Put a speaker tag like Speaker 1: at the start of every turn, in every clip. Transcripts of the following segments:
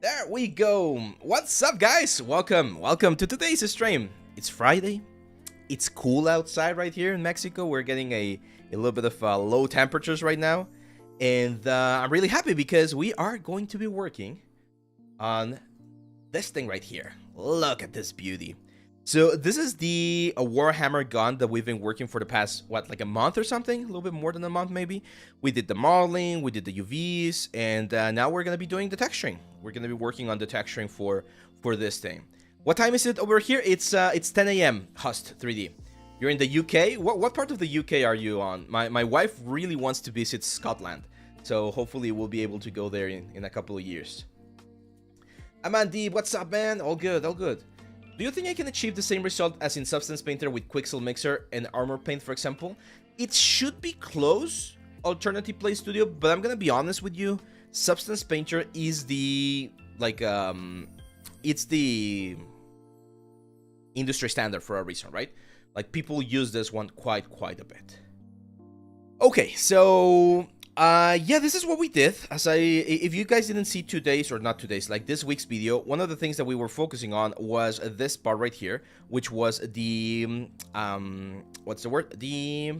Speaker 1: There we go. What's up, guys? Welcome to today's stream. It's Friday. It's cool outside right here in Mexico. We're getting a little bit of low temperatures right now. And I'm really happy because we are going to be working on this thing right here. Look at this beauty. So this is the Warhammer gun that we've been working for the past, like a month or something? A little bit more than a month, maybe. We did the modeling, we did the UVs, and now we're going to be doing the texturing. We're going to be working on the texturing for this thing. What time is it over here? It's 10 a.m. Hust 3D. You're in the UK? What part of the UK are you on? My wife really wants to visit Scotland, so hopefully we'll be able to go there in a couple of years. Amandib, what's up, man? All good, all good. Do you think I can achieve the same result as in Substance Painter with Quixel Mixer and Armor Paint, for example? It should be close, Alternative Play Studio, but I'm gonna be honest with you. Substance Painter is the, it's the industry standard for a reason, right? Like, people use this one quite a bit. Okay, so yeah, this is what we did. If you guys didn't see like this week's video, one of the things that we were focusing on was this part right here, which was the what's the word? The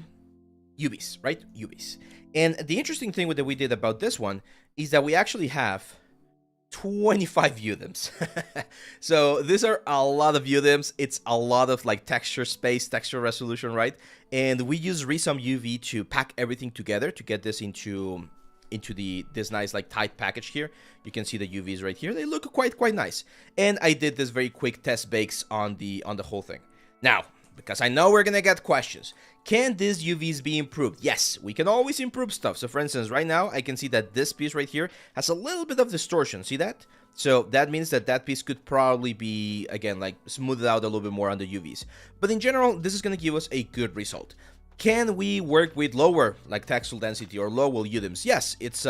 Speaker 1: UVs, right? UVs. And the interesting thing that we did about this one is that we actually have 25 UDIMs. So these are a lot of UDIMs. It's a lot of like texture space, texture resolution, right? And we use Resum UV to pack everything together to get this into this nice like tight package here. You can see the UVs right here. They look quite nice. And I did this very quick test bakes on the whole thing. Now, because I know we're gonna get questions, can these UVs be improved? Yes, we can always improve stuff. So for instance, right now I can see that this piece right here has a little bit of distortion. See that? So that means that piece could probably be, again, like smoothed out a little bit more on the UVs. But in general, this is going to give us a good result. Can we work with lower, like textile density or lower UDIMs? Yes, it's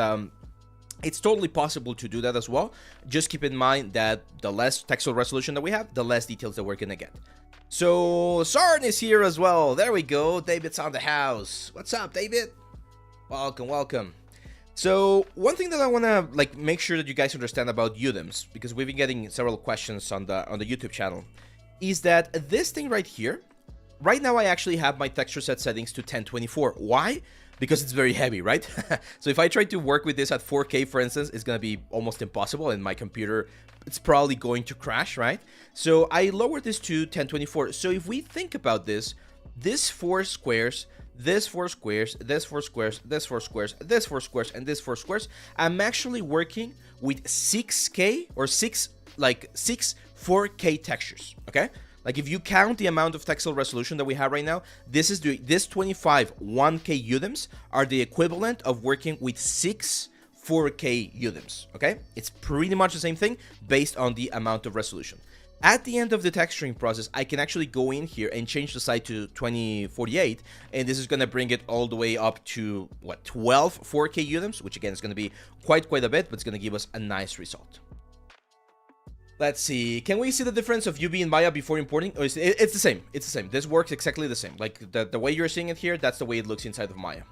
Speaker 1: totally possible to do that as well. Just keep in mind that the less textile resolution that we have, the less details that we're going to get. So Sarn is here as well. There we go. David's on the house. What's up, David? Welcome. So one thing that I want to like make sure that you guys understand about UDIMs, because we've been getting several questions on the YouTube channel, is that this thing right here, right now I actually have my texture set settings to 1024. Why? Because it's very heavy, right? So if I try to work with this at 4K, for instance, it's going to be almost impossible, and my computer, it's probably going to crash, right? So I lowered this to 1024. So if we think about this 4 squares, this 4 squares, this 4 squares, this 4 squares, this 4 squares, and this 4 squares, I'm actually working with 6K or 6 4K textures, okay? Like if you count the amount of textile resolution that we have right now, this 25 1K UDIMs are the equivalent of working with 6 4K UDIMs, okay? It's pretty much the same thing based on the amount of resolution. At the end of the texturing process, I can actually go in here and change the size to 2048, and this is going to bring it all the way up to, what, 12 4K UDIMs, which again is going to be quite a bit, but it's going to give us a nice result. Let's see, can we see the difference of UV in Maya before importing? Oh, it's the same, it's the same. This works exactly the same. Like the way you're seeing it here, that's the way it looks inside of Maya.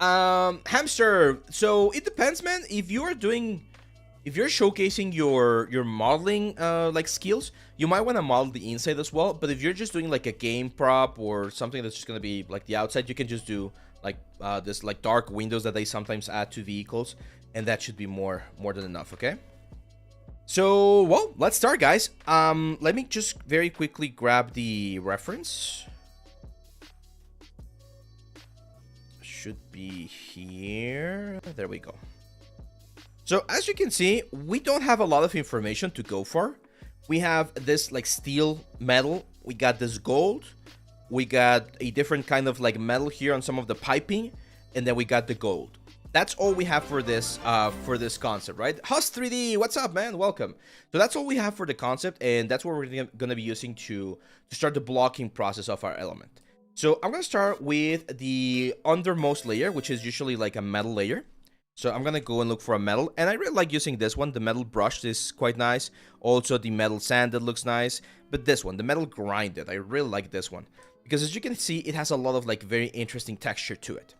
Speaker 1: Hamster, so it depends, man. If you're showcasing your modeling like skills, you might want to model the inside as well. But if you're just doing like a game prop or something that's just gonna be like the outside, you can just do like this like dark windows that they sometimes add to vehicles, and that should be more than enough. Okay, so well, let's start, guys. Let me just very quickly grab the reference. Should be here. There we go. So as you can see, we don't have a lot of information to go for. We have this like steel metal, we got this gold, we got a different kind of like metal here on some of the piping, and then we got the gold. That's all we have for this concept, right? Hust 3D, what's up, man? Welcome. So that's all we have for the concept, and that's what we're gonna be using to start the blocking process of our element. So I'm gonna start with the undermost layer, which is usually like a metal layer. So I'm gonna go and look for a metal, and I really like using this one. The metal brushed is quite nice. Also the metal sanded looks nice, but this one, the metal grinded, I really like this one because as you can see, it has a lot of like very interesting texture to it.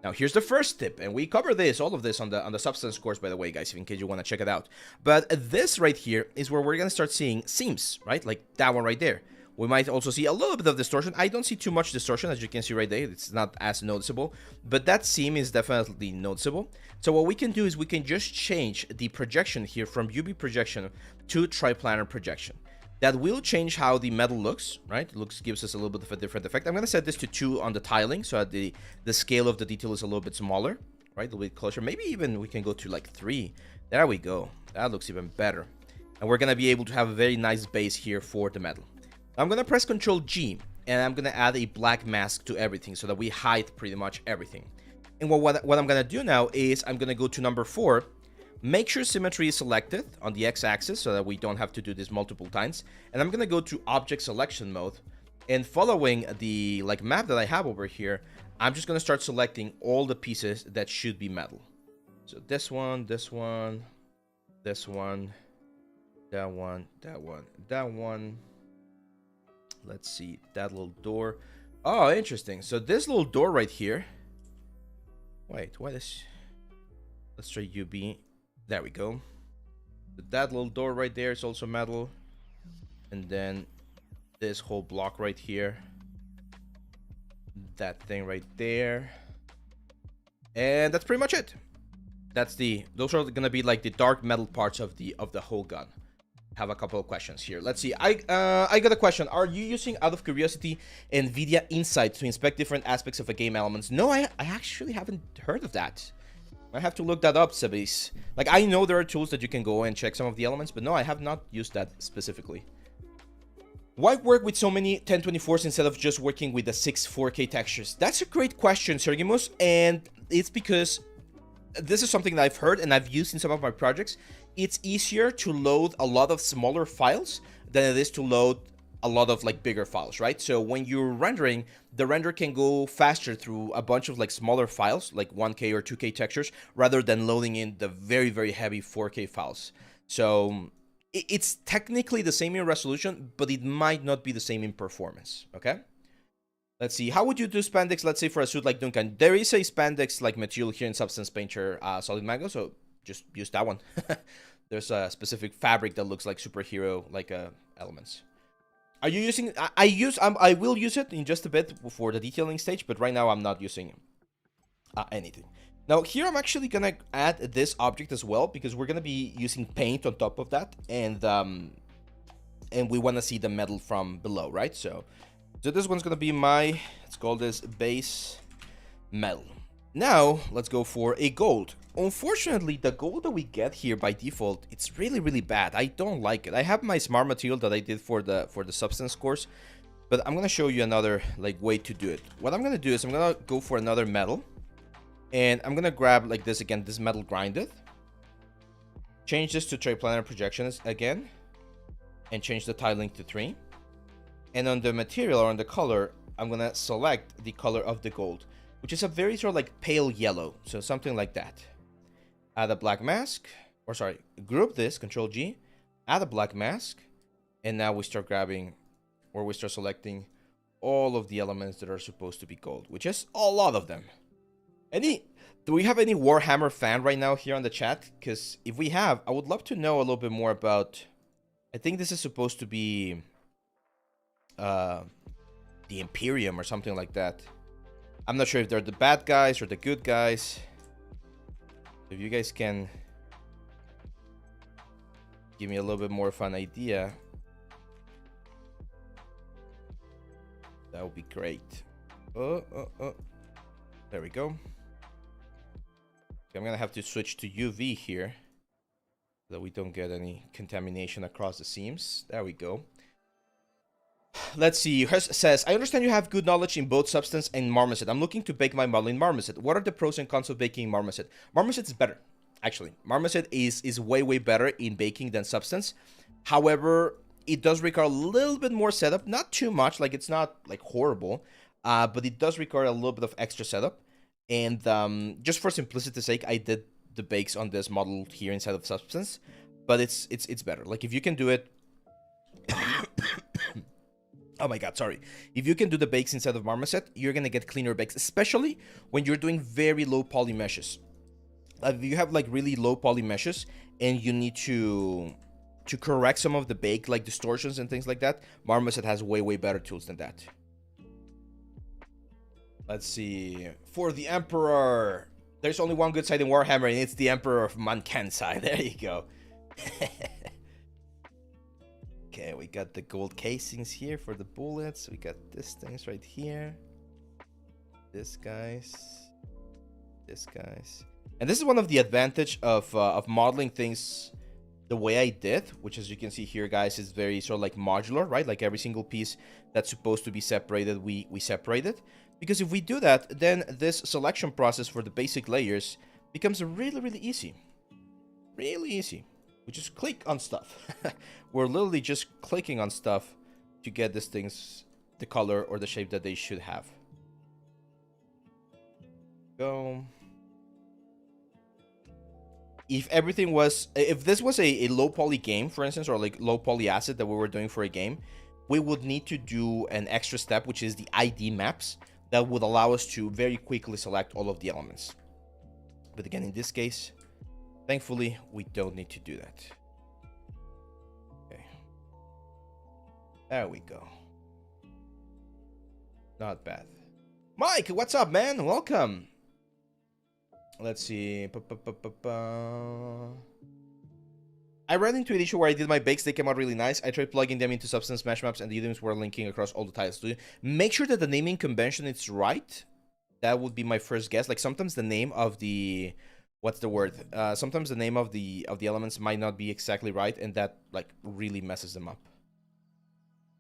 Speaker 1: Now here's the first tip, and we cover all of this on the substance course, by the way, guys, in case you want to check it out. But this right here is where we're gonna start seeing seams, right? Like that one right there. We might also see a little bit of distortion. I don't see too much distortion, as you can see right there. It's not as noticeable, but that seam is definitely noticeable. So what we can do is we can just change the projection here from UV projection to triplanar projection. That will change how the metal looks, right? Gives us a little bit of a different effect. I'm gonna set this to 2 on the tiling, so that the scale of the detail is a little bit smaller, right? A little bit closer. Maybe even we can go to like 3. There we go. That looks even better. And we're gonna be able to have a very nice base here for the metal. I'm gonna press Ctrl G, and I'm gonna add a black mask to everything so that we hide pretty much everything. And what I'm gonna do now is I'm gonna go to number 4. Make sure symmetry is selected on the x-axis so that we don't have to do this multiple times. And I'm gonna go to object selection mode, and following the map that I have over here, I'm just gonna start selecting all the pieces that should be metal. So this one, this one, this one, that one, that one, that one. Let's see, that little door. Oh, interesting. So this little door right here. Wait, what is? Let's try UB. There we go. That little door right there is also metal. And then this whole block right here. That thing right there. And that's pretty much it. Those are gonna be like the dark metal parts of the whole gun. Have a couple of questions here. Let's see. I got a question. Are you using, out of curiosity, NVIDIA Insight to inspect different aspects of a game elements? No, I actually haven't heard of that. I have to look that up, Sebis. Like, I know there are tools that you can go and check some of the elements, but no, I have not used that specifically. Why work with so many 1024s instead of just working with the 6 4K textures? That's a great question, Sergimus, and it's because this is something that I've heard and I've used in some of my projects. It's easier to load a lot of smaller files than it is to load a lot of bigger files, right? So when you're rendering, the render can go faster through a bunch of smaller files, like 1K or 2K textures, rather than loading in the very, very heavy 4K files. So it's technically the same in resolution, but it might not be the same in performance, okay? Let's see, how would you do spandex, let's say, for a suit like Duncan? There is a spandex material here in Substance Painter Solid Mango, so just use that one. There's a specific fabric that looks like superhero elements. Are you using? I will use it in just a bit for the detailing stage, but right now I'm not using anything. Now here I'm actually gonna add this object as well, because we're gonna be using paint on top of that, and we want to see the metal from below, right? So this one's gonna be let's call this base metal. Now let's go for a gold. Unfortunately, the gold that we get here by default, it's really, really bad. I don't like it. I have my smart material that I did for the substance course, but I'm gonna show you another way to do it. What I'm gonna do is I'm gonna go for another metal, and I'm gonna grab this again, this metal grinded, change this to triplanar projections again, and change the tiling to 3. And on the material, or on the color, I'm gonna select the color of the gold, which is a very sort of pale yellow, so something like that. Add a black mask, or sorry, group this, Ctrl G, add a black mask, and now we start grabbing, or we start selecting all of the elements that are supposed to be gold, which is a lot of them. Do we have any Warhammer fan right now here on the chat? Because if we have, I would love to know a little bit more about, I think this is supposed to be the Imperium or something like that. I'm not sure if they're the bad guys or the good guys. If you guys can give me a little bit more of an idea, that would be great. There we go. Okay, I'm gonna have to switch to UV here so that we don't get any contamination across the seams. There we go. Let's see. Hers says, I understand you have good knowledge in both substance and marmoset. I'm looking to bake my model in marmoset. What are the pros and cons of baking in marmoset? Marmoset is better, actually. Marmoset is way, way better in baking than substance. However, it does require a little bit more setup. Not too much. It's not horrible. But it does require a little bit of extra setup. And just for simplicity's sake, I did the bakes on this model here inside of substance. But it's better. If you can do it... Oh my god, sorry. If you can do the bakes inside of Marmoset, you're gonna get cleaner bakes, especially when you're doing very low poly meshes. If you have like really low poly meshes and you need to correct some of the bake, like distortions and things like that, Marmoset has way better tools than that. Let's see. For the Emperor, there's only one good side in Warhammer, and it's the Emperor of Mankensai. There you go. Okay, we got the gold casings here for the bullets. We got this things right here. This guys. And this is one of the advantage of modeling things the way I did, which, as you can see here, guys, is very sort of like modular, right? Like every single piece that's supposed to be separated, we separate it. Because if we do that, then this selection process for the basic layers becomes really easy. Really easy. We just click on stuff. We're literally just clicking on stuff to get these things the color or the shape that they should have. Go. If this was a low poly game, for instance, or like low poly asset that we were doing for a game, we would need to do an extra step, which is the ID maps, that would allow us to very quickly select all of the elements. But again, in this case, thankfully, we don't need to do that. Okay. There we go. Not bad. Mike, what's up, man? Welcome. Let's see. I ran into an issue where I did my bakes. They came out really nice. I tried plugging them into Substance Mesh Maps, and the items were linking across all the tiles. Make sure that the naming convention is right. That would be my first guess. Like, sometimes the name of the... What's the word? Sometimes the name of the elements might not be exactly right, and that, like, really messes them up.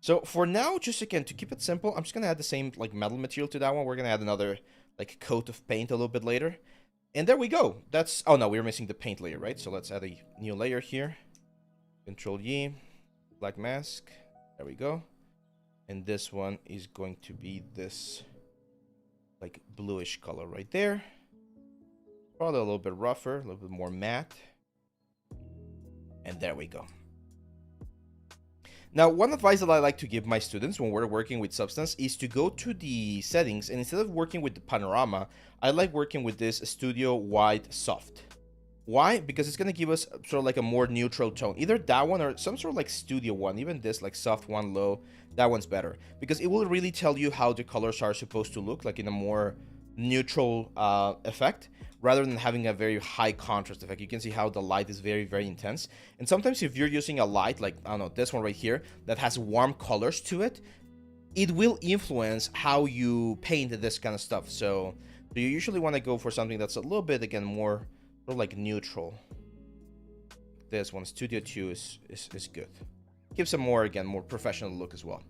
Speaker 1: So, for now, just again, to keep it simple, I'm just going to add the same, like, metal material to that one. We're going to add another, like, coat of paint a little bit later. And there we go. That's... Oh, no, we're missing the paint layer, right? So let's add a new layer here. Control-Y. Black mask. There we go. And this one is going to be this, like, bluish color right there. Probably a little bit rougher, a little bit more matte. And there we go. Now, one advice that I like to give my students when we're working with Substance is to go to the settings, and instead of working with the panorama, I like working with this Studio White Soft. Why? Because it's going to give us sort of like a more neutral tone. Either that one or some sort of like studio one, even this like soft one, low, that one's better. Because it will really tell you how the colors are supposed to look, like in a more neutral effect, rather than having a very high contrast effect. You can see how the light is very intense. And sometimes if you're using a light, like, I don't know, this one right here, that has warm colors to it, it will influence how you paint this kind of stuff. So you usually want to go for something that's a little bit, again, more sort of like neutral. This one, Studio 2, is good. Gives a more, again, more professional look as well.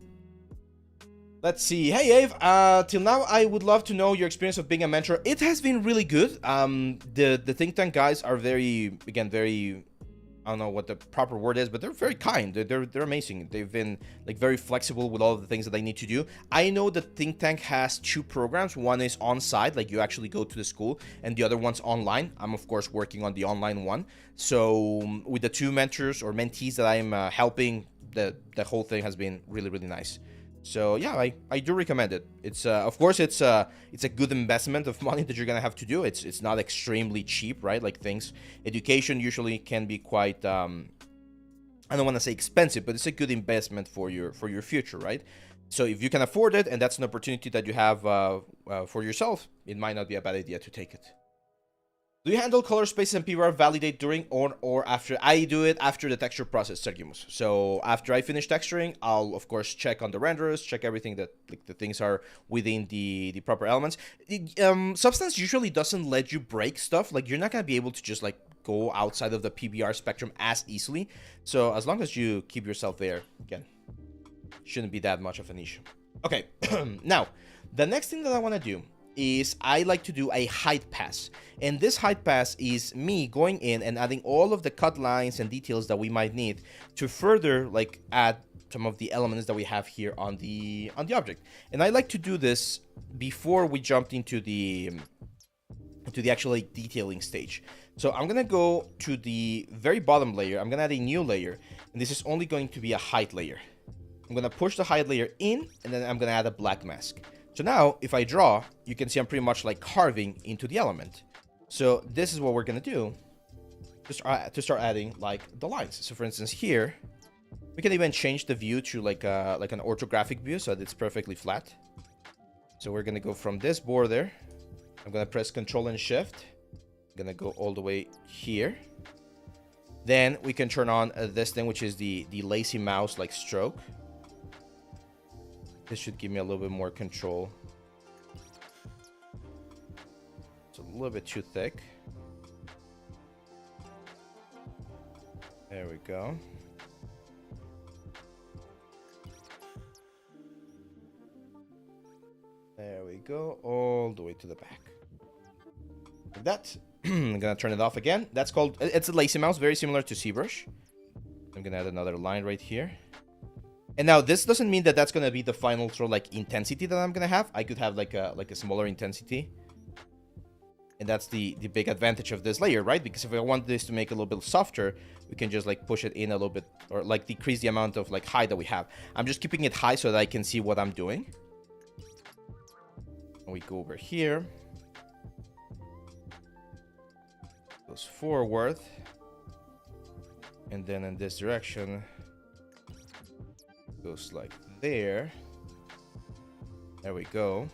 Speaker 1: Let's see. Hey, Ave. Till now, I would love to know your experience of being a mentor. It has been really good. The think tank guys are very, again, very... I don't know what the proper word is, but they're very kind. They're amazing. They've been like very flexible with all of the things that I need to do. I know that think tank has two programs. One is on site, like you actually go to the school, and the other one's online. I'm of course working on the online one. So with the two mentors or mentees that I'm helping, the whole thing has been really nice. So yeah, I do recommend it. It's of course it's a good investment of money that you're gonna have to do. It's not extremely cheap, right? Like things, education usually can be quite I don't want to say expensive, but it's a good investment for your future, right? So if you can afford it and that's an opportunity that you have for yourself, it might not be a bad idea to take it. Do you handle color spaces and PBR validate during or after? I do it after the texture process, Sergimus. So after I finish texturing, I'll of course check on the renderers, check everything that like the things are within the proper elements. Substance usually doesn't let you break stuff. Like you're not gonna be able to just like go outside of the PBR spectrum as easily. So as long as you keep yourself there, again, shouldn't be that much of an issue. Okay, now the next thing that I want to do is I like to do a height pass, and this height pass is me going in and adding all of the cut lines and details that we might need to further like add some of the elements that we have here on the object. And I like to do this before we jumped into the actual like, detailing stage. So I'm gonna go to the very bottom layer. I'm gonna add a new layer, and this is only going to be a height layer. I'm gonna push the hide layer in, and then I'm gonna add a black mask. So now, if I draw, you can see I'm pretty much like carving into the element. So this is what we're gonna do to start adding like the lines. So for instance, here, we can even change the view to like an orthographic view so that it's perfectly flat. So we're gonna go from this border. I'm gonna press Control and Shift. I'm gonna go all the way here. Then we can turn on this thing, which is the lazy mouse like stroke. This should give me a little bit more control. It's a little bit too thick. There we go. There we go, all the way to the back. Like that. I'm gonna turn it off again. That's called, it's a lazy mouse, very similar to ZBrush. I'm gonna add another line right here. And now this doesn't mean that that's gonna be the final sort of like intensity that I'm gonna have. I could have like a smaller intensity. And that's the big advantage of this layer, right? Because if I want this to make it a little bit softer, we can just like push it in a little bit, or like decrease the amount of like high that we have. I'm just keeping it high so that I can see what I'm doing. And we go over here. Goes forward. And then in this direction, goes like there. There we go.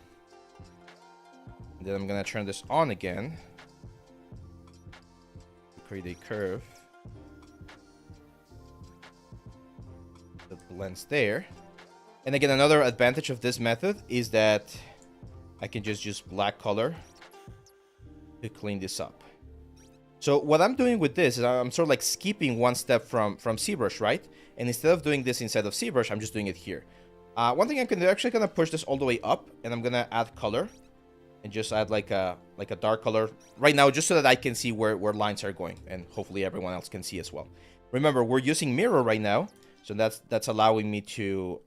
Speaker 1: And then I'm gonna turn this on again to create a curve that blends there. And again, another advantage of this method is that I can just use black color to clean this up. So what I'm doing with this is I'm sort of like skipping one step from ZBrush, right? And instead of doing this inside of ZBrush, I'm just doing it here. One thing I can do, actually gonna push this all the way up, and I'm gonna add color. And just add like a dark color right now, just so that I can see where lines are going, and hopefully everyone else can see as well. Remember, we're using mirror right now, so that's allowing me to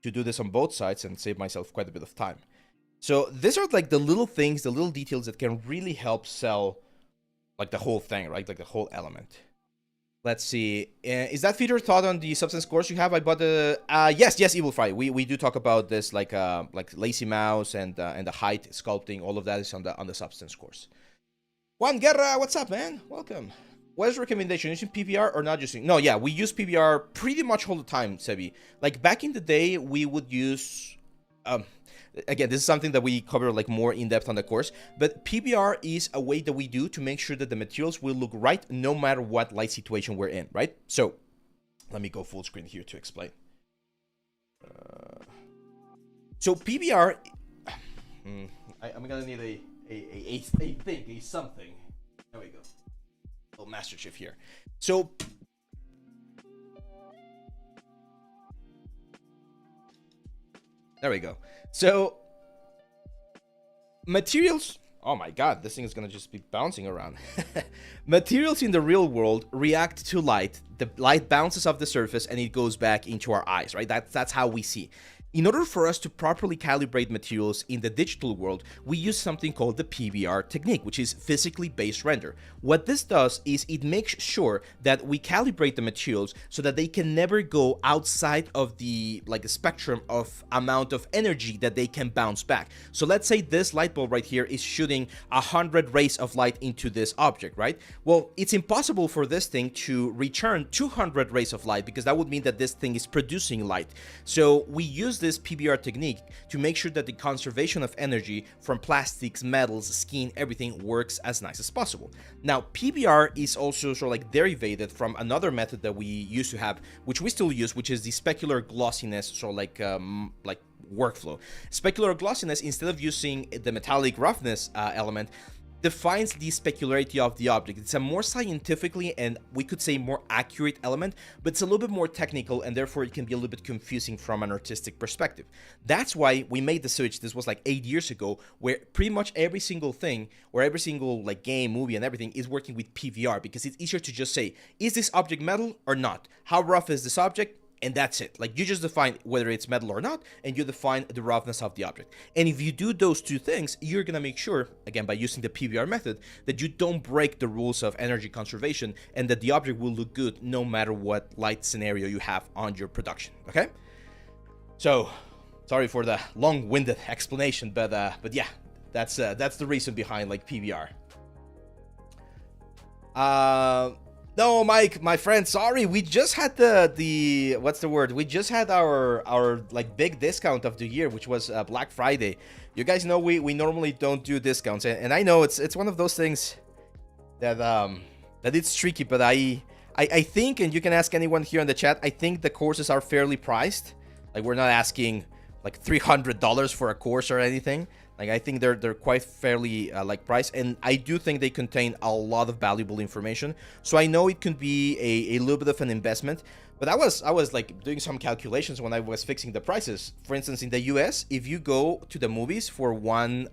Speaker 1: do this on both sides and save myself quite a bit of time. So these are like the little things, the little details that can really help sell like the whole thing, right? Like the whole element. Let's see. Is that feature taught on the substance course you have? I bought the yes, Evil Fry. We do talk about this like lazy mouse and the height sculpting. All of that is on the substance course. Juan Guerra, what's up, man? Welcome. What is your recommendation? Using PBR or not using? No, yeah, we use PBR pretty much all the time, Sebi. Like back in the day, we would use again, this is something that we cover like more in depth on the course, but PBR is a way that we do to make sure that the materials will look right no matter what light situation we're in, right? So let me go full screen here to explain. So PBR, I'm gonna need a something. There we go. A little master chief here. So there we go. So materials, oh my god, this thing is gonna just be bouncing around. Materials in the real world react to light. The light bounces off the surface and it goes back into our eyes, right? That's how we see. In order for us to properly calibrate materials in the digital world, we use something called the PBR technique, which is physically based render. What this does is it makes sure that we calibrate the materials so that they can never go outside of the spectrum of amount of energy that they can bounce back. So let's say this light bulb right here is shooting 100 rays of light into this object, right? Well, it's impossible for this thing to return 200 rays of light because that would mean that this thing is producing light. So we use this PBR technique to make sure that the conservation of energy from plastics, metals, skin, everything works as nice as possible. Now, PBR is also sort of like derivated from another method that we used to have, which we still use, which is the specular glossiness, sort of like workflow. Specular glossiness, instead of using the metallic roughness element, defines the specularity of the object. It's a more scientifically and we could say more accurate element, but it's a little bit more technical and therefore it can be a little bit confusing from an artistic perspective. That's why we made the switch. This was like 8 years ago, where pretty much every single thing or every single like game, movie and everything is working with PBR because it's easier to just say, is this object metal or not? How rough is this object? And that's it. Like, you just define whether it's metal or not, and you define the roughness of the object. And if you do those two things, you're gonna make sure, again, by using the PBR method, that you don't break the rules of energy conservation, and that the object will look good no matter what light scenario you have on your production, okay? So, sorry for the long-winded explanation, but yeah, that's the reason behind, like, PBR. No, Mike, my friend, sorry, we just had the what's the word? We just had our like big discount of the year, which was Black Friday. You guys know we normally don't do discounts, and I know it's one of those things that that it's tricky, but I think, and you can ask anyone here in the chat, I think the courses are fairly priced. Like, we're not asking like $300 for a course or anything. Like, I think they're quite fairly like priced, and I do think they contain a lot of valuable information. So I know it can be a little bit of an investment, but I was like doing some calculations when I was fixing the prices. For instance, in the US, if you go to the movies for one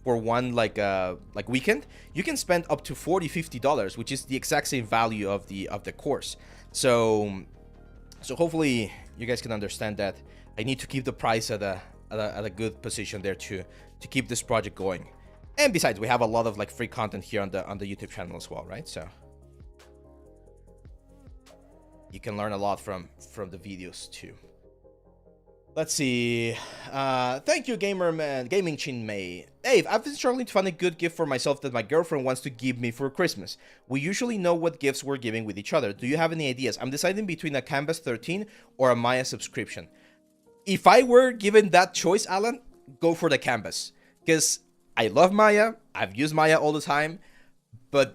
Speaker 1: like weekend, you can spend up to $40-50, which is the exact same value of the course. So hopefully you guys can understand that I need to keep the price at a good position there to keep this project going. And besides, we have a lot of like free content here on the YouTube channel as well, right? So you can learn a lot from the videos too. Let's see. Thank you, Gaming Chin Mei. Hey, I've been struggling to find a good gift for myself that my girlfriend wants to give me for Christmas. We usually know what gifts we're giving with each other. Do you have any ideas? I'm deciding between a Canvas 13 or a Maya subscription. If I were given that choice, Alan, go for the Canvas. Because I love Maya. I've used Maya all the time. But,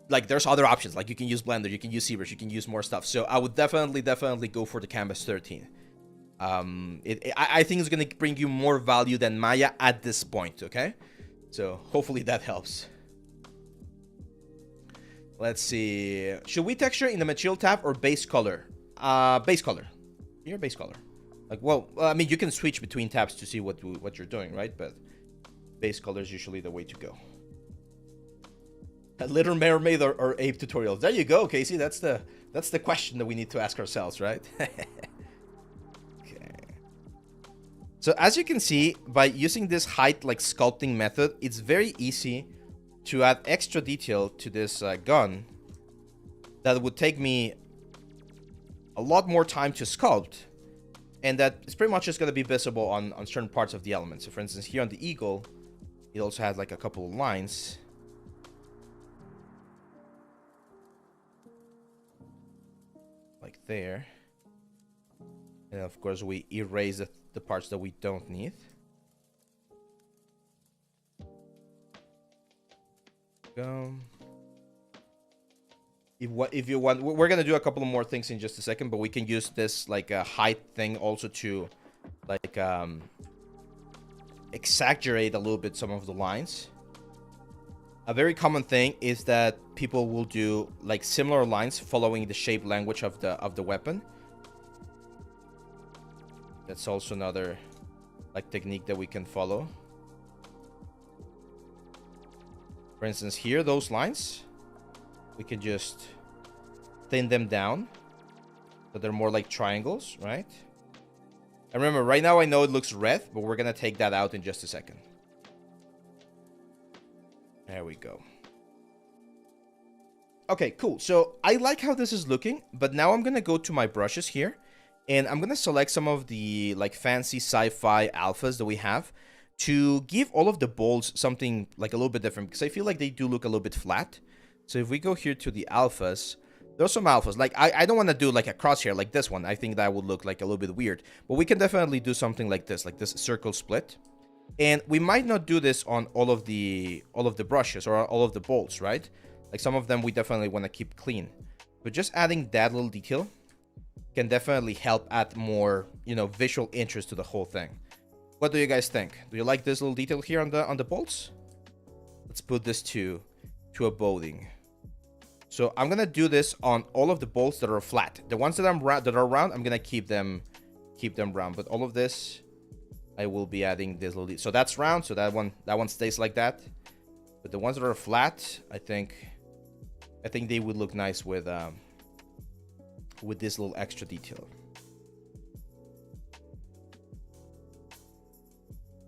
Speaker 1: like, there's other options. Like, you can use Blender, you can use ZBrush, you can use more stuff. So I would definitely go for the Canvas 13. I think it's going to bring you more value than Maya at this point, okay? So hopefully that helps. Let's see. Should we texture in the Material tab or base color? Base color. Your base color. Like, well, I mean, you can switch between tabs to see what you're doing, right? But base color is usually the way to go. A Little Mermaid or Ape tutorials. There you go, Casey. That's the question that we need to ask ourselves, right? Okay. So as you can see, by using this height like sculpting method, it's very easy to add extra detail to this gun that would take me a lot more time to sculpt. And that is pretty much just going to be visible on certain parts of the element. So for instance, here on the eagle, it also has like a couple of lines. Like there. And of course, we erase the parts that we don't need. Go. If you want, we're gonna do a couple of more things in just a second, but we can use this like a height thing also to like exaggerate a little bit some of the lines. A very common thing is that people will do like similar lines following the shape language of the weapon. That's also another like technique that we can follow. For instance, here, those lines, we can just thin them down so they're more like triangles, right? And remember, right now I know it looks red, but we're gonna take that out in just a second. There we go. Okay, cool. So I like how this is looking, but now I'm gonna go to my brushes here, and I'm gonna select some of the like fancy sci-fi alphas that we have to give all of the bolts something like a little bit different, because I feel like they do look a little bit flat. So if we go here to the alphas, there's some alphas. Like, I don't want to do like a crosshair like this one. I think that would look like a little bit weird. But we can definitely do something like this circle split. And we might not do this on all of the brushes or all of the bolts, right? Like, some of them we definitely want to keep clean. But just adding that little detail can definitely help add more, you know, visual interest to the whole thing. What do you guys think? Do you like this little detail here on the bolts? Let's put this to a bowing. So I'm gonna do this on all of the bolts that are flat. The ones that are round, I'm gonna keep them round. But all of this, I will be adding this little. So that's round. So that one stays like that. But the ones that are flat, I think they would look nice with with this little extra detail.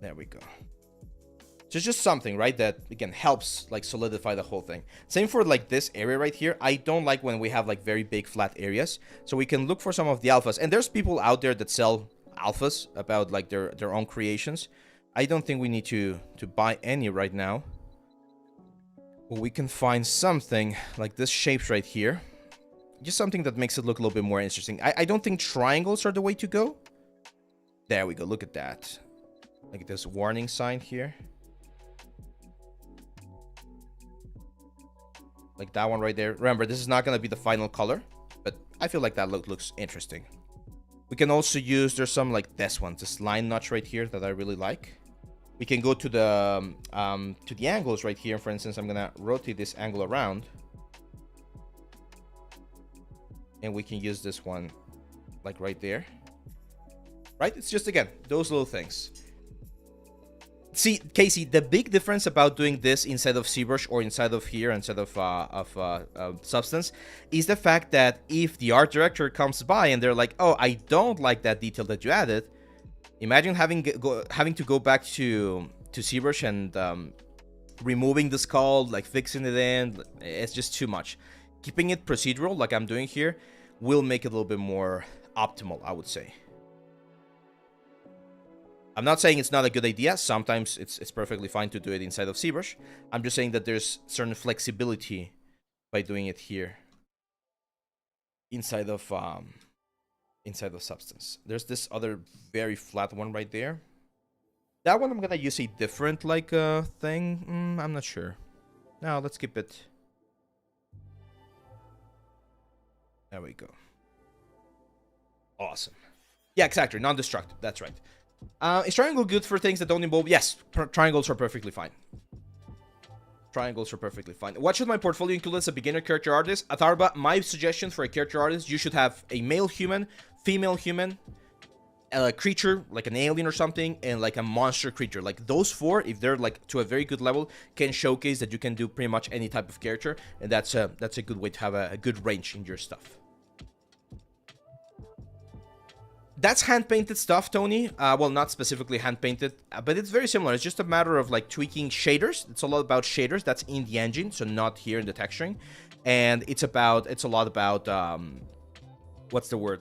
Speaker 1: There we go. So it's just something, right, that again helps like solidify the whole thing. Same for like this area right here. I don't like when we have like very big flat areas. So we can look for some of the alphas. And there's people out there that sell alphas about like their own creations. I don't think we need to buy any right now. Well, we can find something like this shapes right here. Just something that makes it look a little bit more interesting. I don't think triangles are the way to go. There we go. Look at that. Like this warning sign here. Like that one right there. Remember, this is not going to be the final color, but I feel like that looks interesting. We can also use, there's some like this one, this line notch right here that I really like. We can go to the angles right here. For instance, I'm going to rotate this angle around. And we can use this one like right there. Right? It's just, again, those little things. See, Casey, the big difference about doing this inside of ZBrush or inside of here, instead of Substance, is the fact that if the art director comes by and they're like, oh, I don't like that detail that you added, imagine having to go back to ZBrush and removing the skull, like fixing it in. It's just too much. Keeping it procedural, like I'm doing here, will make it a little bit more optimal, I would say. I'm not saying it's not a good idea. Sometimes it's perfectly fine to do it inside of ZBrush. I'm just saying that there's certain flexibility by doing it here inside of Substance. There's this other very flat one right there. That one I'm gonna use a different like thing. I'm not sure. No, let's keep it. There we go. Awesome. Yeah, exactly. Non-destructive. That's right. Is triangle good for things that don't involve? Yes, triangles are perfectly fine. Triangles are perfectly fine. What should my portfolio include as a beginner character artist? Atharba, my suggestion for a character artist, you should have a male human, female human, a creature, like an alien or something, and like a monster creature. Like those four, if they're like to a very good level, can showcase that you can do pretty much any type of character, and that's a good way to have a good range in your stuff. That's hand-painted stuff, Tony. Well, not specifically hand-painted, but it's very similar. It's just a matter of, like, tweaking shaders. It's a lot about shaders. That's in the engine, so not here in the texturing. And it's a lot about, what's the word?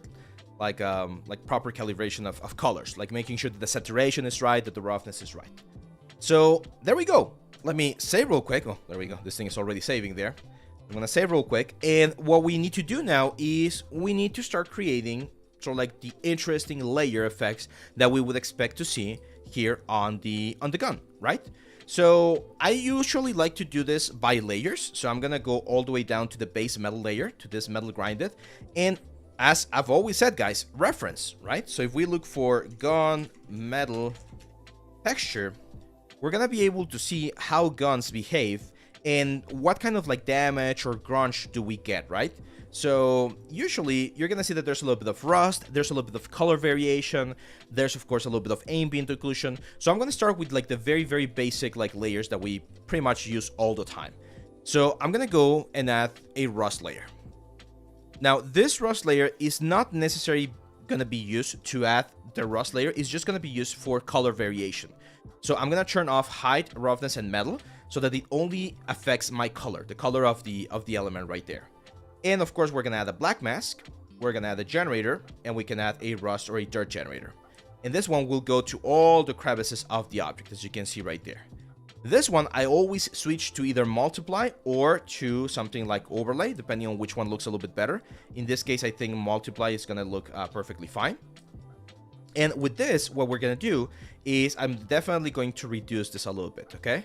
Speaker 1: Like proper calibration of colors. Like, making sure that the saturation is right, that the roughness is right. So, there we go. Let me save real quick. Oh, there we go. This thing is already saving there. I'm gonna save real quick. And what we need to do now is we need to start creating like the interesting layer effects that we would expect to see here on the gun, right? So I usually like to do this by layers. So I'm gonna go all the way down to the base metal layer, to this metal grinded, and as I've always said, guys, reference, right? So if we look for gun metal texture, we're gonna be able to see how guns behave and what kind of like damage or grunge do we get, right? So usually you're gonna see that there's a little bit of rust, there's a little bit of color variation, there's of course a little bit of ambient occlusion. So I'm gonna start with like the very basic like layers that we pretty much use all the time. So I'm gonna go and add a rust layer. Now this rust layer is not necessarily gonna be used to add the rust layer, it's just gonna be used for color variation. So I'm gonna turn off height, roughness, and metal so that it only affects my color, the color of the element right there. And of course, we're gonna add a black mask, we're gonna add a generator, and we can add a rust or a dirt generator. And this one will go to all the crevices of the object, as you can see right there. This one, I always switch to either multiply or to something like overlay, depending on which one looks a little bit better. In this case, I think multiply is gonna look perfectly fine. And with this, what we're gonna do is I'm definitely going to reduce this a little bit, okay?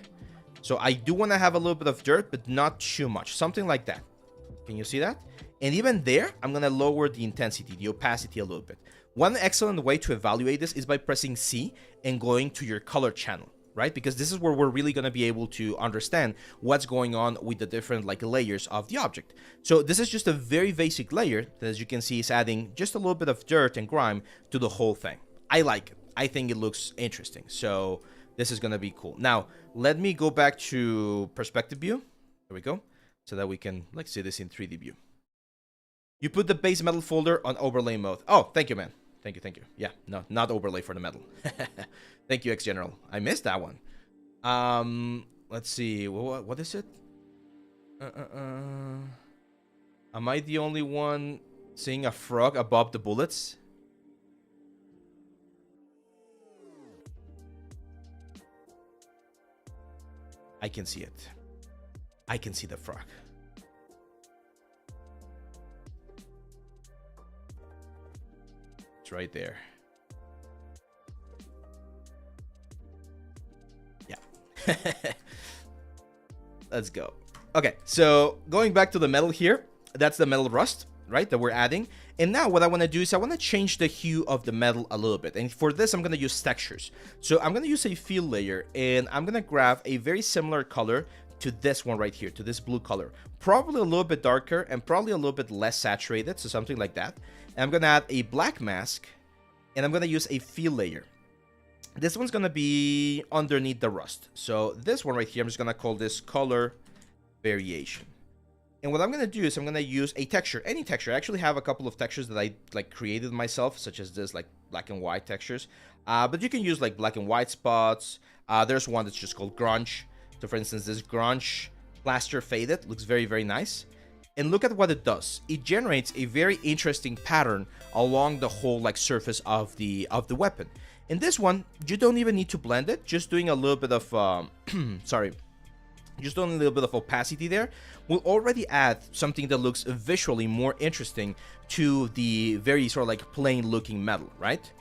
Speaker 1: So I do wanna have a little bit of dirt, but not too much, something like that. Can you see that? And even there, I'm gonna lower the intensity, the opacity a little bit. One excellent way to evaluate this is by pressing C and going to your color channel, right? Because this is where we're really gonna be able to understand what's going on with the different like layers of the object. So this is just a very basic layer that, as you can see, is adding just a little bit of dirt and grime to the whole thing. I like it. I think it looks interesting. So this is gonna be cool. Now, let me go back to perspective view. There we go. So that we can like see this in 3D view. You put the base metal folder on overlay mode. Oh, thank you, man. Thank you. Yeah, no, not overlay for the metal. Thank you, X-General. I missed that one. Let's see. What is it? Am I the only one seeing a frog above the bullets? I can see it. I can see the frog. It's right there. Yeah. Let's go. Okay, so going back to the metal here, that's the metal rust, right, that we're adding. And now what I want to do is I want to change the hue of the metal a little bit. And for this, I'm going to use textures. So I'm going to use a fill layer, and I'm going to grab a very similar color to this one right here, to this blue color. Probably a little bit darker and probably a little bit less saturated, so something like that. And I'm going to add a black mask, and I'm going to use a fill layer. This one's going to be underneath the rust. So this one right here, I'm just going to call this color variation. And what I'm going to do is I'm going to use a texture, any texture. I actually have a couple of textures that I created myself, such as this black and white textures. But you can use black and white spots. There's one that's just called grunge. So for instance, this grunge plaster faded looks very, very nice. And look at what it does. It generates a very interesting pattern along the whole surface of the weapon. In this one, you don't even need to blend it. Just doing a little bit of just doing a little bit of opacity there will already add something that looks visually more interesting to the very sort of plain looking metal, right?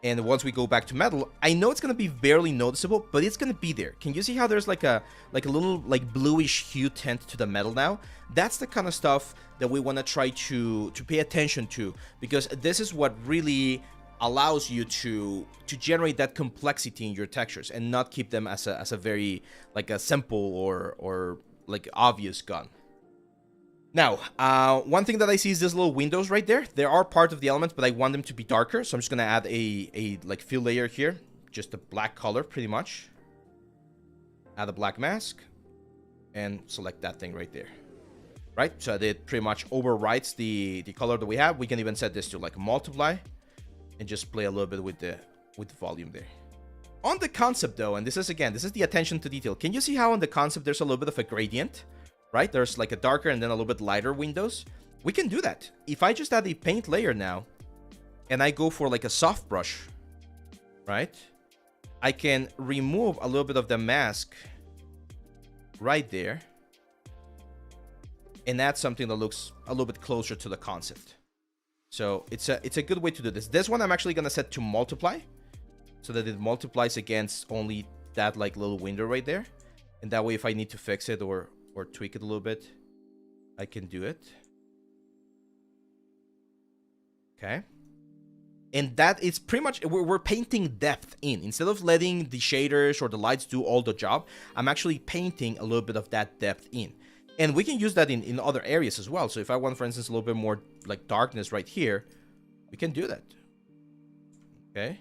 Speaker 1: And once we go back to metal, I know it's going to be barely noticeable, but it's going to be there. Can you see how there's a little bluish hue tint to the metal now? That's the kind of stuff that we want to try to pay attention to, because this is what really allows you to generate that complexity in your textures and not keep them as a very a simple or obvious gun. Now, one thing that I see is these little windows right there. They are part of the element, but I want them to be darker, so I'm just gonna add a fill layer here, just a black color pretty much. Add a black mask and select that thing right there. Right, so it pretty much overwrites the color that we have. We can even set this to multiply and just play a little bit with the volume there. On the concept though, and this is the attention to detail. Can you see how on the concept there's a little bit of a gradient? Right, there's a darker and then a little bit lighter windows. We can do that. If I just add a paint layer now, and I go for a soft brush, right, I can remove a little bit of the mask right there and add something that looks a little bit closer to the concept. So it's a good way to do this. This one I'm actually gonna set to multiply, so that it multiplies against only that little window right there, and that way if I need to fix it or tweak it a little bit, I can do it. Okay. And that is pretty much, we're painting depth in. Instead of letting the shaders or the lights do all the job, I'm actually painting a little bit of that depth in. And we can use that in other areas as well. So if I want, for instance, a little bit more darkness right here, we can do that. Okay.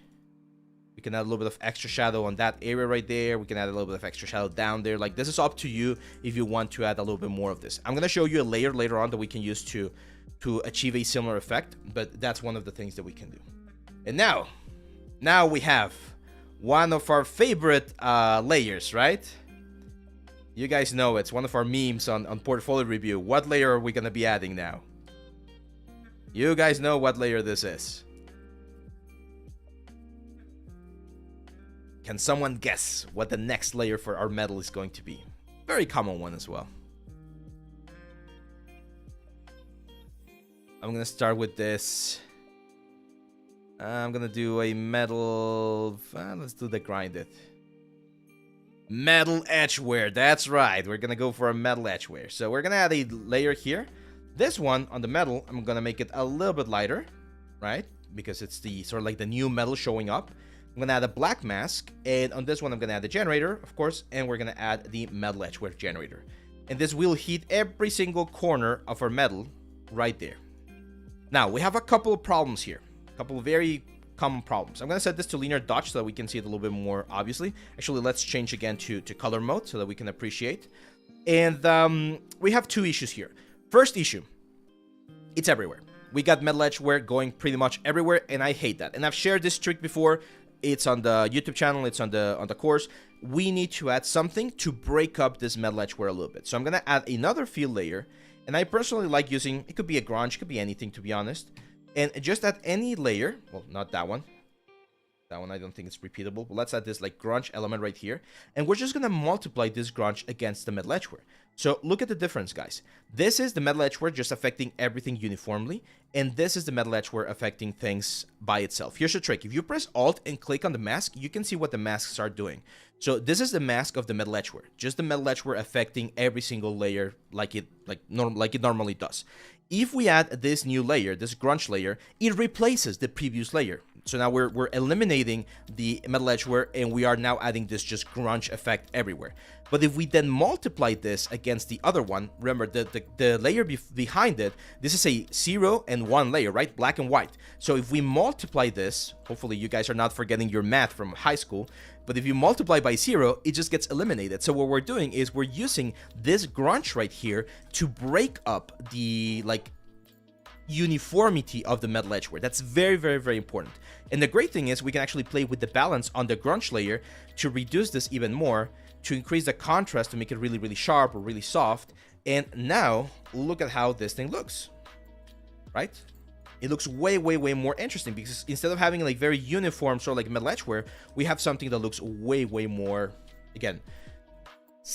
Speaker 1: We can add a little bit of extra shadow on that area right there. We can add a little bit of extra shadow down there. This is up to you if you want to add a little bit more of this. I'm going to show you a layer later on that we can use to achieve a similar effect, but that's one of the things that we can do. And now we have one of our favorite layers, right? You guys know it's one of our memes on Portfolio Review. What layer are we going to be adding now? You guys know what layer this is. Can someone guess what the next layer for our metal is going to be? Very common one as well. I'm gonna start with this. I'm gonna do a metal. Let's do the grinded. Metal etchware. That's right. We're gonna go for a metal etchware. So we're gonna add a layer here. This one on the metal, I'm gonna make it a little bit lighter, right? Because it's the sort of the new metal showing up. I'm gonna add a black mask, and on this one I'm gonna add the generator, of course, and we're gonna add the metal etchware generator. And this will hit every single corner of our metal right there. Now, we have a couple of problems here. A couple of very common problems. I'm gonna set this to linear dodge so that we can see it a little bit more obviously. Actually, let's change again to color mode so that we can appreciate. And we have two issues here. First issue, it's everywhere. we got metal edgeware going pretty much everywhere, and I hate that. And I've shared this trick before. It's on the YouTube channel, it's on the course. We need to add something to break up this metal edgeware a little bit. So I'm gonna add another fill layer, and I personally like using, it could be a grunge, it could be anything, to be honest. And just add any layer, well, not that one. That one I don't think it's repeatable, but let's add this like grunge element right here. And we're just gonna multiply this grunge against the metal edgeware. So look at the difference, guys. This is the metal edgeware just affecting everything uniformly, and this is the metal edgeware affecting things by itself. Here's the trick. If you press Alt and click on the mask, you can see what the masks are doing. So this is the mask of the metal edgeware, just the metal edgeware affecting every single layer like it normally does. If we add this new layer, this grunge layer, it replaces the previous layer. So now we're eliminating the metal edgeware, and we are now adding this just grunge effect everywhere. But if we then multiply this against the other one, remember the layer behind it, this is a 0 and 1 layer, right? Black and white. So if we multiply this, hopefully you guys are not forgetting your math from high school, but if you multiply by 0, it just gets eliminated. So what we're doing is we're using this grunge right here to break up the uniformity of the metal edgeware. That's very, very, very important. And the great thing is we can actually play with the balance on the grunge layer to reduce this even more, to increase the contrast, to make it really, really sharp or really soft. And now look at how this thing looks, right? It looks way, way, way more interesting, because instead of having like very uniform sort of like metal edgeware, we have something that looks way, way more, again,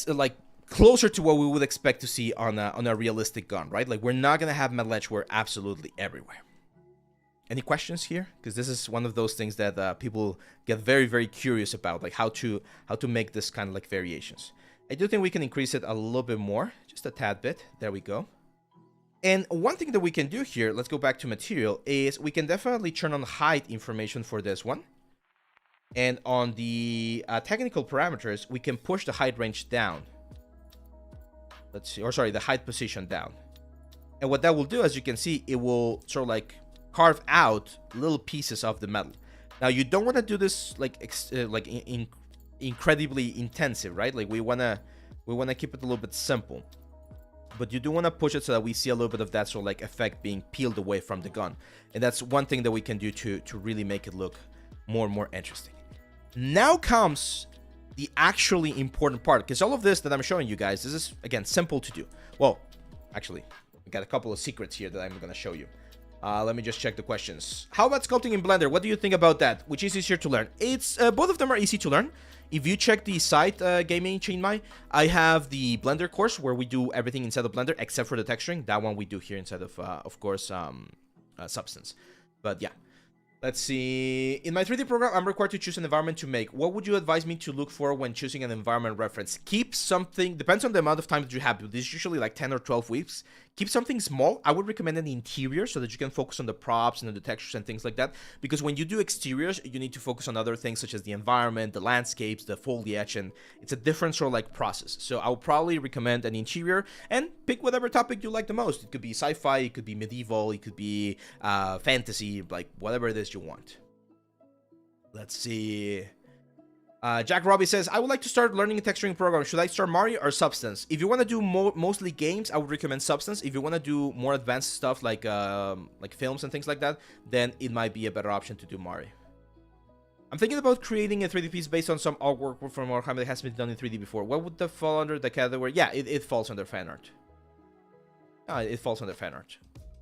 Speaker 1: like closer to what we would expect to see on a realistic gun, right? Like, we're not gonna have metal edgeware absolutely everywhere. Any questions here? Because this is one of those things that people get very, very curious about, like how to make this kind of like variations. I do think we can increase it a little bit more, just a tad bit. There we go. And one thing that we can do here, let's go back to material, is we can definitely turn on height information for this one. And on the technical parameters, we can push the height range down. Let's see, or sorry, the height position down. And what that will do, as you can see, it will sort of like carve out little pieces of the metal. Now, you don't want to do this like incredibly intensive, right? Like we wanna keep it a little bit simple, but you do want to push it so that we see a little bit of that sort of like effect being peeled away from the gun. And that's one thing that we can do to really make it look more and more interesting. Now comes the actually important part, because all of this that I'm showing you guys, this is again simple to do. Well, actually, I got a couple of secrets here that I'm gonna show you. Let me just check the questions. How about sculpting in Blender? What do you think about that? Which is easier to learn? It's both of them are easy to learn. If you check the site, Gaming Chainmai, I have the Blender course where we do everything inside of Blender except for the texturing. That one we do here inside of course, Substance. But yeah. Let's see. In my 3D program, I'm required to choose an environment to make. What would you advise me to look for when choosing an environment reference? Keep something, depends on the amount of time that you have. This is usually like 10 or 12 weeks. Keep something small. I would recommend an interior so that you can focus on the props and the textures and things like that. Because when you do exteriors, you need to focus on other things such as the environment, the landscapes, the foliage, and it's a different sort of like process. So I would probably recommend an interior and pick whatever topic you like the most. It could be sci-fi, it could be medieval, it could be fantasy, like whatever it is you want. Let's see. Jack Robbie says, I would like to start learning a texturing program. Should I start Mario or Substance? If you want to do mostly games, I would recommend Substance. If you want to do more advanced stuff like films and things like that, then it might be a better option to do Mario. I'm thinking about creating a 3D piece based on some artwork from Warhammer that has been done in 3D before. What would that fall under the category? Yeah, it falls under fan art. It falls under fan art.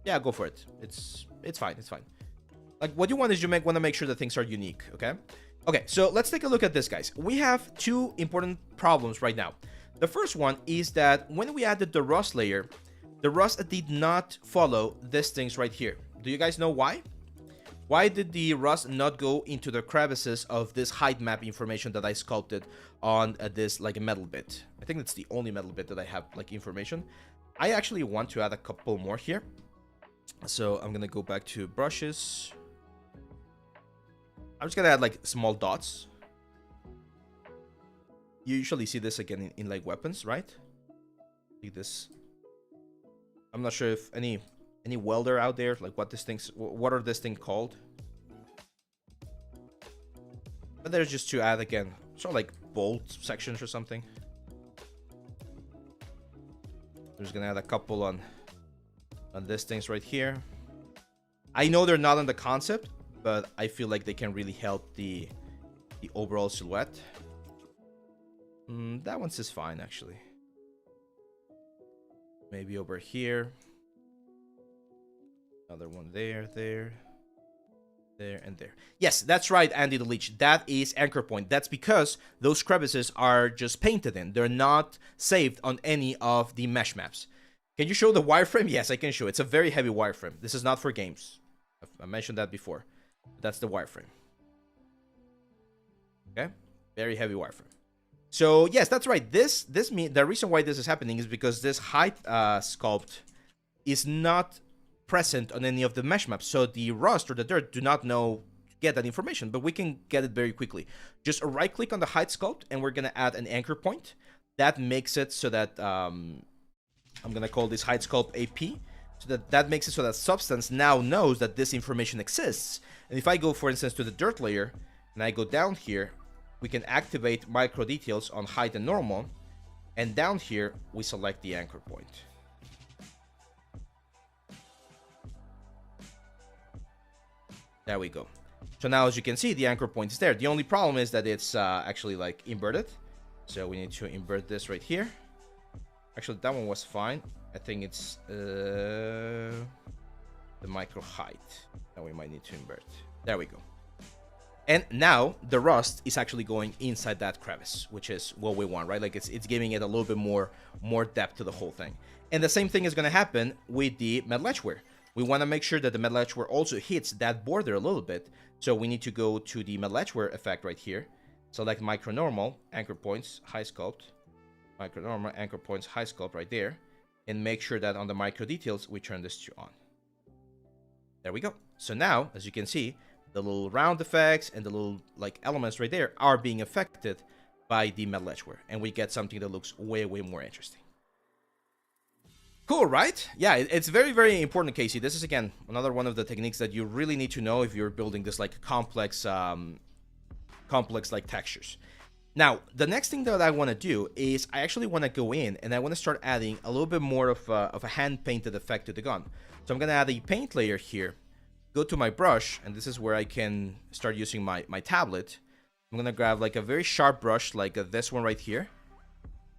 Speaker 1: Yeah, go for it. It's fine. It's fine. Like, what you want is you want to make sure that things are unique, okay? Okay, so let's take a look at this, guys. We have two important problems right now. The first one is that when we added the rust layer, the rust did not follow these things right here. Do you guys know why? Why did the rust not go into the crevices of this height map information that I sculpted on this like a metal bit? I think it's the only metal bit that I have like information. I actually want to add a couple more here. So I'm gonna go back to brushes. I'm just gonna add like small dots. You usually see this again in like weapons, right? Like this. I'm not sure if any welder out there, like what are this thing called? But there's just to add again, sort of like bolt sections or something. I'm just gonna add a couple on these things right here. I know they're not on the concept, but I feel like they can really help the overall silhouette. That one's just fine, actually. Maybe over here. Another one there, there, and there. Yes, that's right, Andy the Leech. That is anchor point. That's because those crevices are just painted in. They're not saved on any of the mesh maps. Can you show the wireframe? Yes, I can show. It's a very heavy wireframe. This is not for games. I mentioned that before. That's the wireframe. Okay? Very heavy wireframe. So, yes, that's right. The reason why this is happening is because this height sculpt is not present on any of the mesh maps. So the rust or the dirt do not get that information, but we can get it very quickly. Just right click on the height sculpt and we're going to add an anchor point. That makes it so that I'm going to call this height sculpt AP. So that makes it so that Substance now knows that this information exists. And if I go, for instance, to the dirt layer and I go down here, we can activate micro details on height and normal. And down here, we select the anchor point. There we go. So now, as you can see, the anchor point is there. The only problem is that it's actually like inverted. So we need to invert this right here. Actually, that one was fine. I think it's the micro height that we might need to invert. There we go. And now the rust is actually going inside that crevice, which is what we want, right? Like it's giving it a little bit more depth to the whole thing. And the same thing is going to happen with the metal edgeware. We want to make sure that the metal edgeware also hits that border a little bit. So we need to go to the metal edgeware effect right here. Select micro normal, anchor points, high sculpt. Micro normal, anchor points, high sculpt right there. And make sure that on the micro details, we turn this to on. There we go. So now, as you can see, the little round effects and the little like elements right there are being affected by the metal edgeware. And we get something that looks way, way more interesting. Cool, right? Yeah, it's very, very important, Casey. This is, again, another one of the techniques that you really need to know if you're building this like complex like textures. Now, the next thing that I want to do is I actually want to go in and I want to start adding a little bit more of a hand-painted effect to the gun. So I'm going to add a paint layer here. Go to my brush, and this is where I can start using my tablet. I'm going to grab like a very sharp brush like this one right here.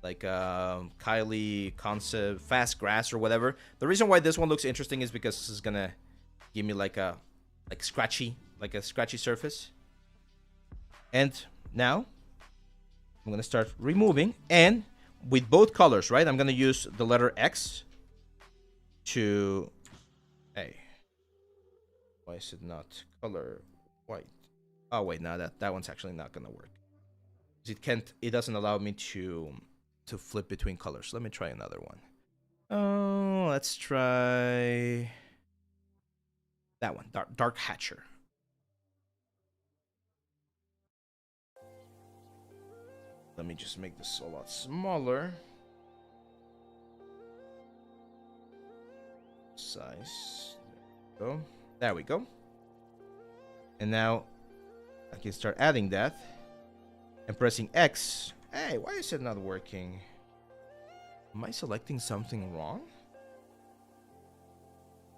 Speaker 1: Like Kylie Concept Fast Grass or whatever. The reason why this one looks interesting is because this is going to give me like a scratchy surface. And now I'm going to start removing, and with both colors, right? I'm going to use the letter X to... Hey. Why is it not color white? Oh, wait, no, that one's actually not going to work. It doesn't allow me to flip between colors. Let me try another one. Oh, let's try that one, Dark Hatcher. Let me just make this a lot smaller. Size. There we go. And now I can start adding that and pressing X. Hey, why is it not working? Am I selecting something wrong?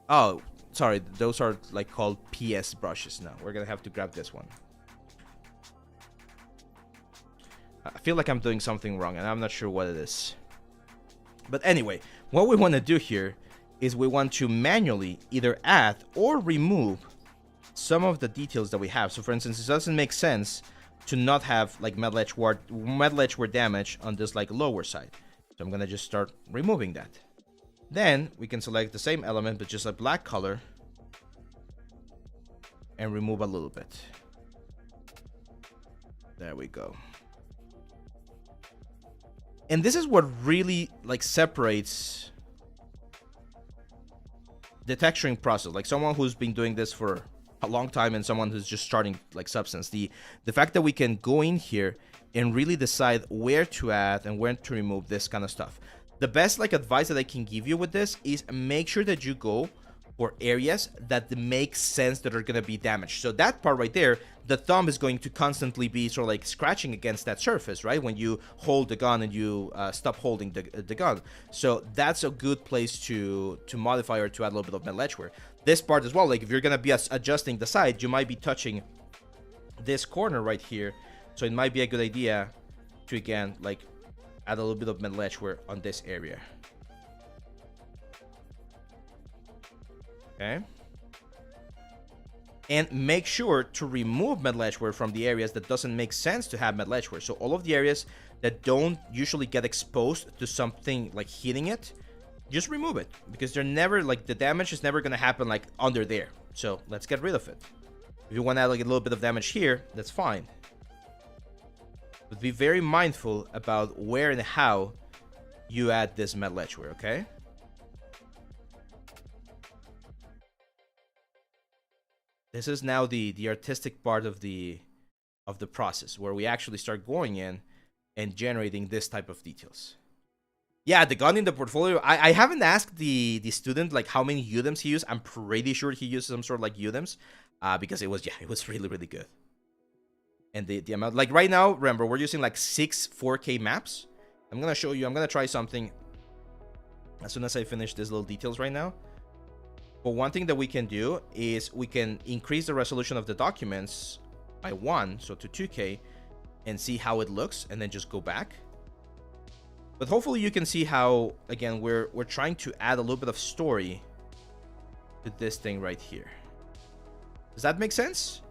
Speaker 1: Oh, sorry. Those are like called PS brushes now. We're gonna have to grab this one. I feel like I'm doing something wrong, and I'm not sure what it is. But anyway, what we want to do here is we want to manually either add or remove some of the details that we have. So for instance, it doesn't make sense to not have like metal edgeware damage on this like lower side. So I'm gonna just start removing that. Then we can select the same element but just a black color and remove a little bit. There we go. And this is what really like separates the texturing process. Like someone who's been doing this for a long time and someone who's just starting like Substance. The fact that we can go in here and really decide where to add and where to remove this kind of stuff. The best like advice that I can give you with this is make sure that you go for areas that make sense that are going to be damaged. So that part right there, the thumb is going to constantly be sort of like scratching against that surface, right? When you hold the gun and you stop holding the gun. So that's a good place to modify or to add a little bit of metal edgeware. This part as well, like if you're going to be adjusting the side, you might be touching this corner right here. So it might be a good idea to, again, like add a little bit of metal edgeware on this area. Okay. And make sure to remove metal edgeware from the areas that doesn't make sense to have metal edgeware. So all of the areas that don't usually get exposed to something like hitting it, just remove it, because they're never, like, the damage is never going to happen like under there. So let's get rid of it. If you want to add like a little bit of damage here, that's fine. But be very mindful about where and how you add this metal edgeware, okay? This is now the artistic part of the process, where we actually start going in and generating this type of details. Yeah, the gun in the portfolio, I haven't asked the student like how many UDEMs he used. I'm pretty sure he used some sort of like UDEMs, because it was really, really good. And the amount, like right now, remember, we're using like 6 4K maps. I'm gonna show you, I'm gonna try something as soon as I finish these little details right now. But one thing that we can do is we can increase the resolution of the documents by 1, so to 2K, and see how it looks, and then just go back. But hopefully you can see how, again, we're trying to add a little bit of story to this thing right here. Does that make sense?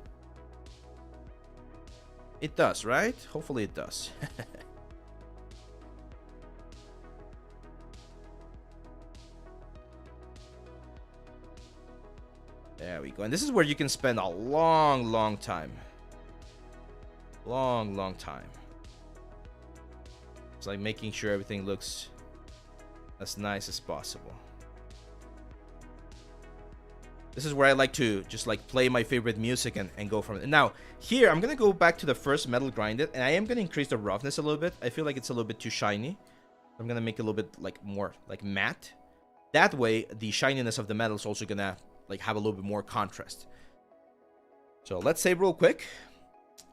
Speaker 1: It does, right? Hopefully it does. There we go. And this is where you can spend a long time. Long time. It's like making sure everything looks as nice as possible. This is where I like to just like play my favorite music and go from it. Now, here, I'm going to go back to the first metal grinded, and I am going to increase the roughness a little bit. I feel like it's a little bit too shiny. I'm going to make it a little bit like more like matte. That way, the shininess of the metal is also going to like have a little bit more contrast. So let's save real quick.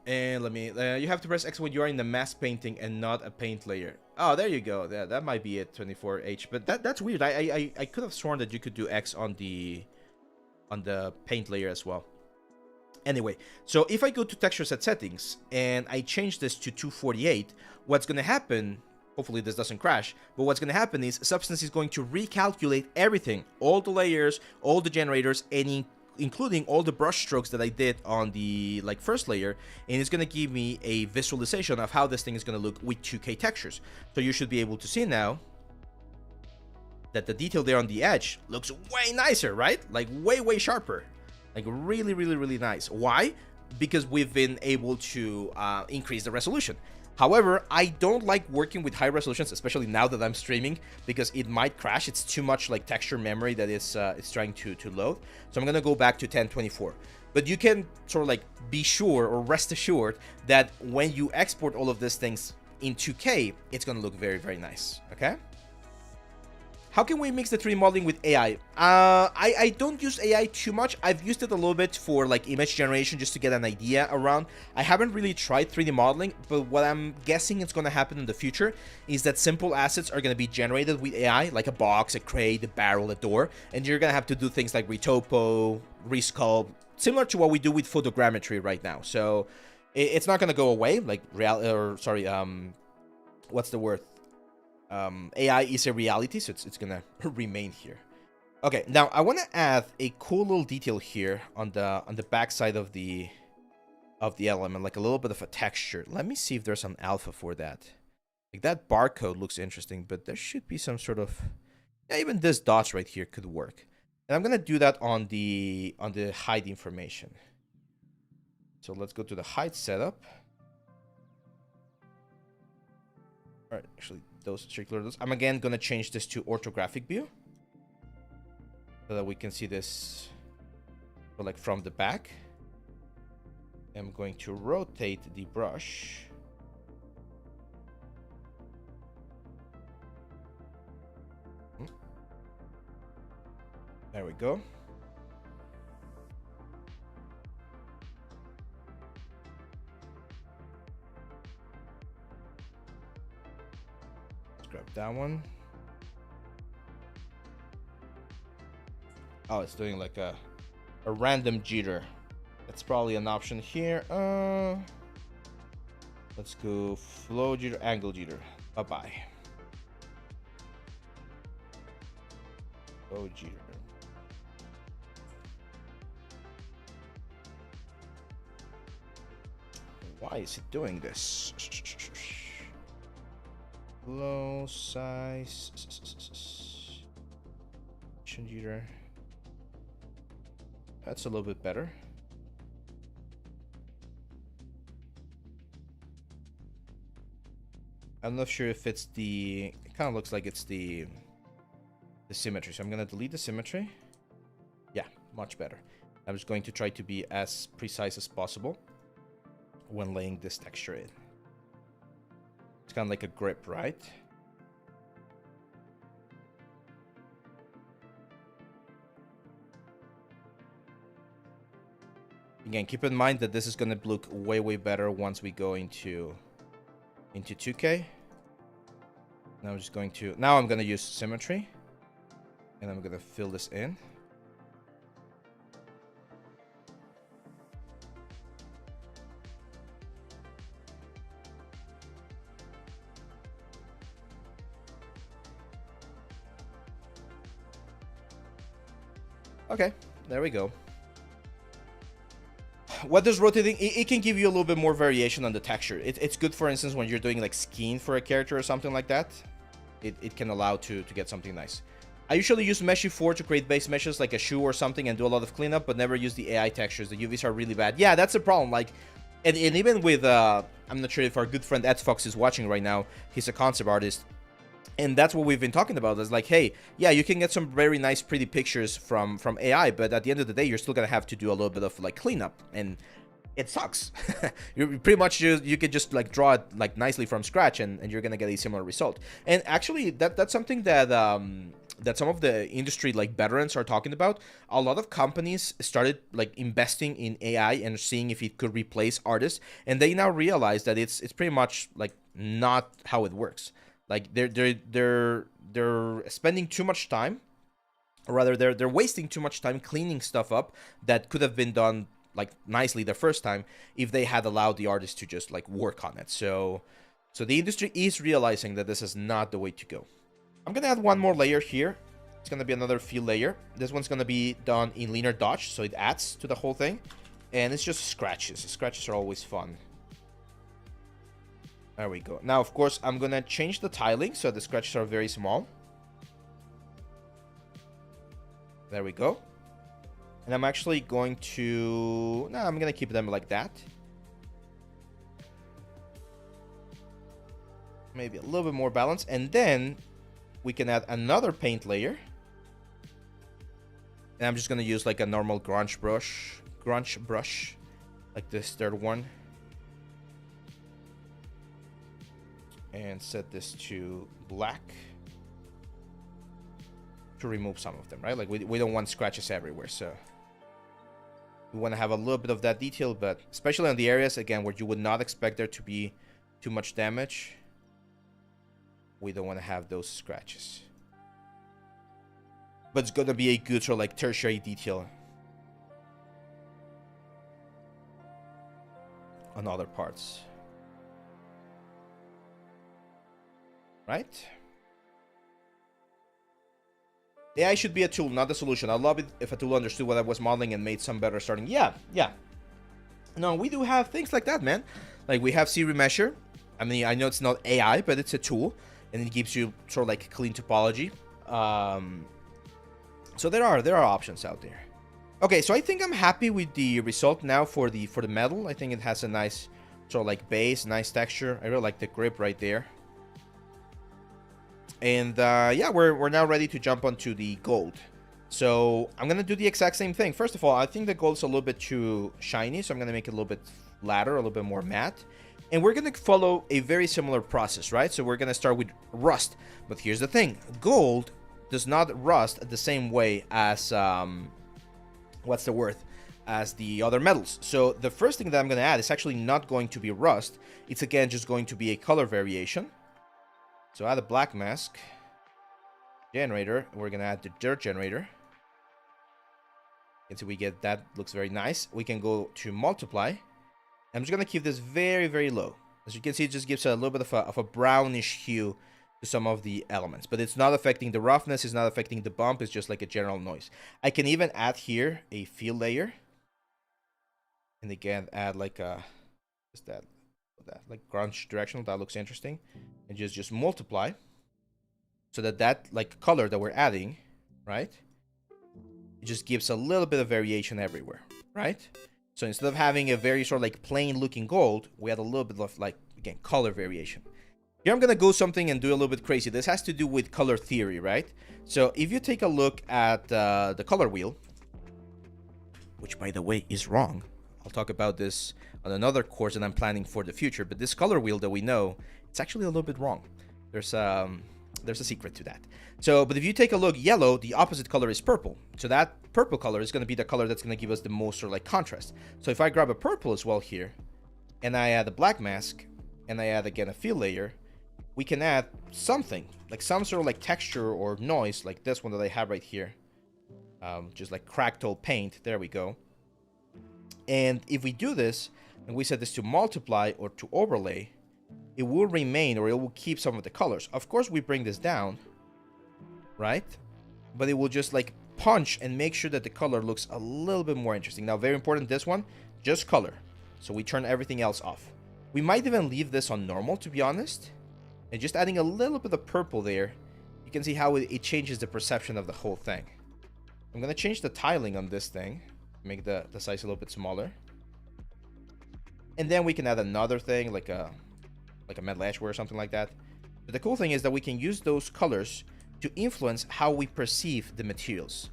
Speaker 1: And let me, you have to press X when you are in the mask painting and not a paint layer. Oh, there you go. That might be it, 24H. But that's weird. I could have sworn that you could do X on the paint layer as well. Anyway, so if I go to texture set settings and I change this to 248, what's going to happen, hopefully this doesn't crash, but what's going to happen is Substance is going to recalculate everything, all the layers, all the generators, and including all the brush strokes that I did on the like first layer, and it's going to give me a visualization of how this thing is going to look with 2K textures. So you should be able to see now that the detail there on the edge looks way nicer, right? Like way sharper. Like really nice. Why? Because we've been able to increase the resolution. However, I don't like working with high resolutions, especially now that I'm streaming, because it might crash. It's too much like texture memory that is it's trying to load. So I'm gonna go back to 1024. But you can sort of like be sure or rest assured that when you export all of these things in 2K, it's gonna look very nice. Okay. How can we mix the 3D modeling with AI? I don't use AI too much. I've used it a little bit for like image generation just to get an idea around. I haven't really tried 3D modeling, but what I'm guessing is going to happen in the future is that simple assets are going to be generated with AI, like a box, a crate, a barrel, a door, and you're going to have to do things like retopo, resculpt, similar to what we do with photogrammetry right now. So it's not going to go away, like what's the word? AI is a reality, so it's gonna remain here. Okay, now I want to add a cool little detail here on the back side of the element, like a little bit of a texture. Let me see if there's an alpha for that. Like that barcode looks interesting, but there should be some sort of, yeah, even this dots right here could work. And I'm gonna do that on the hide information. So let's go to the hide setup. All right, actually, those circular dots. I'm again gonna change this to orthographic view so that we can see this like from the back. I'm going to rotate the brush. There we go. that one. Oh, it's doing like a random jitter. That's probably an option here. Let's go flow jitter, angle jitter. Bye-bye. Flow jitter. Why is it doing this? Flow size. Jitter. That's a little bit better. I'm not sure if it's the... It kind of looks like it's the symmetry. So I'm going to delete the symmetry. Yeah, much better. I'm just going to try to be as precise as possible when laying this texture in. It's kind of like a grip, right? Again, keep in mind that this is going to look way, way better once we go into 2K. Now I'm just going to... Now I'm going to use symmetry. And I'm going to fill this in. Okay, there we go. What does rotating... It can give you a little bit more variation on the texture. It's good, for instance, when you're doing like skin for a character or something like that. It can allow to get something nice. I usually use Mesh U4 to create base meshes like a shoe or something and do a lot of cleanup, but never use the AI textures. The UVs are really bad. Yeah, that's a problem. Like, and even with... I'm not sure if our good friend Ed Fox is watching right now. He's a concept artist. And that's what we've been talking about. Is like, hey, yeah, you can get some very nice, pretty pictures from AI, but at the end of the day, you're still gonna have to do a little bit of like cleanup, and it sucks. You pretty much you could just like draw it like nicely from scratch, and you're gonna get a similar result. And actually, that's something that that some of the industry like veterans are talking about. A lot of companies started like investing in AI and seeing if it could replace artists, and they now realize that it's pretty much like not how it works. Like they're spending too much time, or rather they're wasting too much time cleaning stuff up that could have been done like nicely the first time if they had allowed the artist to just like work on it. So the industry is realizing that this is not the way to go. I'm gonna add one more layer here. It's gonna be another fill layer. This one's gonna be done in linear dodge, so it adds to the whole thing, and it's just scratches. Scratches are always fun. There we go. Now, of course, I'm gonna change the tiling so the scratches are very small. There we go. And I'm actually going to... No, I'm gonna keep them like that. Maybe a little bit more balance. And then we can add another paint layer. And I'm just gonna use like a normal grunge brush. Like this third one. And set this to black to remove some of them, right? Like we don't want scratches everywhere, so we want to have a little bit of that detail, but especially on the areas again where you would not expect there to be too much damage, we don't want to have those scratches. But it's gonna be a good sort of like tertiary detail on other parts. Right? AI should be a tool, not a solution. I'd love it if a tool understood what I was modeling and made some better starting. Yeah. No, we do have things like that, man. Like we have C-Remesher. I mean, I know it's not AI, but it's a tool, and it gives you sort of like clean topology. So there are options out there. Okay, so I think I'm happy with the result now for the metal. I think it has a nice sort of like base, nice texture. I really like the grip right there. And yeah, we're now ready to jump onto the gold. So I'm going to do the exact same thing. First of all, I think the gold is a little bit too shiny, so I'm going to make it a little bit flatter, a little bit more matte. And we're going to follow a very similar process, right? So we're going to start with rust. But here's the thing. Gold does not rust the same way as, as the other metals. So the first thing that I'm going to add is actually not going to be rust. It's, again, just going to be a color variation. So add a black mask generator. We're gonna add the dirt generator. And so we get that, looks very nice. We can go to multiply. I'm just gonna keep this very, very low. As you can see, it just gives a little bit of a brownish hue to some of the elements, but it's not affecting the roughness, it's not affecting the bump, it's just like a general noise. I can even add here a fill layer. And again, add like a, just that like grunge directional, that looks interesting. And just multiply. So that like color that we're adding, right? It just gives a little bit of variation everywhere, right? So instead of having a very sort of like plain looking gold, we had a little bit of like, again, color variation. Here I'm gonna go something and do a little bit crazy. This has to do with color theory, right? So if you take a look at the color wheel, which by the way is wrong. I'll talk about this on another course that I'm planning for the future, but this color wheel that we know, it's actually a little bit wrong. There's a secret to that. So, but if you take a look, yellow, the opposite color is purple. So that purple color is going to be the color that's going to give us the most sort of like contrast. So if I grab a purple as well here, and I add a black mask, and I add again a fill layer, we can add something, like some sort of like texture or noise, like this one that I have right here. Just like Cracktole paint, there we go. And if we do this, and we set this to multiply or to overlay, it will remain, or it will keep some of the colors. Of course, we bring this down, right? But it will just like punch and make sure that the color looks a little bit more interesting. Now, very important, this one, just color. So we turn everything else off. We might even leave this on normal, to be honest. And just adding a little bit of purple there, you can see how it changes the perception of the whole thing. I'm going to change the tiling on this thing, make the size a little bit smaller. And then we can add another thing, like a metal ashware or something like that. But the cool thing is that we can use those colors to influence how we perceive the materials.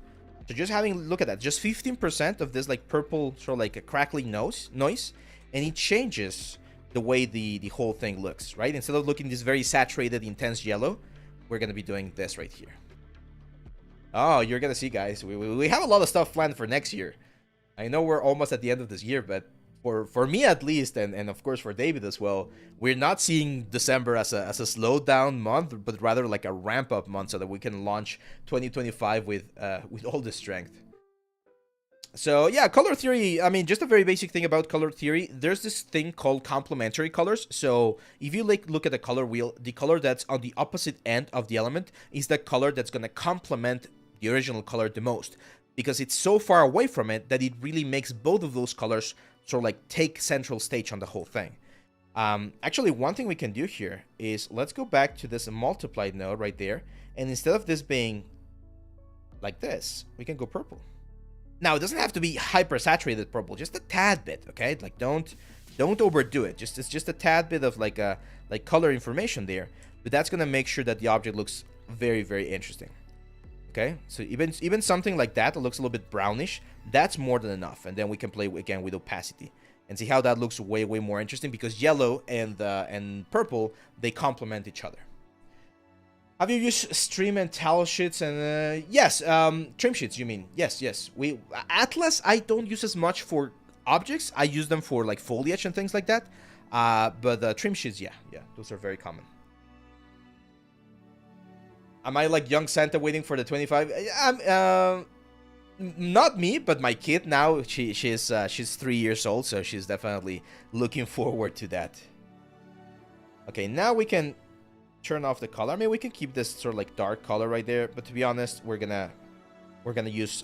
Speaker 1: So just having, look at that, just 15% of this like purple sort of like a crackling noise, and it changes the way the whole thing looks, right? Instead of looking this very saturated, intense yellow, we're going to be doing this right here. Oh, you're going to see, guys, we have a lot of stuff planned for next year. I know we're almost at the end of this year, but for me at least, and of course for David as well, we're not seeing December as a slow down month, but rather like a ramp up month, so that we can launch 2025 with all the strength. So yeah, color theory, I mean, just a very basic thing about color theory, there's this thing called complementary colors. So if you like look at the color wheel, the color that's on the opposite end of the element is the color that's going to complement the original color the most, because it's so far away from it that it really makes both of those colors sort of like take central stage on the whole thing. Actually, one thing we can do here is let's go back to this multiplied node right there, and instead of this being like this, we can go purple. Now, it doesn't have to be hyper saturated purple, just a tad bit, okay? Like don't overdo it. It's just a tad bit of like color information there, but that's gonna make sure that the object looks very, very interesting. Okay, so even something like that looks a little bit brownish, that's more than enough. And then we can play again with opacity and see how that looks way more interesting, because yellow and purple, they complement each other. Have you used stream and tile sheets? And yes, trim sheets, you mean? Yes. Atlas I don't use as much for objects. I use them for like foliage and things like that. But trim sheets, yeah, those are very common. Am I like young Santa waiting for the 25? Not me, but my kid now. She's 3 years old, so she's definitely looking forward to that. Okay, now we can turn off the color. I mean, we can keep this sort of like dark color right there, but to be honest, we're gonna use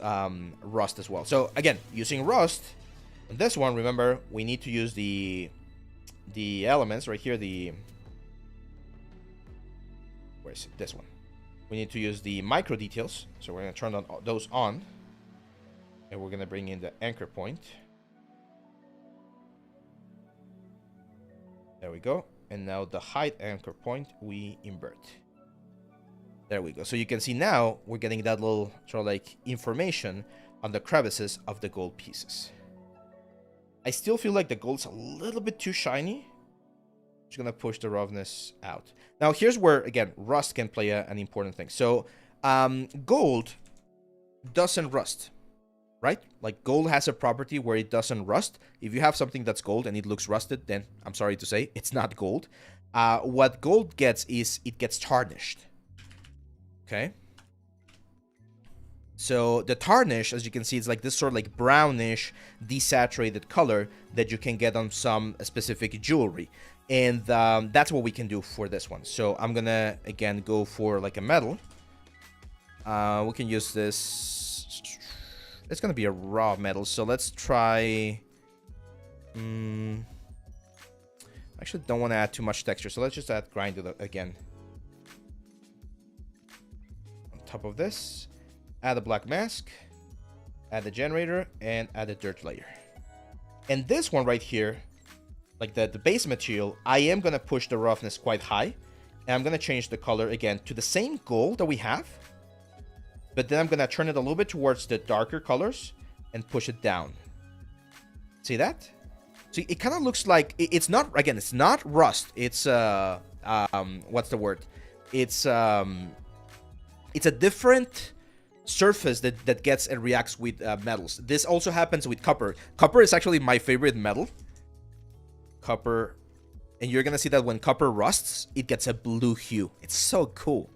Speaker 1: rust as well. So again, using rust on this one, remember we need to use the elements right here. Where's this one? We need to use the micro details, so we're going to turn those on, and we're going to bring in the anchor point. There we go. And now the height anchor point, we invert. There we go. So you can see now we're getting that little sort of like information on the crevices of the gold pieces. I still feel like the gold's a little bit too shiny. Just going to push the roughness out. Now, here's where, again, rust can play an important thing. So, gold doesn't rust, right? Like, gold has a property where it doesn't rust. If you have something that's gold and it looks rusted, then I'm sorry to say, it's not gold. what gold gets is it gets tarnished. Okay. So the tarnish, as you can see, is like this sort of like brownish, desaturated color that you can get on some specific jewelry. And that's what we can do for this one. So I'm gonna, again, go for like a metal. We can use this. It's gonna be a raw metal. So let's try... actually don't want to add too much texture. So let's just add grind again. On top of this. Add a black mask, add the generator, and add a dirt layer. And this one right here, like the base material, I am going to push the roughness quite high. And I'm going to change the color again to the same gold that we have. But then I'm going to turn it a little bit towards the darker colors and push it down. See that? So it kind of looks like, it's not, again, it's not rust. It's, what's the word? It's a different surface that gets and reacts with metals. This also happens with copper. Copper is actually my favorite metal. Copper, and you're gonna see that when copper rusts, it gets a blue hue. It's so cool,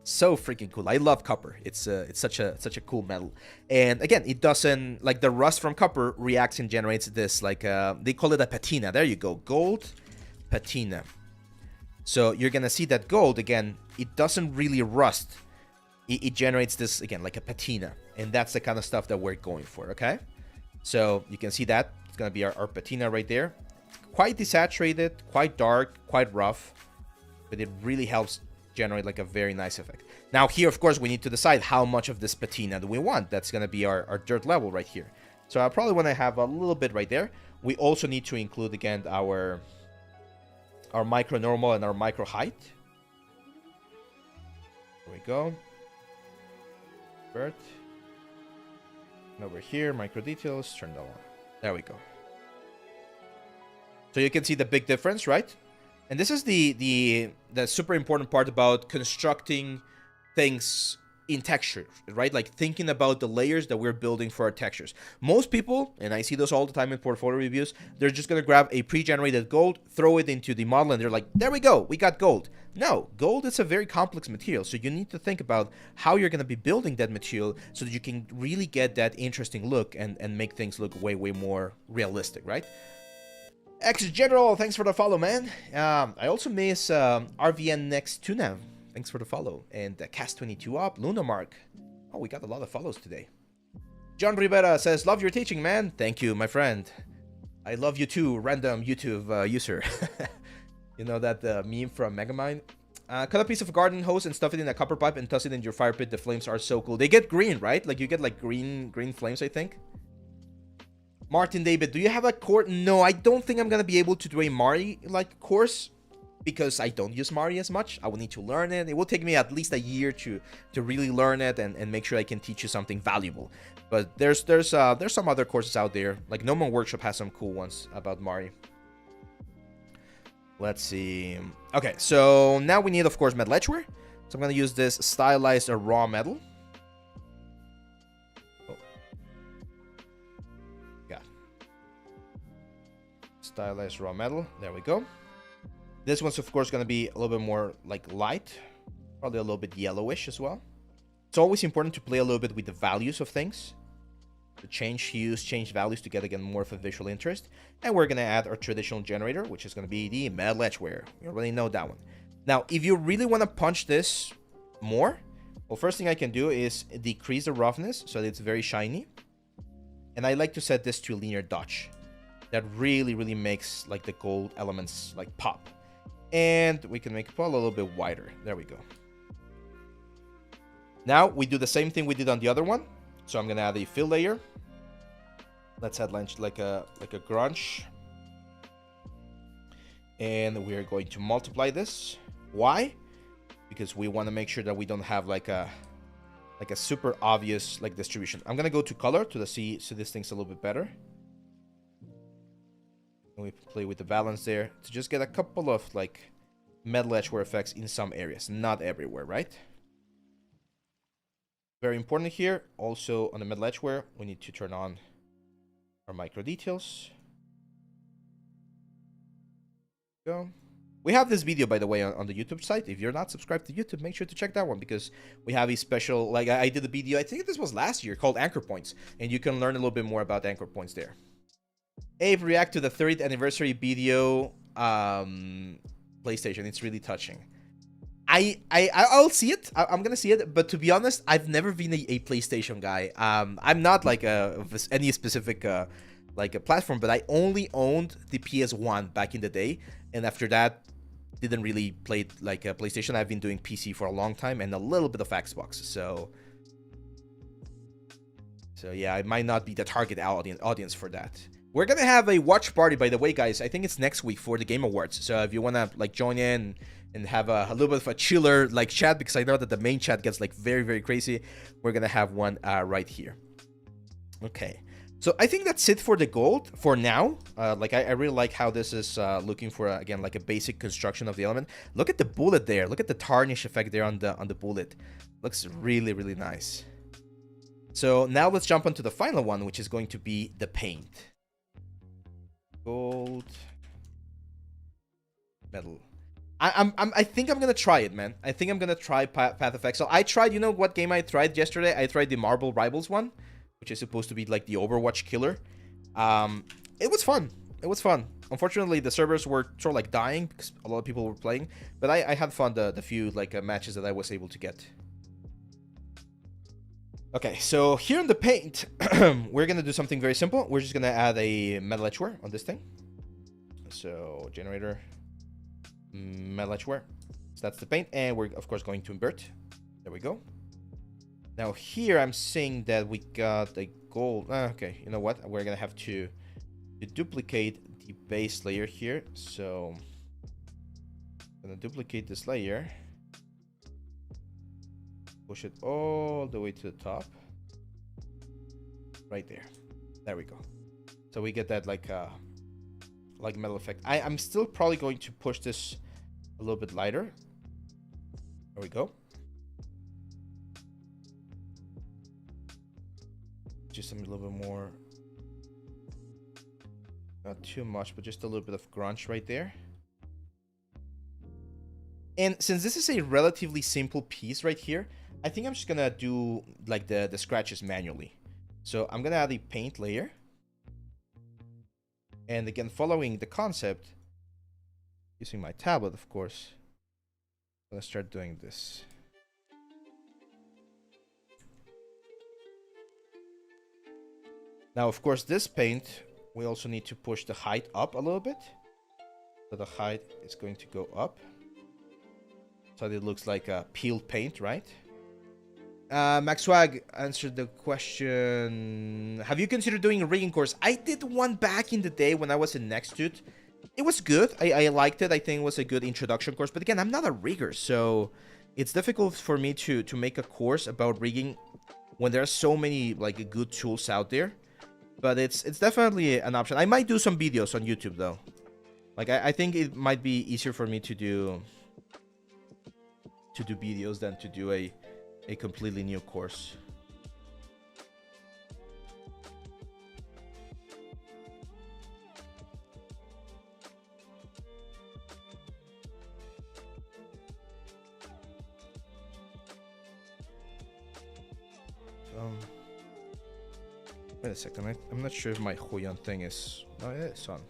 Speaker 1: so freaking cool. I love copper. It's such a cool metal. And again, it doesn't, like, the rust from copper reacts and generates this, like, they call it a patina. There you go, gold patina. So you're gonna see that gold, again, it doesn't really rust. It generates this, again, like a patina. And that's the kind of stuff that we're going for, okay? So you can see that. It's going to be our patina right there. Quite desaturated, quite dark, quite rough. But it really helps generate like a very nice effect. Now here, of course, we need to decide how much of this patina do we want. That's going to be our dirt level right here. So I probably want to have a little bit right there. We also need to include, again, our micro normal and our micro height. There we go. And over here, micro details, turn that on. There we go. So you can see the big difference, right? And this is the super important part about constructing things in texture, right? Like thinking about the layers that we're building for our textures. Most people, and I see those all the time in portfolio reviews, they're just going to grab a pre-generated gold, throw it into the model, and they're like, there we go, we got gold. No, gold is a very complex material, so you need to think about how you're going to be building that material so that you can really get that interesting look and make things look way, way more realistic, right? X General, thanks for the follow, man. I also miss RVN Next Tuna. Thanks for the follow. And Cast22 up, Luna Mark. Oh, we got a lot of follows today. John Rivera says, love your teaching, man. Thank you, my friend. I love you too, random YouTube user. You know that meme from Megamind? Cut a piece of garden hose and stuff it in a copper pipe and toss it in your fire pit. The flames are so cool. They get green, right? Like you get like green flames, I think. Martin David, do you have a course? No, I don't think I'm going to be able to do a Mari like course because I don't use Mari as much. I will need to learn it. It will take me at least a year to really learn it and make sure I can teach you something valuable. But there's some other courses out there. Like No Man Workshop has some cool ones about Mari. Let's see. Okay, so now we need, of course, metal etchware. So I'm going to use this stylized raw metal. Stylized raw metal. There we go. This one's of course going to be a little bit more like light, probably a little bit yellowish as well. It's always important to play a little bit with the values of things, to change hues, change values to get again more of a visual interest. And we're going to add our traditional generator, which is going to be the metal etchware. You already know that one. Now if you really want to punch this more, well, first thing I can do is decrease the roughness so that it's very shiny, and I like to set this to linear Dutch. That really makes like the gold elements like pop. And we can make it a little bit wider. There we go. Now we do the same thing we did on the other one. So I'm gonna add a fill layer. Let's add like a grunge. And we're going to multiply this. Why? Because we want to make sure that we don't have like a super obvious like distribution. I'm gonna go to color to see this thing's a little bit better. We play with the balance there to just get a couple of like metal etchware effects in some areas, not everywhere, right? Very important here. Also on the metal etchware, we need to turn on our micro details. Go. We have this video, by the way, on the YouTube site. If you're not subscribed to YouTube, make sure to check that one, because we have a special, like I did a video, I think this was last year, called Anchor Points, and you can learn a little bit more about anchor points there. Abe, react to the 30th anniversary video, PlayStation. It's really touching. I'll see it. I'm gonna see it, but to be honest, I've never been a PlayStation guy. I'm not like any specific like a platform, but I only owned the PS1 back in the day, and after that, didn't really play like a PlayStation. I've been doing PC for a long time and a little bit of Xbox. So yeah, I might not be the target audience for that. We're gonna have a watch party, by the way, guys. I think it's next week for the Game Awards. So if you wanna like join in and have a little bit of a chiller like chat, because I know that the main chat gets like very, very crazy, we're gonna have one right here. Okay, so I think that's it for the gold for now. Like I really like how this is looking for again like a basic construction of the element. Look at the bullet there. Look at the tarnish effect there on the bullet. Looks really, really nice. So now let's jump onto the final one, which is going to be the paint. Gold, metal. I think I'm gonna try it, man. I think I'm gonna try Path of Exile. I tried, you know what game I tried yesterday? I tried the Marble Rivals one, which is supposed to be like the Overwatch killer. It was fun. It was fun. Unfortunately, the servers were sort of like dying because a lot of people were playing, but I had fun the few like matches that I was able to get. Okay, so here in the paint, we're gonna do something very simple. We're just gonna add a metal etchware on this thing. So generator, metal etchware. So that's the paint, and we're of course going to invert. There we go. Now here I'm seeing that we got a gold. Okay, you know what? We're gonna have to duplicate the base layer here. So I'm gonna duplicate this layer. Push it all the way to the top. Right there. There we go. So we get that like metal effect. I'm still probably going to push this a little bit lighter. There we go. Just a little bit more. Not too much, but just a little bit of grunge right there. And since this is a relatively simple piece right here, I think I'm just gonna do like the scratches manually. So I'm gonna add a paint layer. And again, following the concept, using my tablet, of course, I'm gonna start doing this. Now, of course, this paint, we also need to push the height up a little bit. So the height is going to go up. So it looks like a peeled paint, right? Max Swag answered the question. Have you considered doing a rigging course? I did one back in the day when I was in Nextute. It was good. I liked it. I think it was a good introduction course. But again, I'm not a rigger, so it's difficult for me to make a course about rigging when there are so many like good tools out there. But it's definitely an option. I might do some videos on YouTube though. Like I think it might be easier for me to do videos than to do a completely new course. Wait a second, I'm not sure if my Huyan thing is... No, it's on.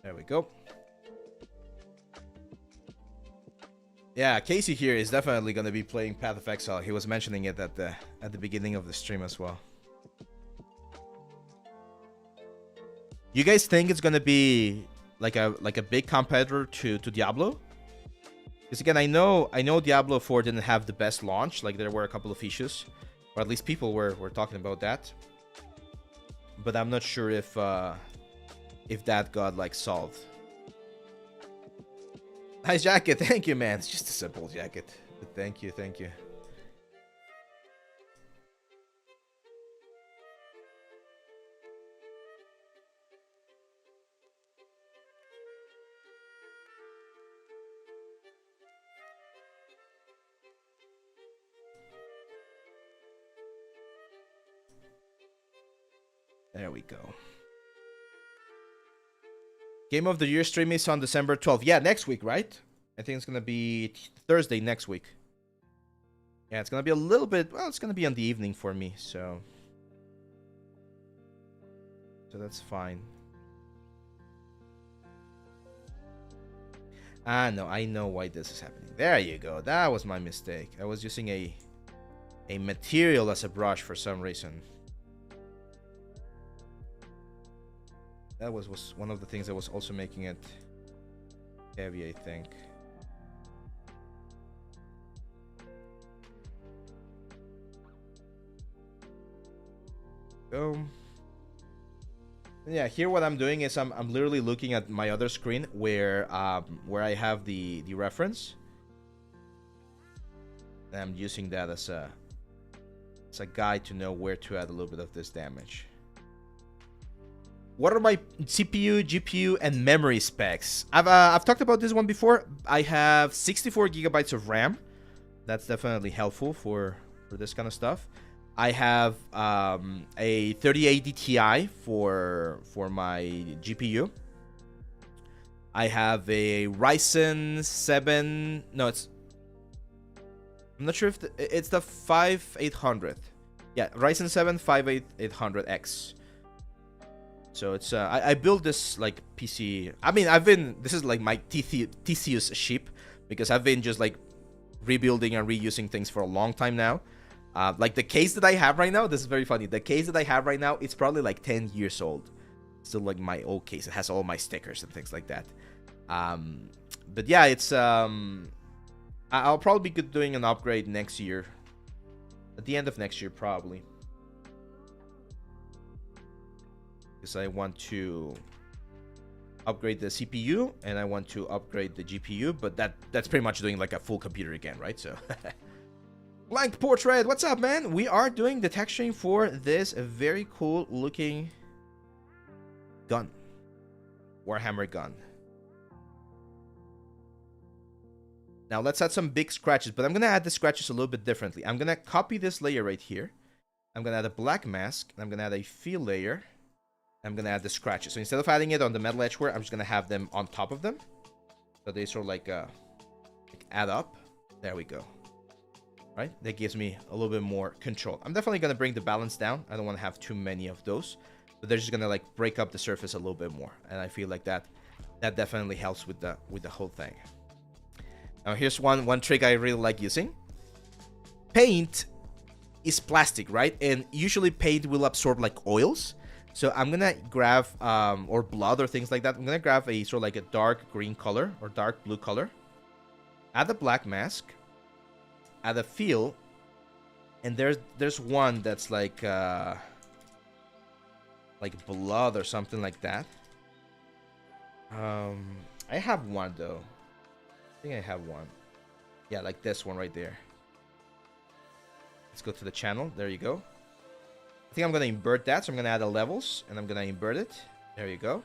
Speaker 1: There we go. Yeah, Casey here is definitely going to be playing Path of Exile. He was mentioning it at the beginning of the stream as well. You guys think it's going to be like a big competitor to Diablo? Because again, I know Diablo 4 didn't have the best launch. Like there were a couple of issues, or at least people were talking about that. But I'm not sure if that got like solved. Nice jacket, thank you, man. It's just a simple jacket. But thank you, thank you. There we go. Game of the Year stream is on December 12th. Yeah, next week, right? I think it's going to be Thursday next week. Yeah, it's going to be a little bit... Well, it's going to be on the evening for me, so... So that's fine. Ah, no, I know why this is happening. There you go. That was my mistake. I was using a material as a brush for some reason. That was one of the things that was also making it heavy, I think. Yeah, here what I'm doing is I'm literally looking at my other screen where I have the reference. And I'm using that as a guide to know where to add a little bit of this damage. What are my CPU, GPU, and memory specs? I've talked about this one before. I have 64 gigabytes of RAM. That's definitely helpful for this kind of stuff. I have a 3080 Ti for my GPU. I have a Ryzen 7. No, I'm not sure if it's the 5800. Yeah, Ryzen 7 5800X. So it's I built this like PC. I mean, this is like my Theseus ship, because I've been just like rebuilding and reusing things for a long time now. Like the case that I have right now, this is very funny. The case that I have right now, it's probably like 10 years old. Still like my old case. It has all my stickers and things like that. But yeah, it's I'll probably be doing an upgrade next year. At the end of next year, probably. Because I want to upgrade the CPU and I want to upgrade the GPU, but that's pretty much doing like a full computer again, right? So Blank Portrait, what's up, man? We are doing the texturing for this very cool looking gun. Warhammer gun. Now let's add some big scratches, but I'm gonna add the scratches a little bit differently. I'm gonna copy this layer right here. I'm gonna add a black mask, and I'm gonna add a fill layer. I'm gonna add the scratches. So instead of adding it on the metal edgeware, I'm just gonna have them on top of them, so they sort of like add up. There we go. Right, that gives me a little bit more control. I'm definitely gonna bring the balance down. I don't want to have too many of those, but they're just gonna like break up the surface a little bit more, and I feel like that definitely helps with the whole thing. Now here's one trick I really like using. Paint is plastic, right? And usually paint will absorb like oils. So I'm gonna grab or blood or things like that. I'm gonna grab a sort of like a dark green color or dark blue color. Add the black mask. Add a fill. And there's one that's like blood or something like that. I have one though. I think I have one. Yeah, like this one right there. Let's go to the channel. There you go. I think I'm going to invert that. So I'm going to add the levels. And I'm going to invert it. There you go.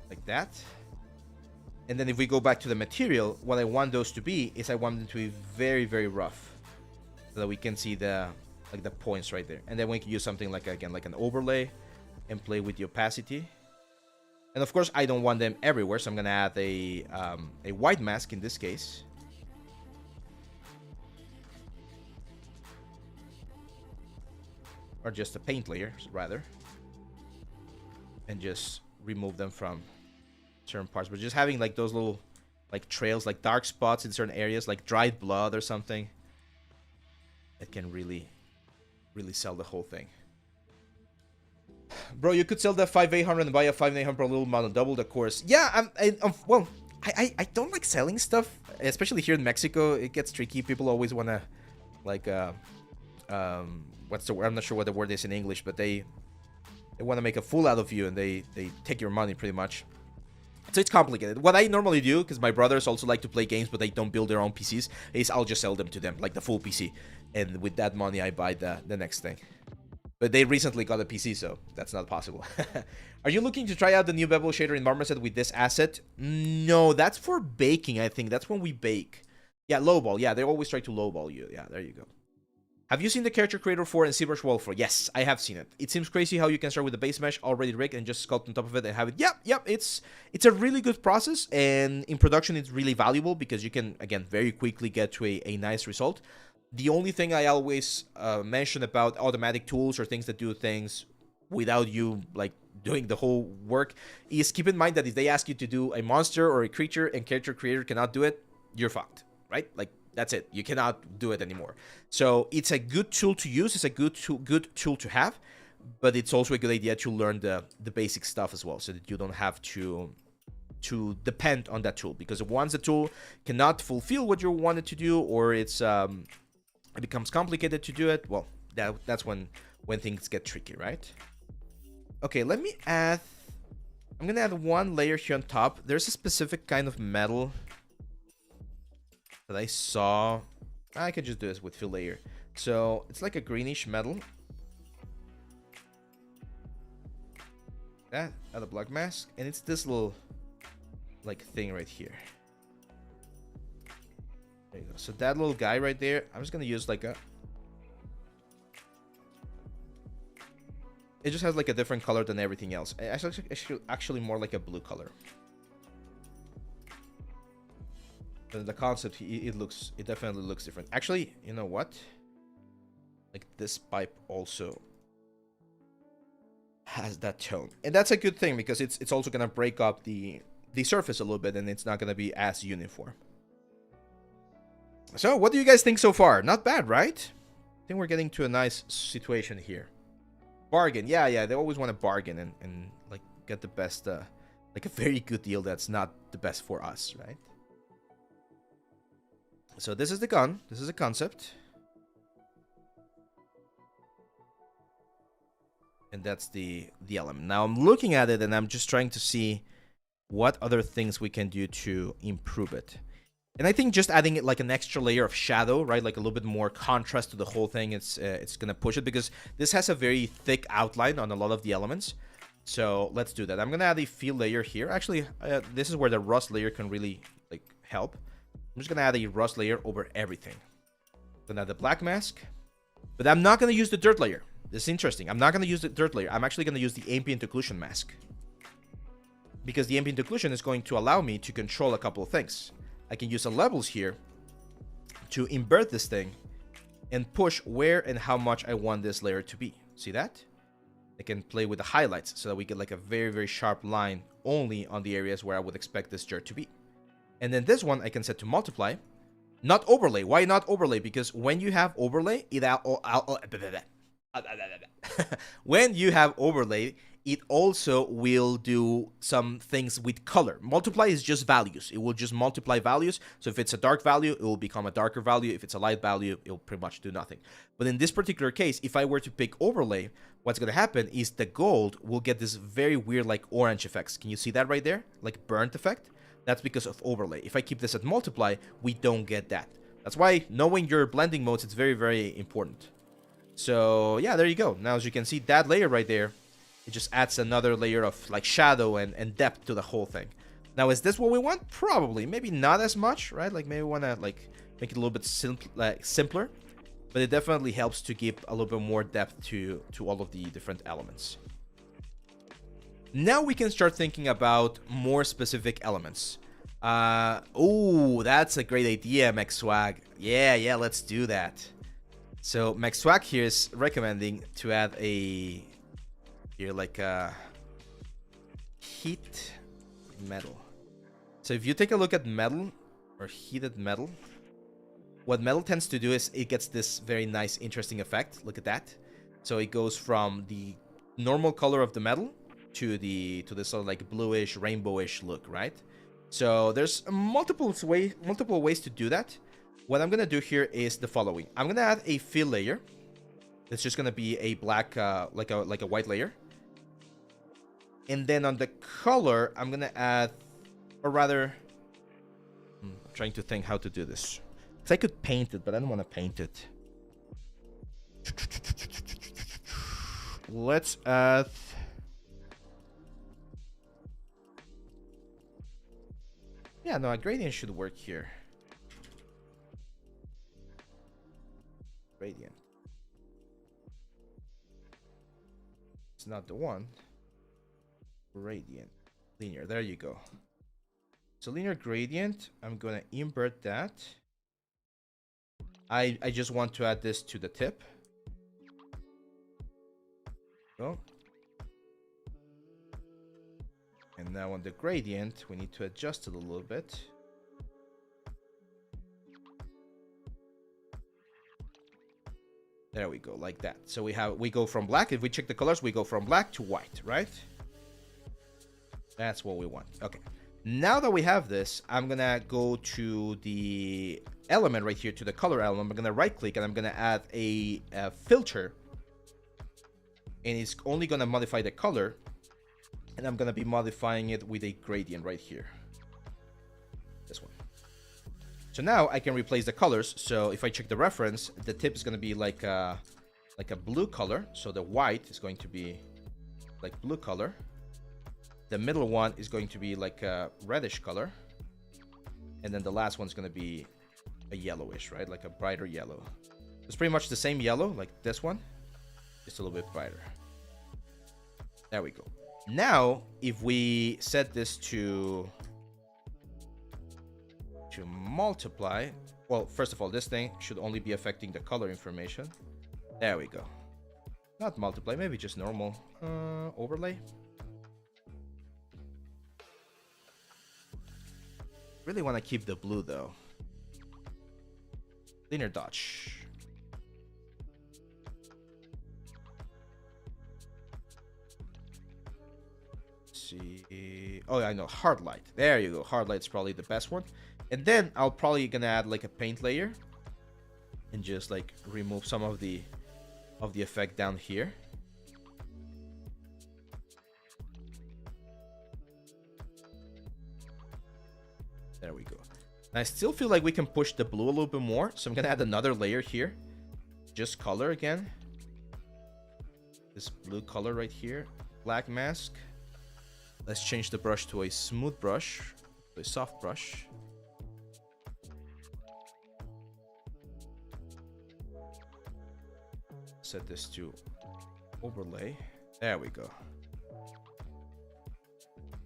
Speaker 1: Like that. And then if we go back to the material, what I want those to be is I want them to be very, very rough. So that we can see the points right there. And then we can use something like, again, like an overlay. And play with the opacity. And of course, I don't want them everywhere, so I'm gonna add a white mask in this case. Or just a paint layer, rather. And just remove them from certain parts. But just having like those little like trails, like dark spots in certain areas, like dried blood or something. It can really, really sell the whole thing. Bro, you could sell that 5800 and buy a 5800 for a little amount and double the course. Yeah, well, I don't like selling stuff, especially here in Mexico. It gets tricky. People always want to, like, what's the word? I'm not sure what the word is in English, but they want to make a fool out of you, and they take your money pretty much. So it's complicated. What I normally do, because my brothers also like to play games, but they don't build their own PCs, is I'll just sell them to them, like the full PC. And with that money, I buy the next thing. But they recently got a PC, so that's not possible. Are you looking to try out the new bevel shader in Marmoset with this asset? No, that's for baking, I think. That's when we bake. Yeah, lowball. Yeah, they always try to lowball you. Yeah, there you go. Have you seen the character creator for in ZBrush Workflow? Yes, I have seen it. It seems crazy how you can start with the base mesh already rigged and just sculpt on top of it and have it. Yep. It's a really good process, and in production it's really valuable because you can, again, very quickly get to a nice result. The only thing I always mention about automatic tools or things that do things without you like doing the whole work is keep in mind that if they ask you to do a monster or a creature and character creator cannot do it, you're fucked, right? Like, that's it. You cannot do it anymore. So it's a good tool to use. It's a good tool to have, but it's also a good idea to learn the basic stuff as well, so that you don't have to depend on that tool. Because once the tool cannot fulfill what you wanted to do, or it becomes complicated to do it, well, that's when things get tricky, right? Okay, let me add. I'm gonna add one layer here on top. There's a specific kind of metal that I saw. I could just do this with fill layer. So it's like a greenish metal. Add a black mask, and it's this little like thing right here. There you go. So that little guy right there, I'm just gonna use like a. It just has like a different color than everything else. Actually more like a blue color. The concept, it definitely looks different. Actually, you know what? Like this pipe also has that tone, and that's a good thing because it's also gonna break up the surface a little bit, and it's not gonna be as uniform. So, what do you guys think so far? Not bad, right? I think we're getting to a nice situation here. Bargain, yeah. They always want to bargain and like get the best, like a very good deal that's not the best for us, right? So this is the gun. This is a concept. And that's the element. Now I'm looking at it and I'm just trying to see what other things we can do to improve it. And I think just adding it like an extra layer of shadow, right? Like a little bit more contrast to the whole thing. It's going to push it because this has a very thick outline on a lot of the elements. So let's do that. I'm going to add a fill layer here. Actually, this is where the rust layer can really like help. I'm just going to add a rust layer over everything. Then add the black mask. But I'm not going to use the dirt layer. This is interesting. I'm not going to use the dirt layer. I'm actually going to use the ambient occlusion mask. Because the ambient occlusion is going to allow me to control a couple of things. I can use some levels here to invert this thing and push where and how much I want this layer to be. See that? I can play with the highlights so that we get like a very, very sharp line only on the areas where I would expect this dirt to be. And then this one I can set to multiply, not overlay. Why not overlay? Because when you have overlay, when you have overlay, it also will do some things with color. Multiply is just values. It will just multiply values. So if it's a dark value, it will become a darker value. If it's a light value, it will pretty much do nothing. But in this particular case, if I were to pick overlay, what's going to happen is the gold will get this very weird like orange effects. Can you see that right there? Like burnt effect? That's because of overlay. If I keep this at multiply, we don't get that. That's why knowing your blending modes, it's very, very important. So yeah, there you go. Now, as you can see, that layer right there, it just adds another layer of like shadow and depth to the whole thing. Now, is this what we want? Probably. Maybe not as much, right? Like maybe we want to like make it a little bit simpler, but it definitely helps to give a little bit more depth to all of the different elements. Now we can start thinking about more specific elements. Oh, that's a great idea, MechSwag. Yeah, let's do that. So MechSwag here is recommending to add a like a heat metal. So if you take a look at metal or heated metal, what metal tends to do is it gets this very nice, interesting effect. Look at that. So it goes from the normal color of the metal to this sort of like bluish, rainbowish look, right? So there's multiple ways to do that. What I'm gonna do here is the following. I'm gonna add a fill layer. It's just gonna be a black, like a white layer. And then on the color, I'm gonna add, or rather, I'm trying to think how to do this. Because I could paint it, but I don't want to paint it. Let's add. Yeah, no, a gradient should work here. Gradient. not the one. Gradient. Linear. There you go. So linear gradient. I'm gonna invert that. I just want to add this to the tip. Go. And now on the gradient, we need to adjust it a little bit. There we go, like that. So we go from black. If we check the colors, we go from black to white, right? That's what we want. Okay. Now that we have this, I'm gonna go to the element right here, to the color element. I'm gonna right click and I'm gonna add a filter. And it's only gonna modify the color. And I'm gonna be modifying it with a gradient right here. This one. So now I can replace the colors. So if I check the reference, the tip is gonna be like a blue color. So the white is going to be like blue color. The middle one is going to be like a reddish color. And then the last one's gonna be a yellowish, right? Like a brighter yellow. It's pretty much the same yellow, like this one, just a little bit brighter. There we go. Now, if we set this to multiply, well, first of all, this thing should only be affecting the color information. There we go. Not multiply, maybe just normal overlay. Really want to keep the blue though. Linear dodge. See, oh, I know, hard light. There you go. Hard light's probably the best one. And then I'll probably gonna add like a paint layer and just like remove some of the effect down here. There we go. And I still feel like we can push the blue a little bit more, so I'm gonna add another layer here. Just color again. This blue color right here. Black mask. Let's change the brush to a smooth brush, a soft brush. Set this to overlay. There we go.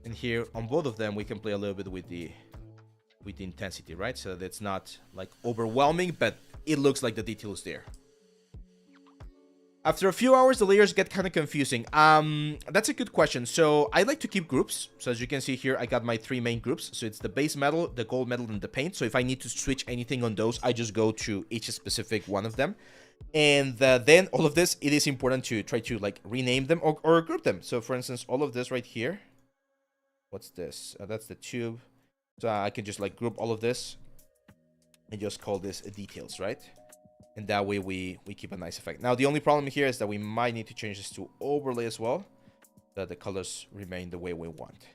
Speaker 1: And here on both of them, we can play a little bit with the intensity, right? So that it's not like overwhelming, but it looks like the detail is there. After a few hours, the layers get kind of confusing. That's a good question. So I like to keep groups. So as you can see here, I got my 3 main groups. So it's the base metal, the gold metal, and the paint. So if I need to switch anything on those, I just go to each specific one of them. And then all of this, it is important to try to like rename them or group them. So for instance, all of this right here. What's this? That's the tube. So I can just like group all of this and just call this details, right? And that way we keep a nice effect. Now, the only problem here is that we might need to change this to overlay as well, that the colors remain the way we want.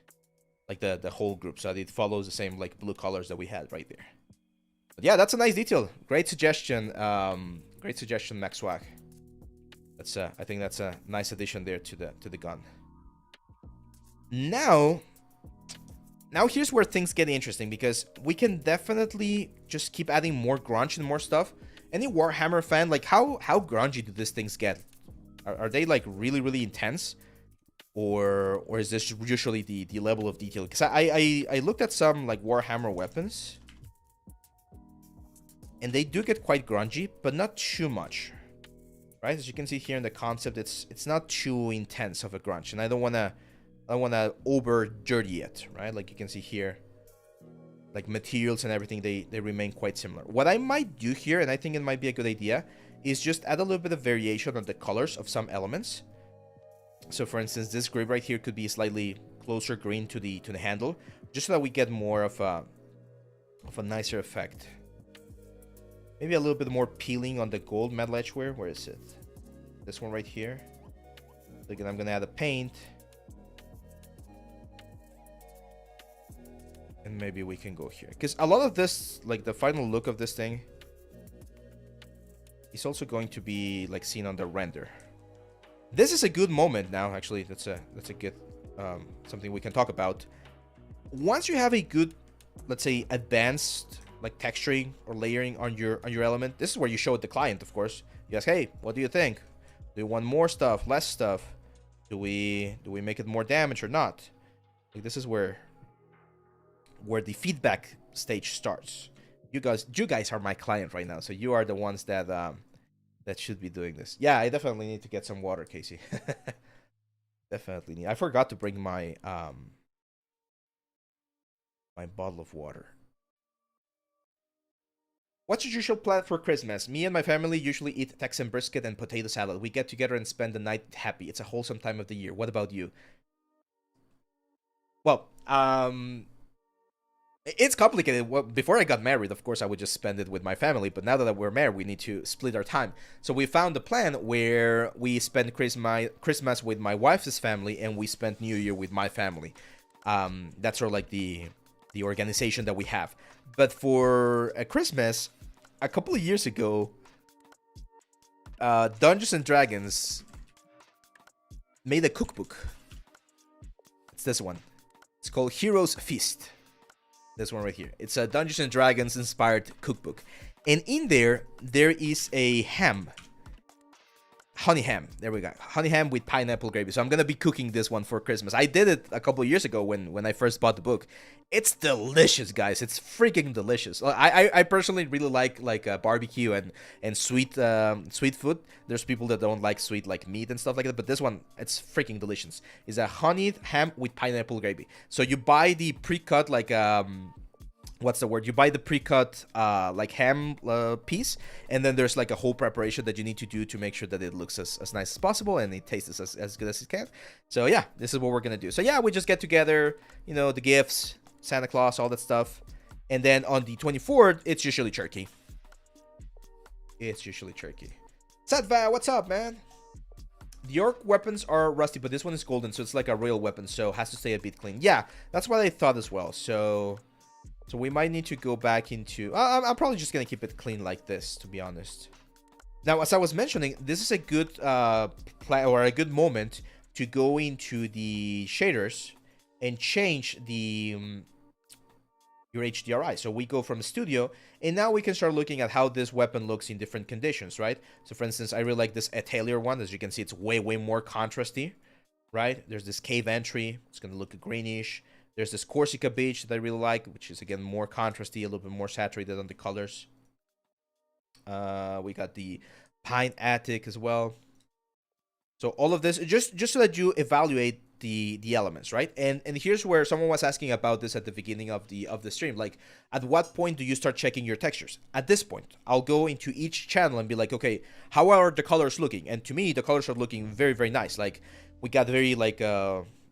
Speaker 1: Like the whole group, so that it follows the same like blue colors that we had right there. But yeah, that's a nice detail. Great suggestion. Great suggestion, Maxwag. That's I think that's a nice addition there to the gun. Now here's where things get interesting, because we can definitely just keep adding more grunge and more stuff. Any Warhammer fan, like how grungy do these things get? Are they like really intense, or is this usually the level of detail? Because I looked at some like Warhammer weapons, and they do get quite grungy, but not too much, right? As you can see here in the concept, it's not too intense of a grunge, and I don't wanna over dirty it, right? Like you can see here, like materials and everything, they remain quite similar. What I might do here, and I think it might be a good idea, is just add a little bit of variation on the colors of some elements. So for instance, this grip right here could be slightly closer green to the handle, just so that we get more of a nicer effect. Maybe a little bit more peeling on the gold metal edgeware. Where is it? This one right here. Again, I'm gonna add a paint. And maybe we can go here, because a lot of this, like the final look of this thing, is also going to be like seen on the render. This is a good moment now, actually. That's a good something we can talk about. Once you have a good, let's say, advanced like texturing or layering on your element, this is where you show it the client, of course. You ask, hey, what do you think? Do you want more stuff, less stuff? Do we make it more damage or not? Like, this is where the feedback stage starts. You guys are my client right now, so you are the ones that that should be doing this. Yeah, I definitely need to get some water, Casey. Definitely need. I forgot to bring my my bottle of water. What's your usual plan for Christmas? Me and my family usually eat Texan brisket and potato salad. We get together and spend the night happy. It's a wholesome time of the year. What about you? Well, it's complicated. Well, before I got married, of course, I would just spend it with my family. But now that we're married, we need to split our time. So we found a plan where we spend Christmas with my wife's family, and we spend New Year with my family. That's sort of like the organization that we have. But for Christmas, a couple of years ago, Dungeons and Dragons made a cookbook. It's this one. It's called Heroes Feast. This one right here. It's a Dungeons and Dragons inspired cookbook. And in there is a ham. Honey ham. There we go. Honey ham with pineapple gravy. So I'm going to be cooking this one for Christmas. I did it a couple of years ago when I first bought the book. It's delicious, guys. It's freaking delicious. I personally really like barbecue and sweet food. There's people that don't like sweet like meat and stuff like that, but this one, it's freaking delicious. It's a honey ham with pineapple gravy. So you buy the pre-cut like what's the word? You buy the pre-cut like ham piece, and then there's like a whole preparation that you need to do to make sure that it looks as nice as possible and it tastes as good as it can. So yeah, this is what we're gonna do. So yeah, we just get together, you know, the gifts, Santa Claus, all that stuff, and then on the 24th, it's usually turkey. It's usually turkey. Satva, what's up, man? The orc weapons are rusty, but this one is golden, so it's like a real weapon, so it has to stay a bit clean. Yeah, that's what I thought as well. So we might need to go back into... I'm probably just going to keep it clean like this, to be honest. Now, as I was mentioning, this is a good plan or a good moment to go into the shaders and change the your HDRI. So we go from studio, and now we can start looking at how this weapon looks in different conditions, right? So for instance, I really like this Atelier one. As you can see, it's way more contrasty, right? There's this cave entry. It's going to look greenish. There's this Corsica beach that I really like, which is, again, more contrasty, a little bit more saturated on the colors. We got the Pine Attic as well. So all of this, just so that you evaluate the elements, right? And here's where someone was asking about this at the beginning of the stream. Like, at what point do you start checking your textures? At this point, I'll go into each channel and be like, okay, how are the colors looking? And to me, the colors are looking very nice. Like, we got very like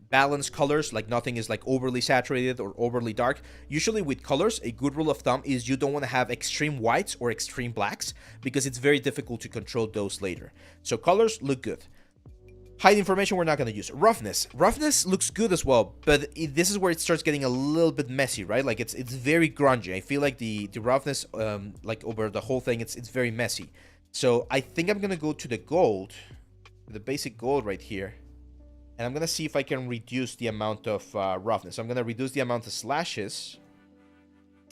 Speaker 1: balanced colors, like nothing is like overly saturated or overly dark. Usually with colors, a good rule of thumb is you don't want to have extreme whites or extreme blacks, because it's very difficult to control those later. So colors look good. Height information we're not going to use. Roughness looks good as well, but this is where it starts getting a little bit messy, right? Like it's very grungy. I feel like the roughness like over the whole thing, it's very messy. So I think I'm going to go to the gold, the basic gold right here. And I'm going to see if I can reduce the amount of roughness. I'm going to reduce the amount of slashes.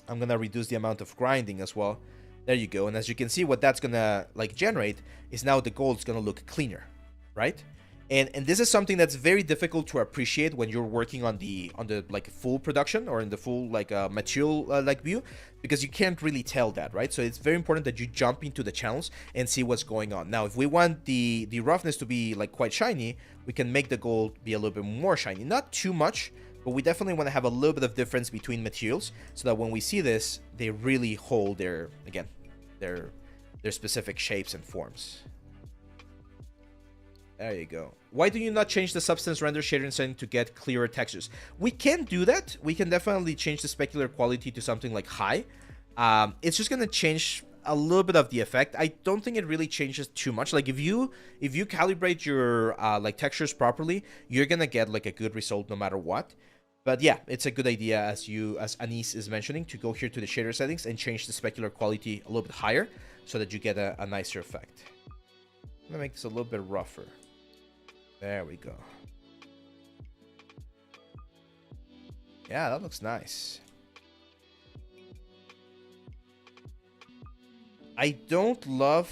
Speaker 1: I'm going to reduce the amount of grinding as well. There you go. And as you can see, what that's going to like generate is now the gold's going to look cleaner, right? And this is something that's very difficult to appreciate when you're working on the like full production or in the full like material like view, because you can't really tell that, right? So it's very important that you jump into the channels and see what's going on. Now, if we want the roughness to be like quite shiny, we can make the gold be a little bit more shiny. Not too much, but we definitely want to have a little bit of difference between materials so that when we see this, they really hold their specific shapes and forms. There you go. Why do you not change the substance render shading setting to get clearer textures? We can do that. We can definitely change the specular quality to something like high. It's just going to change a little bit of the effect. I don't think it really changes too much. Like if you calibrate your like textures properly, you're going to get like a good result no matter what. But yeah, it's a good idea, as Anis is mentioning, to go here to the shader settings and change the specular quality a little bit higher so that you get a nicer effect. I'm going to make this a little bit rougher. There we go. Yeah, that looks nice. I don't love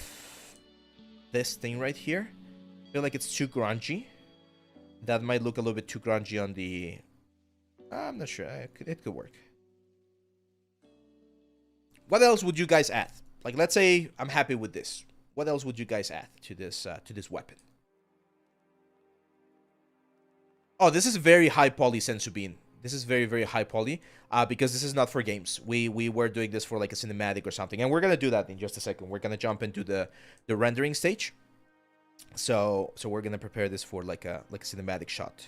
Speaker 1: this thing right here. I feel like it's too grungy. That might look a little bit too grungy on the... I'm not sure. It could work. What else would you guys add? Like, let's say I'm happy with this. What else would you guys add to this weapon? Oh, this is very high poly, Sensubin. This is very, very high poly, because this is not for games. We were doing this for like a cinematic or something, and we're gonna do that in just a second. We're gonna jump into the rendering stage. So we're gonna prepare this for like a cinematic shot.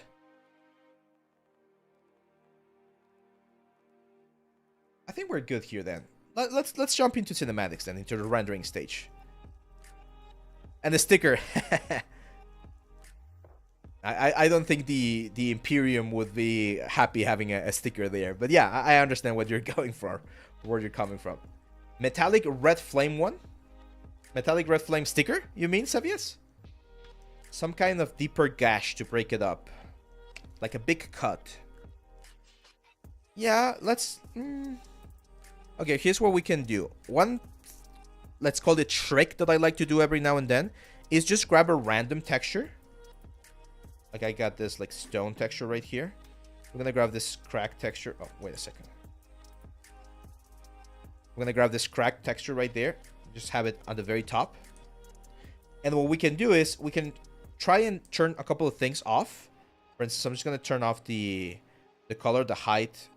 Speaker 1: I think we're good here then. Let's jump into cinematics then, into the rendering stage. And the sticker. I don't think the Imperium would be happy having a sticker there. But yeah, I understand what you're going for, where you're coming from. Metallic red flame one? Metallic red flame sticker, you mean, Sevius? Some kind of deeper gash to break it up. Like a big cut. Yeah, let's... Okay, here's what we can do. One, let's call it trick that I like to do every now and then, is just grab a random texture. Like I got this like stone texture right here. I'm gonna grab this cracked texture. Oh, wait a second. I'm gonna grab this cracked texture right there. Just have it on the very top. And what we can do is we can try and turn a couple of things off. For instance, I'm just gonna turn off the color, the height.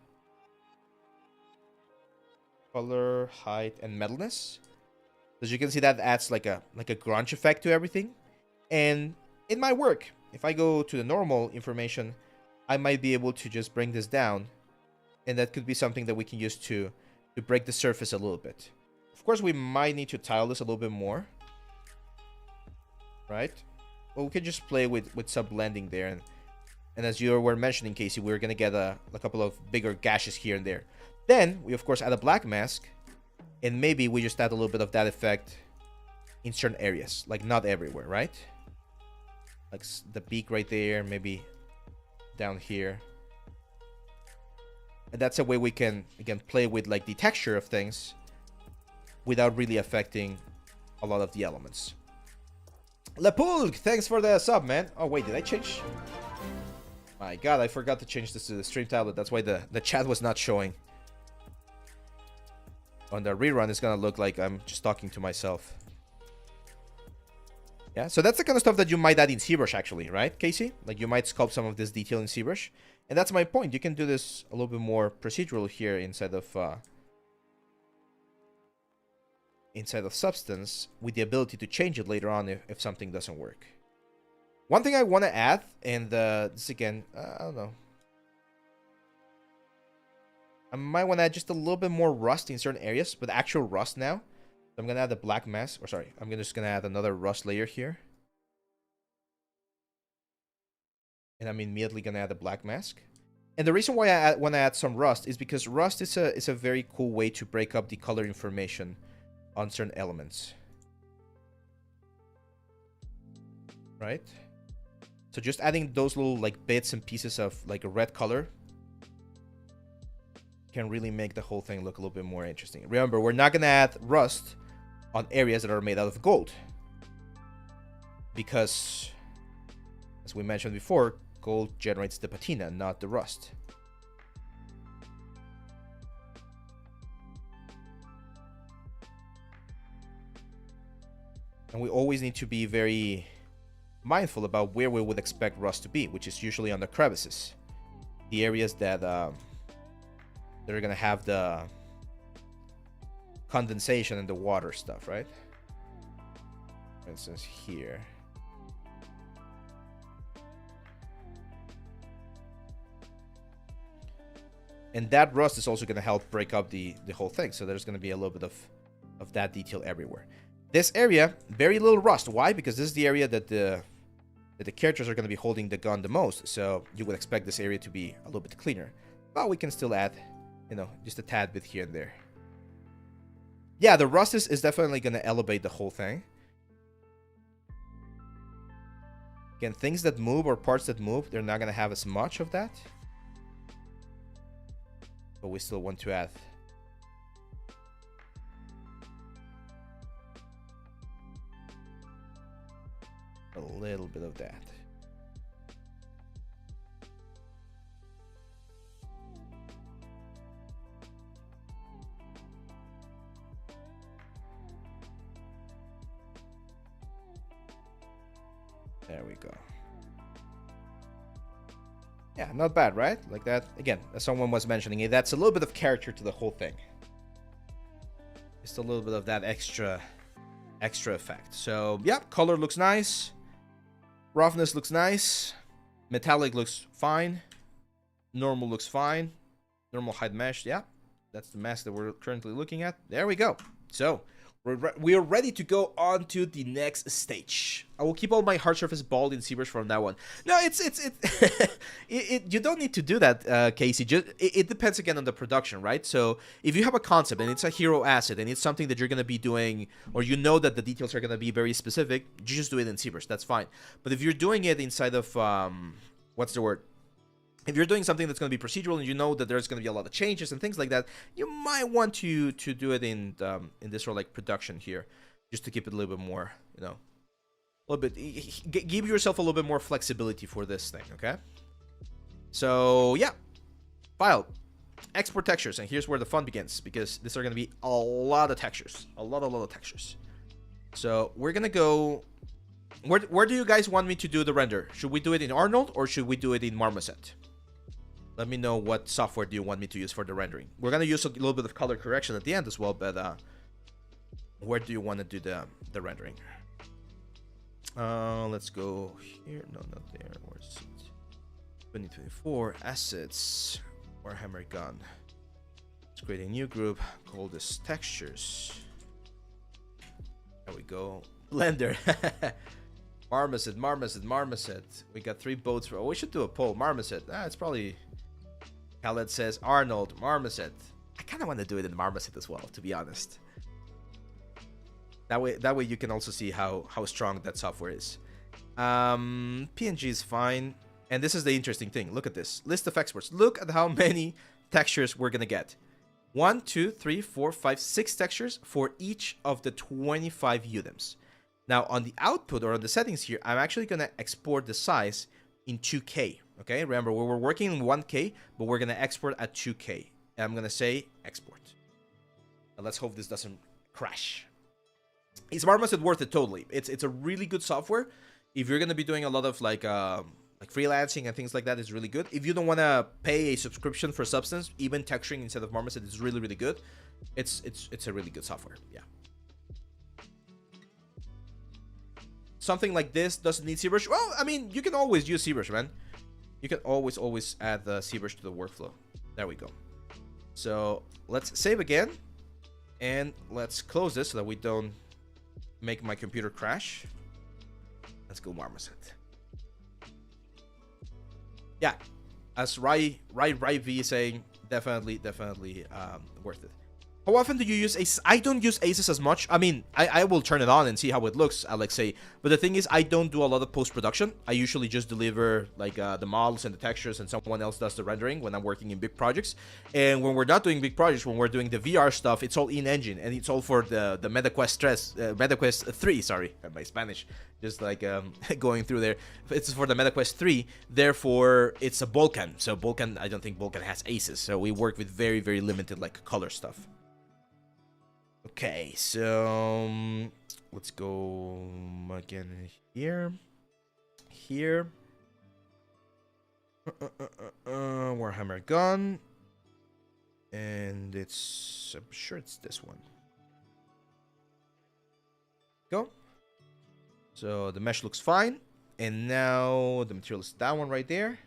Speaker 1: Color, height, and metalness. As you can see, that adds like a grunge effect to everything. And it might work. If I go to the normal information, I might be able to just bring this down. And that could be something that we can use to break the surface a little bit. Of course, we might need to tile this a little bit more. Right? Well, we can just play with some blending there. And as you were mentioning, Casey, we're going to get a couple of bigger gashes here and there. Then, we of course add a black mask. And maybe we just add a little bit of that effect in certain areas. Like, not everywhere, right? Like the beak right there, maybe down here. And that's a way we can, again, play with like the texture of things without really affecting a lot of the elements. Lepulg, thanks for the sub, man. Oh, wait, did I change? My god, I forgot to change this to the stream tablet. That's why the chat was not showing. On the rerun, it's gonna look like I'm just talking to myself. Yeah, so that's the kind of stuff that you might add in ZBrush, actually, right, Casey? Like, you might sculpt some of this detail in ZBrush. And that's my point. You can do this a little bit more procedural here inside of Substance, with the ability to change it later on if something doesn't work. One thing I want to add, and this again, I don't know. I might want to add just a little bit more rust in certain areas, but actual rust now. I'm going to add the black mask, or sorry, I'm just going to add another rust layer here. And I'm immediately going to add the black mask. And the reason why I want to add some rust is because rust is a very cool way to break up the color information on certain elements. Right? So just adding those little like bits and pieces of like a red color can really make the whole thing look a little bit more interesting. Remember, we're not going to add rust on areas that are made out of gold, because, as we mentioned before, gold generates the patina, not the rust. And we always need to be very mindful about where we would expect rust to be, which is usually on the crevices, the areas that are going to have the condensation and the water stuff, right? For instance, here. And that rust is also going to help break up the whole thing. So there's going to be a little bit of that detail everywhere. This area, very little rust. Why? Because this is the area that the characters are going to be holding the gun the most. So you would expect this area to be a little bit cleaner. But we can still add, you know, just a tad bit here and there. Yeah, the rust is definitely going to elevate the whole thing. Again, things that move or parts that move, they're not going to have as much of that. But we still want to add a little bit of that. There we go. Yeah, not bad, right? Like that. Again, as someone was mentioning it, that's a little bit of character to the whole thing. Just a little bit of that extra effect. So, yeah, color looks nice. Roughness looks nice. Metallic looks fine. Normal looks fine. Normal height mesh, yeah. That's the mask that we're currently looking at. There we go. So, we are ready to go on to the next stage. I will keep all my hard surface bald in ZBrush from now on. No, you don't need to do that, Casey. It depends again on the production, right? So if you have a concept and it's a hero asset and it's something that you're going to be doing, or you know that the details are going to be very specific, you just do it in ZBrush. That's fine. But if you're doing it inside of, what's the word? If you're doing something that's going to be procedural and you know that there's going to be a lot of changes and things like that, you might want to do it in this sort of like production here, just to keep it a little bit more, you know, a little bit, give yourself a little bit more flexibility for this thing, okay? So yeah, file, export textures, and here's where the fun begins, because these are going to be a lot of textures, a lot of textures. So we're going to go, where do you guys want me to do the render? Should we do it in Arnold or should we do it in Marmoset? Let me know what software do you want me to use for the rendering. We're going to use a little bit of color correction at the end as well, but where do you want to do the rendering? Let's go here. No, not there. Where's it? 2024 assets. Warhammer gun. Let's create a new group. Call this textures. There we go. Blender. Marmoset. We got 3 votes for. Oh, we should do a poll. Marmoset. It's probably. Khaled says Arnold, Marmoset. I kind of want to do it in Marmoset as well, to be honest. That way you can also see how strong that software is. PNG is fine. And this is the interesting thing. Look at this. List of exports. Look at how many textures we're going to get. 1, 2, 3, 4, 5, 6 textures for each of the 25 UDIMs. Now, on the output or on the settings here, I'm actually going to export the size in 2K. Okay, remember, we were working in 1K, but we're going to export at 2K. And I'm going to say export. And let's hope this doesn't crash. Is Marmoset worth it? Totally. It's a really good software. If you're going to be doing a lot of like freelancing and things like that, it's really good. If you don't want to pay a subscription for Substance, even texturing instead of Marmoset is really, really good. It's a really good software. Yeah. Something like this doesn't need ZBrush. Well, I mean, you can always use ZBrush, man. You can always add the ZBrush to the workflow. There we go. So let's save again. And let's close this so that we don't make my computer crash. Let's go Marmoset. Yeah, as Rai V is saying, definitely worth it. How often do you use Aces? I don't use Aces as much. I mean, I will turn it on and see how it looks, Alexei. But the thing is, I don't do a lot of post-production. I usually just deliver like the models and the textures, and someone else does the rendering when I'm working in big projects. And when we're not doing big projects, when we're doing the VR stuff, it's all in-engine, and it's all for the MetaQuest 3. Sorry, my Spanish just like going through there. It's for the MetaQuest 3. Therefore, it's a Vulkan. So Vulkan, I don't think Vulkan has Aces. So we work with very, very limited like color stuff. Okay, so let's go again here. Warhammer gun, and I'm sure it's this one. Go. So the mesh looks fine, and now the material is that one right there.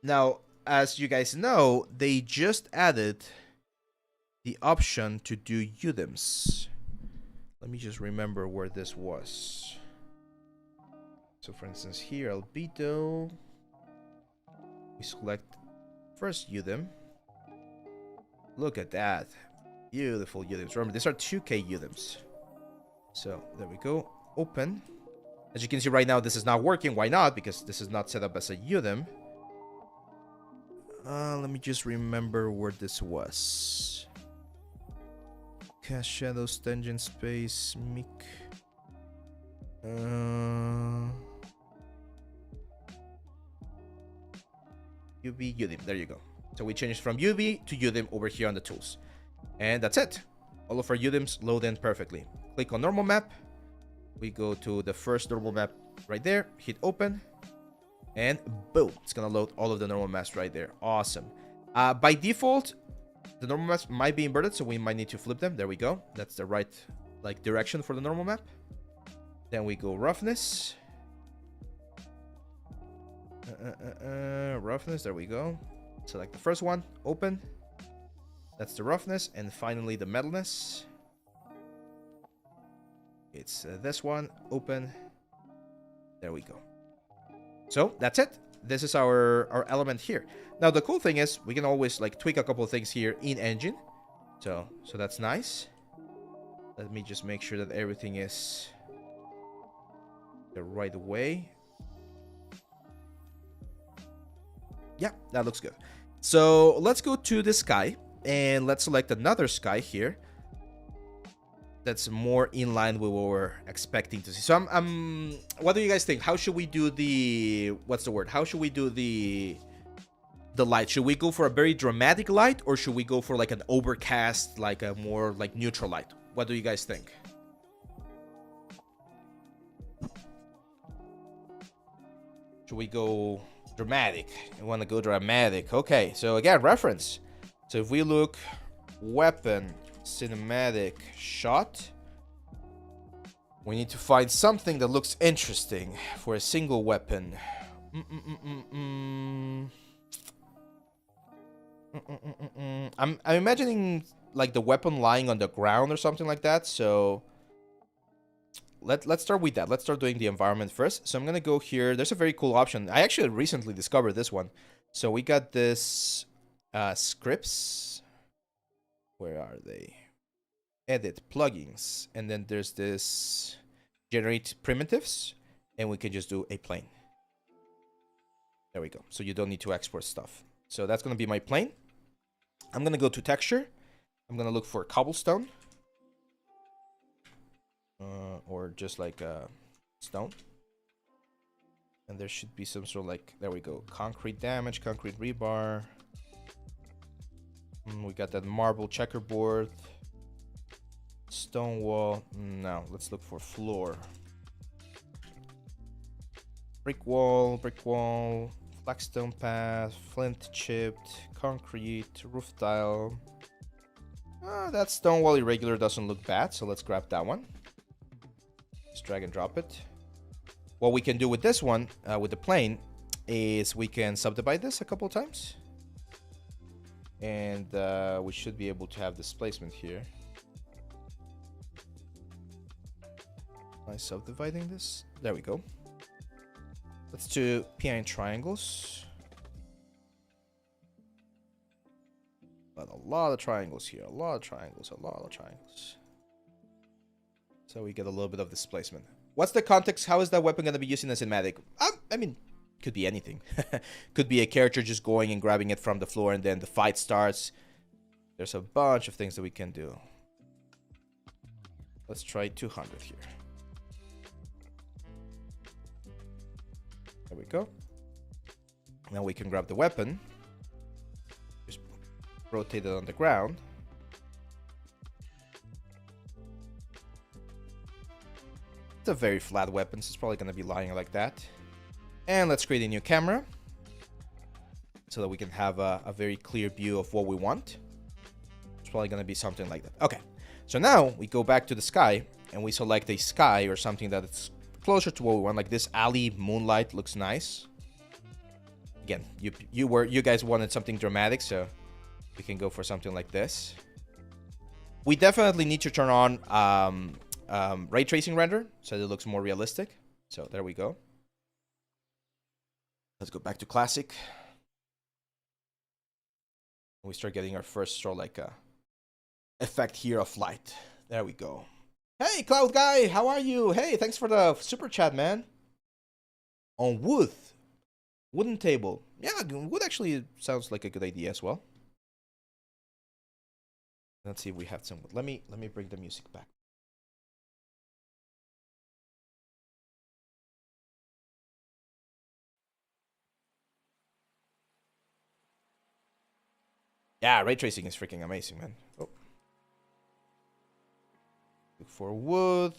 Speaker 1: Now, as you guys know, they just added the option to do UDIMs. Let me just remember where this was. So for instance here, albedo, we select first UDIM. Look at that, beautiful UDIMs. Remember, these are 2K UDIMs. So there we go, open. As you can see right now, this is not working. Why not? Because this is not set up as a UDIM. Let me just remember where this was. Cast shadows, tangent space, mic. UV, UDIM. There you go. So we changed from UV to UDIM over here on the tools. And that's it. All of our UDIMs load in perfectly. Click on normal map. We go to the first normal map right there, hit open, and boom, it's gonna load all of the normal maps right there. Awesome. By default, the normal maps might be inverted, so we might need to flip them. There we go. That's the right like direction for the normal map. Then we go roughness. Roughness, there we go. Select the first one, open. That's the roughness, and finally the metalness. It's this one, open. There we go. So that's it. This is our element here. Now the cool thing is we can always like tweak a couple of things here in engine. So that's nice. Let me just make sure that everything is the right way. Yeah, that looks good. So let's go to the sky and let's select another sky here that's more in line with what we're expecting to see. So what do you guys think? How should we do the, what's the word? How should we do the light? Should we go for a very dramatic light, or should we go for like an overcast, like a more like neutral light? What do you guys think? Should we go dramatic? I want to go dramatic. Okay, so again, reference. So if we look weapon, cinematic shot, we need to find something that looks interesting for a single weapon. I'm imagining like the weapon lying on the ground or something like that. So let's start with that. Let's start doing the environment first. So I'm gonna go here. There's a very cool option. I actually recently discovered this one. So we got this scripts. Where are they? Edit plugins, and then there's this generate primitives, and we can just do a plane. There we go. So you don't need to export stuff. So that's gonna be my plane. I'm gonna go to texture. I'm gonna look for cobblestone, or just like stone. And there should be some sort of like, there we go, concrete damage, concrete rebar. We got that marble checkerboard, stone wall. Now let's look for floor. Brick wall, flagstone path, flint chipped, concrete, roof tile. That stone wall irregular doesn't look bad, so let's grab that one. Just drag and drop it. What we can do with this one, with the plane, is we can subdivide this a couple of times. And we should be able to have displacement here. By subdividing this. There we go. Let's do PI triangles. But a lot of triangles here. A lot of triangles. So we get a little bit of displacement. What's the context? How is that weapon going to be used in a cinematic? I mean, could be anything. Could be a character just going and grabbing it from the floor and then the fight starts. There's a bunch of things that we can do. Let's try 200 here. There we go. Now we can grab the weapon. Just rotate it on the ground. It's a very flat weapon, so it's probably going to be lying like that. And let's create a new camera so that we can have a very clear view of what we want. It's probably going to be something like that. Okay, so now we go back to the sky and we select a sky or something that's closer to what we want. Like this alley moonlight looks nice. Again, you guys wanted something dramatic, so we can go for something like this. We definitely need to turn on ray tracing render so that it looks more realistic. So there we go. Let's go back to classic. We start getting our first sort of like effect here of light. There we go. Hey, Cloud Guy, how are you? Hey, thanks for the super chat, man. On wood. Wooden table. Yeah, wood actually sounds like a good idea as well. Let's see if we have some wood. Let me bring the music back. Yeah, ray tracing is freaking amazing, man. Oh. Look for wood.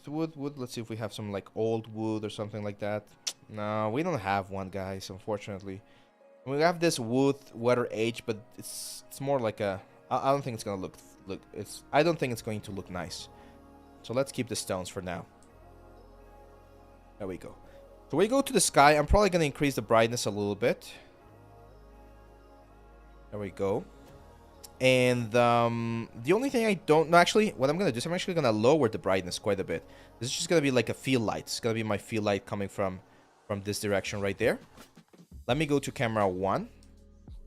Speaker 1: Let's see if we have some like old wood or something like that. No, we don't have one, guys, unfortunately. We have this wood weather age, but it's more like a... I don't think it's gonna I don't think it's going to look nice. So let's keep the stones for now. There we go. So we go to the sky. I'm probably gonna increase the brightness a little bit. There we go. And the only thing I don't... No, actually, what I'm going to do is I'm actually going to lower the brightness quite a bit. This is just going to be like a field light. It's going to be my field light coming from this direction right there. Let me go to camera 1.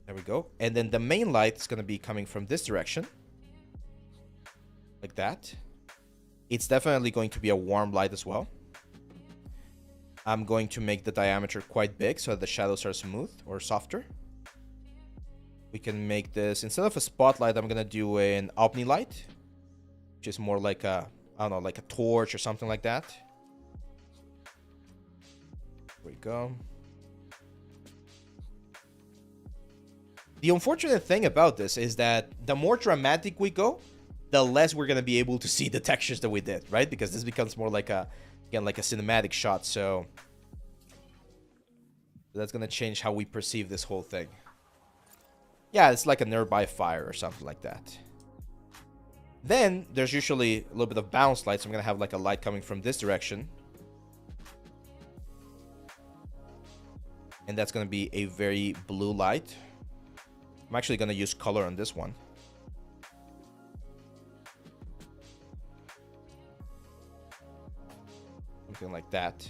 Speaker 1: There we go. And then the main light is going to be coming from this direction. Like that. It's definitely going to be a warm light as well. I'm going to make the diameter quite big so that the shadows are smooth or softer. We can make this, instead of a spotlight, I'm gonna do an omni light, which is more like a, I don't know, like a torch or something like that. There we go. The unfortunate thing about this is that the more dramatic we go, the less we're gonna be able to see the textures that we did, right? Because this becomes more like a, again, like a cinematic shot. So that's gonna change how we perceive this whole thing. Yeah, it's like a nearby fire or something like that. Then there's usually a little bit of bounce light, so I'm gonna have like a light coming from this direction, and that's gonna be a very blue light. I'm actually gonna use color on this one. Something like that.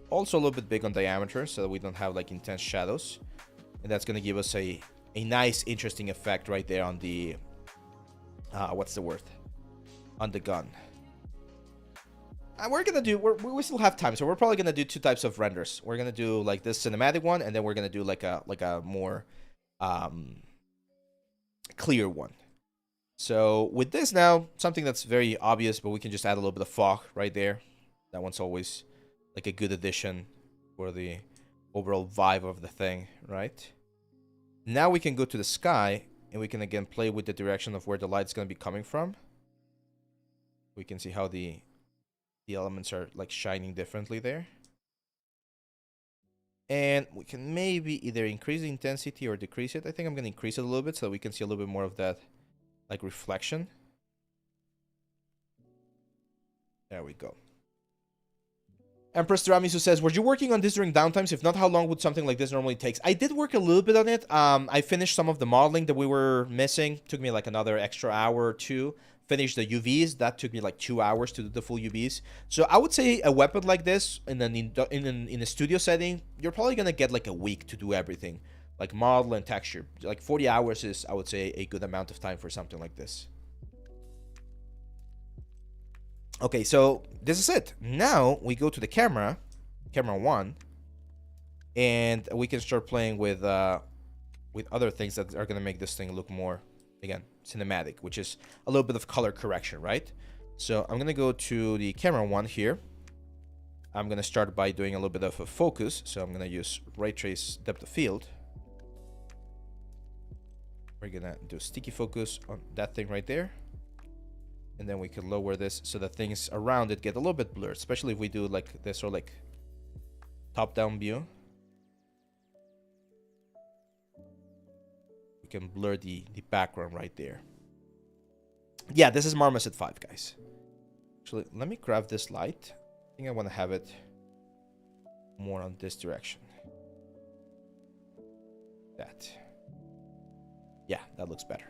Speaker 1: Also a little bit big on diameter so that we don't have like intense shadows, and that's going to give us a nice interesting effect right there on the what's the word, on the gun. And we're gonna do, we still have time, so we're probably gonna do two types of renders. We're gonna do like this cinematic one, and then we're gonna do like a more clear one. So with this now, something that's very obvious, but we can just add a little bit of fog right there. That one's always like a good addition for the overall vibe of the thing, right? Now we can go to the sky, and we can again play with the direction of where the light's going to be coming from. We can see how the elements are like shining differently there. And we can maybe either increase the intensity or decrease it. I think I'm going to increase it a little bit so that we can see a little bit more of that like reflection. There we go. Empress Tiramisu says, were you working on this during downtimes? If not, how long would something like this normally take? I did work a little bit on it. I finished some of the modeling that we were missing. Took me like another extra hour or two. Finished the UVs. That took me like 2 hours to do the full UVs. So I would say a weapon like this in a studio setting, you're probably going to get like a week to do everything. Like model and texture. Like 40 hours is, I would say, a good amount of time for something like this. Okay, so this is it. Now we go to the camera 1, and we can start playing with other things that are going to make this thing look more, again, cinematic, which is a little bit of color correction, right? So I'm going to go to the camera 1 here. I'm going to start by doing a little bit of a focus. So I'm going to use ray trace depth of field. We're going to do sticky focus on that thing right there. And then we can lower this so that things around it get a little bit blurred, especially if we do like this sort of like top-down view. We can blur the background right there. Yeah, this is Marmoset 5, guys. Actually, let me grab this light. I think I want to have it more on this direction. That. Yeah, that looks better.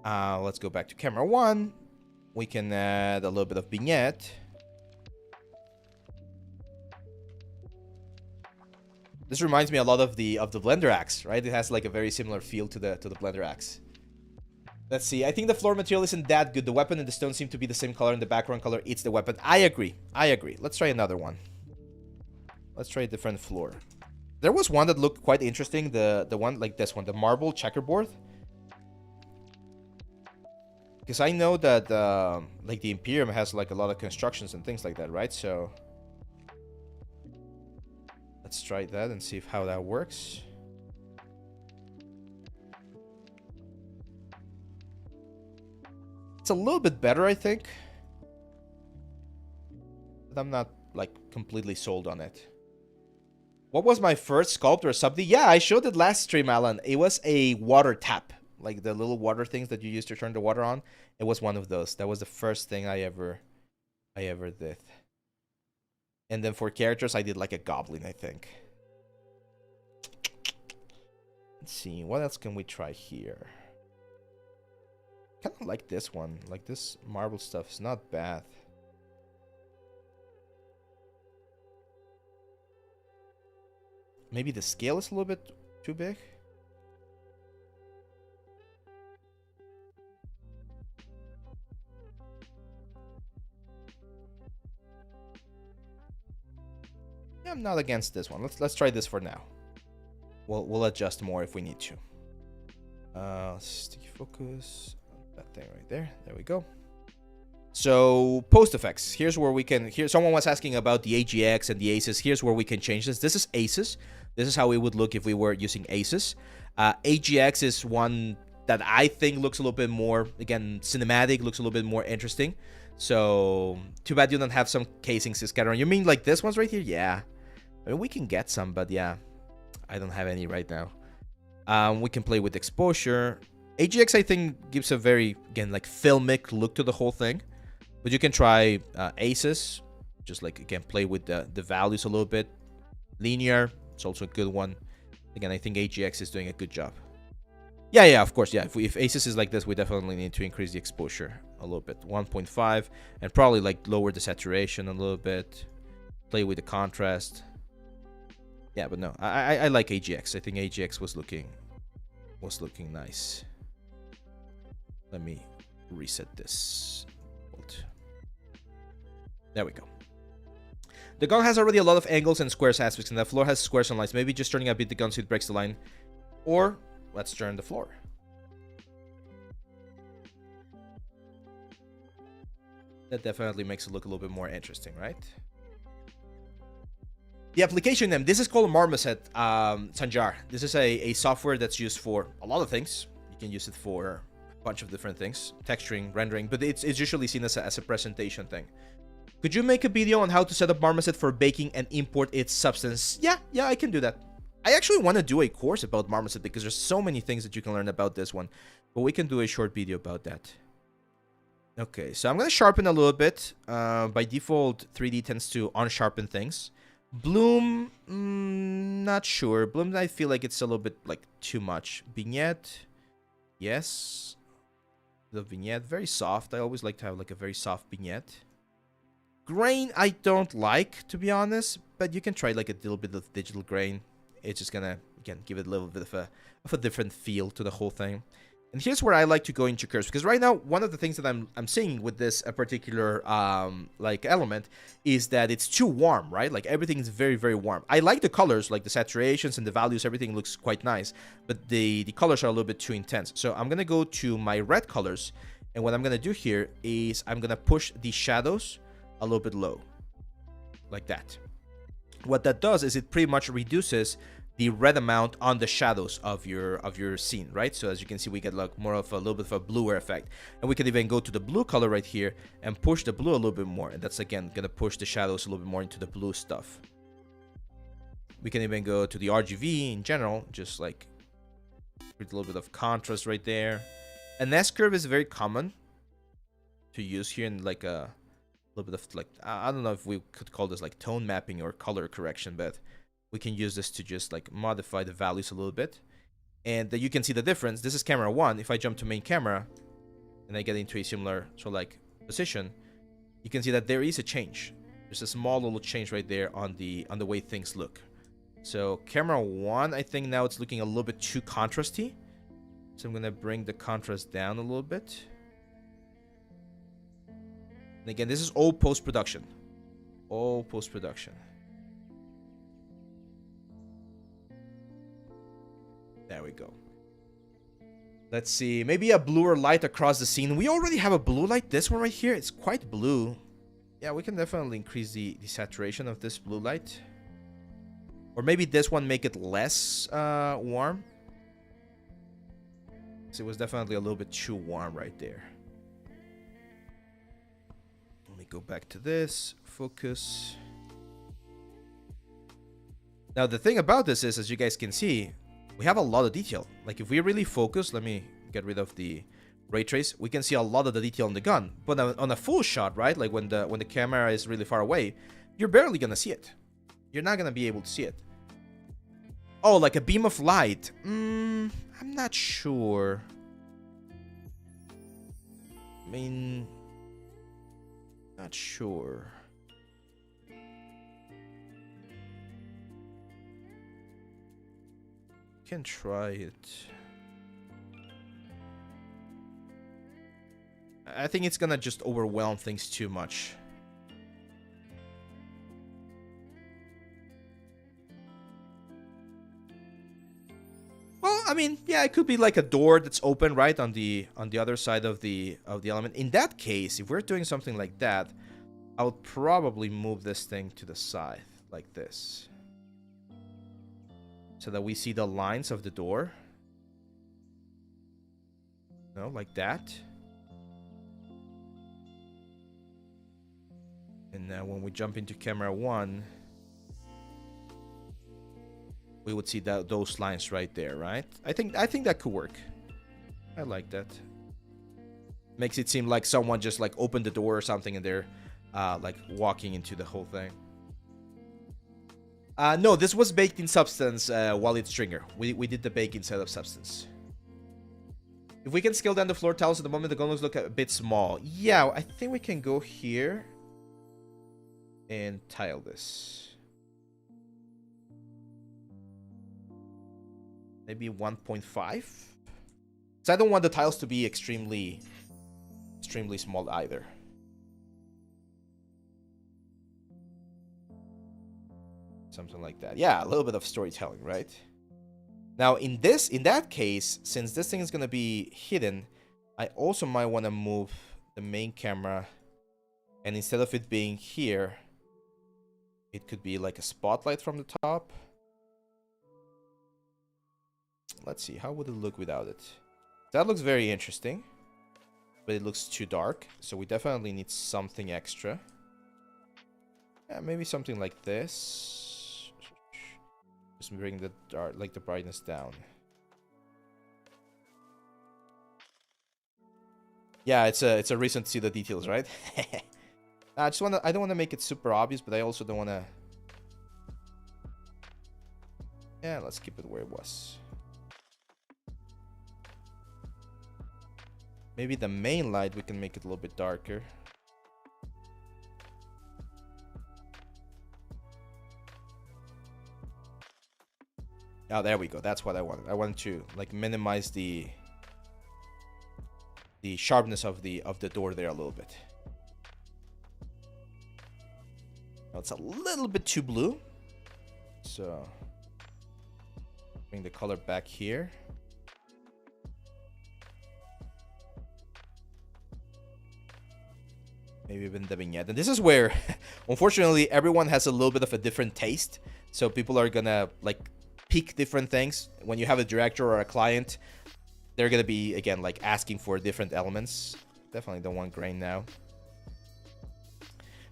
Speaker 1: Let's go back to camera 1. We can add a little bit of vignette. This reminds me a lot of the Blender axe, right? It has like a very similar feel to the Blender axe. Let's see. I think the floor material isn't that good. The weapon and the stone seem to be the same color, and the background color it's the weapon. I agree. I agree. Let's try another one. Let's try a different floor. There was one that looked quite interesting. The one like this one, the marble checkerboard. Because I know that like the Imperium has like a lot of constructions and things like that, right? So let's try that and see how that works. It's a little bit better, I think. But I'm not, like, completely sold on it. What was my first sculpt or something? Yeah, I showed it last stream, Alan. It was a water tap. Like the little water things that you use to turn the water on. It was one of those. That was the first thing I ever did. And then for characters, I did like a goblin, I think. Let's see, what else can we try here? Kind of like this one. Like this marble stuff is not bad. Maybe the scale is a little bit too big. Yeah, I'm not against this one. Let's try this for now. We'll adjust more if we need to. Sticky focus. That thing right there. There we go. So post effects. Here's where we can. Here, someone was asking about the AGX and the ACES. Here's where we can change this. This is ACES. This is how it would look if we were using ACES. AGX is one that I think looks a little bit more, again, cinematic. Looks a little bit more interesting. So too bad you don't have some casings to scatter on. You mean like this one's right here? Yeah. I mean, we can get some, but yeah, I don't have any right now. We can play with exposure. AGX, I think, gives a very, again, like filmic look to the whole thing. But you can try ACES. Just like, again, play with the values a little bit. Linear, it's also a good one. Again, I think AGX is doing a good job. Yeah, of course, yeah. If ACES is like this, we definitely need to increase the exposure a little bit. 1.5. And probably like lower the saturation a little bit. Play with the contrast. Yeah, but no, I like AGX. I think AGX was looking nice. Let me reset this. There we go. The gun has already a lot of angles and squares aspects, and the floor has squares and lines. Maybe just turning a bit the gun so it breaks the line. Or let's turn the floor. That definitely makes it look a little bit more interesting, right? The application name, this is called Marmoset Sanjar. This is a software that's used for a lot of things. You can use it for a bunch of different things, texturing, rendering, but it's usually seen as a presentation thing. Could you make a video on how to set up Marmoset for baking and import its substance? Yeah, I can do that. I actually want to do a course about Marmoset because there's so many things that you can learn about this one, but we can do a short video about that. Okay, so I'm going to sharpen a little bit. By default, 3D tends to unsharpen things. Bloom, not sure. Bloom, I feel like it's a little bit like too much. Vignette, yes. The vignette, very soft. I always like to have like a very soft vignette. Grain, I don't like, to be honest, but you can try like a little bit of digital grain. It's just gonna, again, give it a little bit of a different feel to the whole thing. And here's where I like to go into curves, because right now, one of the things that I'm seeing with this particular like element is that it's too warm, right? Like everything is very, very warm. I like the colors, like the saturations and the values, everything looks quite nice, but the colors are a little bit too intense. So I'm gonna go to my red colors, and what I'm gonna do here is I'm gonna push the shadows a little bit low, like that. What that does is it pretty much reduces the red amount on the shadows of your scene, right? So as you can see, we get like more of a little bit of a bluer effect, and we can even go to the blue color right here and push the blue a little bit more, and that's again gonna push the shadows a little bit more into the blue stuff. We can even go to the RGB in general, just like with a little bit of contrast right there. An S curve is very common to use here in like a little bit of like, I don't know if we could call this like tone mapping or color correction, but we can use this to just like modify the values a little bit. And you can see the difference. This is camera 1. If I jump to main camera and I get into a similar sort of like position, you can see that there is a change. There's a small little change right there on the way things look. So camera 1, I think now it's looking a little bit too contrasty. So I'm gonna bring the contrast down a little bit. And again, this is all post-production. All post-production. There we go. Let's see. Maybe a bluer light across the scene. We already have a blue light. This one right here, it's quite blue. Yeah, we can definitely increase the saturation of this blue light. Or maybe this one make it less warm. So it was definitely a little bit too warm right there. go back to this, focus. Now the thing about this is, as you guys can see, we have a lot of detail. Like if we really focus, let me get rid of the ray trace, we can see a lot of the detail on the gun. But on a full shot, right, like when the camera is really far away, you're barely gonna see it. You're not gonna be able to see it. Oh, like a beam of light. I'm not sure. I mean, not sure. Can try it. I think it's gonna just overwhelm things too much. Well, I mean, yeah, it could be like a door that's open right on the other side of the element. In that case, if we're doing something like that, I would probably move this thing to the side like this, so that we see the lines of the door. No, like that. And now when we jump into camera 1, we would see that those lines right there, right? I think that could work. I like that. Makes it seem like someone just like opened the door or something and they're like walking into the whole thing. No, this was baked in substance while it's stringer. We did the bake inside of substance. If we can scale down the floor tiles at the moment, the gun look a bit small. Yeah, I think we can go here and tile this. Maybe 1.5. So I don't want the tiles to be extremely small either. Something like that. Yeah, a little bit of storytelling, right? Now in that case, since this thing is gonna be hidden, I also might want to move the main camera, and instead of it being here, it could be like a spotlight from the top. Let's see, how would it look without it? That looks very interesting, but it looks too dark, so we definitely need something extra. Yeah, maybe something like this. Just bring the dark, like the brightness down. Yeah, it's a reason to see the details, right? I don't want to make it super obvious, but I also don't want to. Yeah, let's keep it where it was. Maybe the main light, we can make it a little bit darker. Oh, there we go. That's what I wanted. I wanted to like minimize the sharpness of the door there a little bit. Now it's a little bit too blue, so bring the color back here. Maybe even the vignette. And this is where, unfortunately, everyone has a little bit of a different taste. So people are gonna like pick different things. When you have a director or a client, they're gonna be, again, like asking for different elements. Definitely don't want grain now.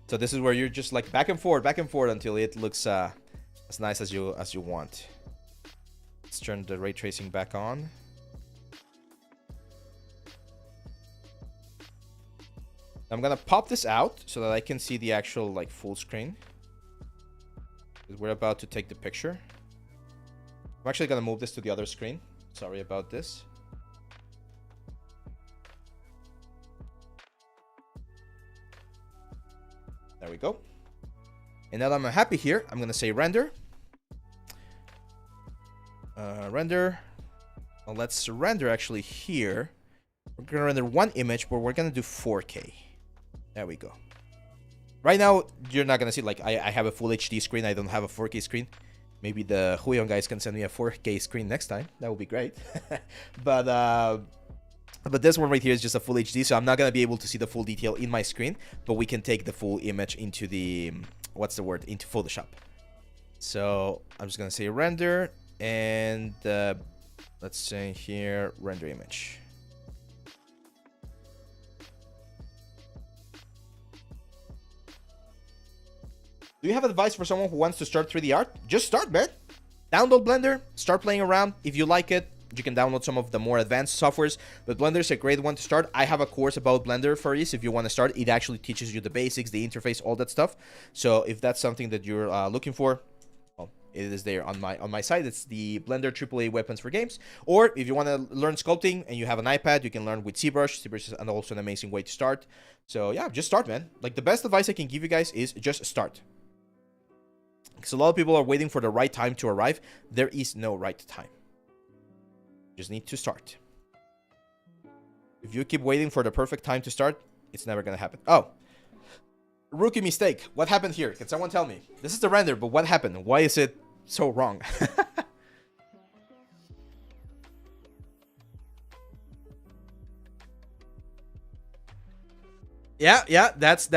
Speaker 1: So this is where you're just like back and forth until it looks as nice as you want. Let's turn the ray tracing back on. I'm gonna pop this out so that I can see the actual like full screen. We're about to take the picture. I'm actually gonna move this to the other screen. Sorry about this. There we go. And now that I'm happy here, I'm gonna say render. Render. Well, let's render actually here. We're gonna render one image, but we're gonna do 4K. There we go. Right now, you're not gonna see, like, I have a full HD screen. I don't have a 4K screen. Maybe the Huion guys can send me a 4K screen next time. That would be great. But this one right here is just a full HD, so I'm not gonna be able to see the full detail in my screen. But we can take the full image into the, what's the word, into Photoshop. So I'm just gonna say render, and let's say here render image. Do you have advice for someone who wants to start 3D art? Just start, man. Download Blender, start playing around. If you like it, you can download some of the more advanced softwares, but Blender is a great one to start. I have a course about Blender for you, so if you want to start. It actually teaches you the basics, the interface, all that stuff. So if that's something that you're looking for, well, it is there on my site. It's the Blender AAA Weapons for Games. Or if you want to learn sculpting and you have an iPad, you can learn with ZBrush. ZBrush is also an amazing way to start. So yeah, just start, man. Like, the best advice I can give you guys is just start. Because a lot of people are waiting for the right time to arrive. There is no right time. You just need to start. If you keep waiting for the perfect time to start, it's never going to happen. Oh, rookie mistake. What happened here? Can someone tell me? This is the render, but what happened? Why is it so wrong? Yeah, that's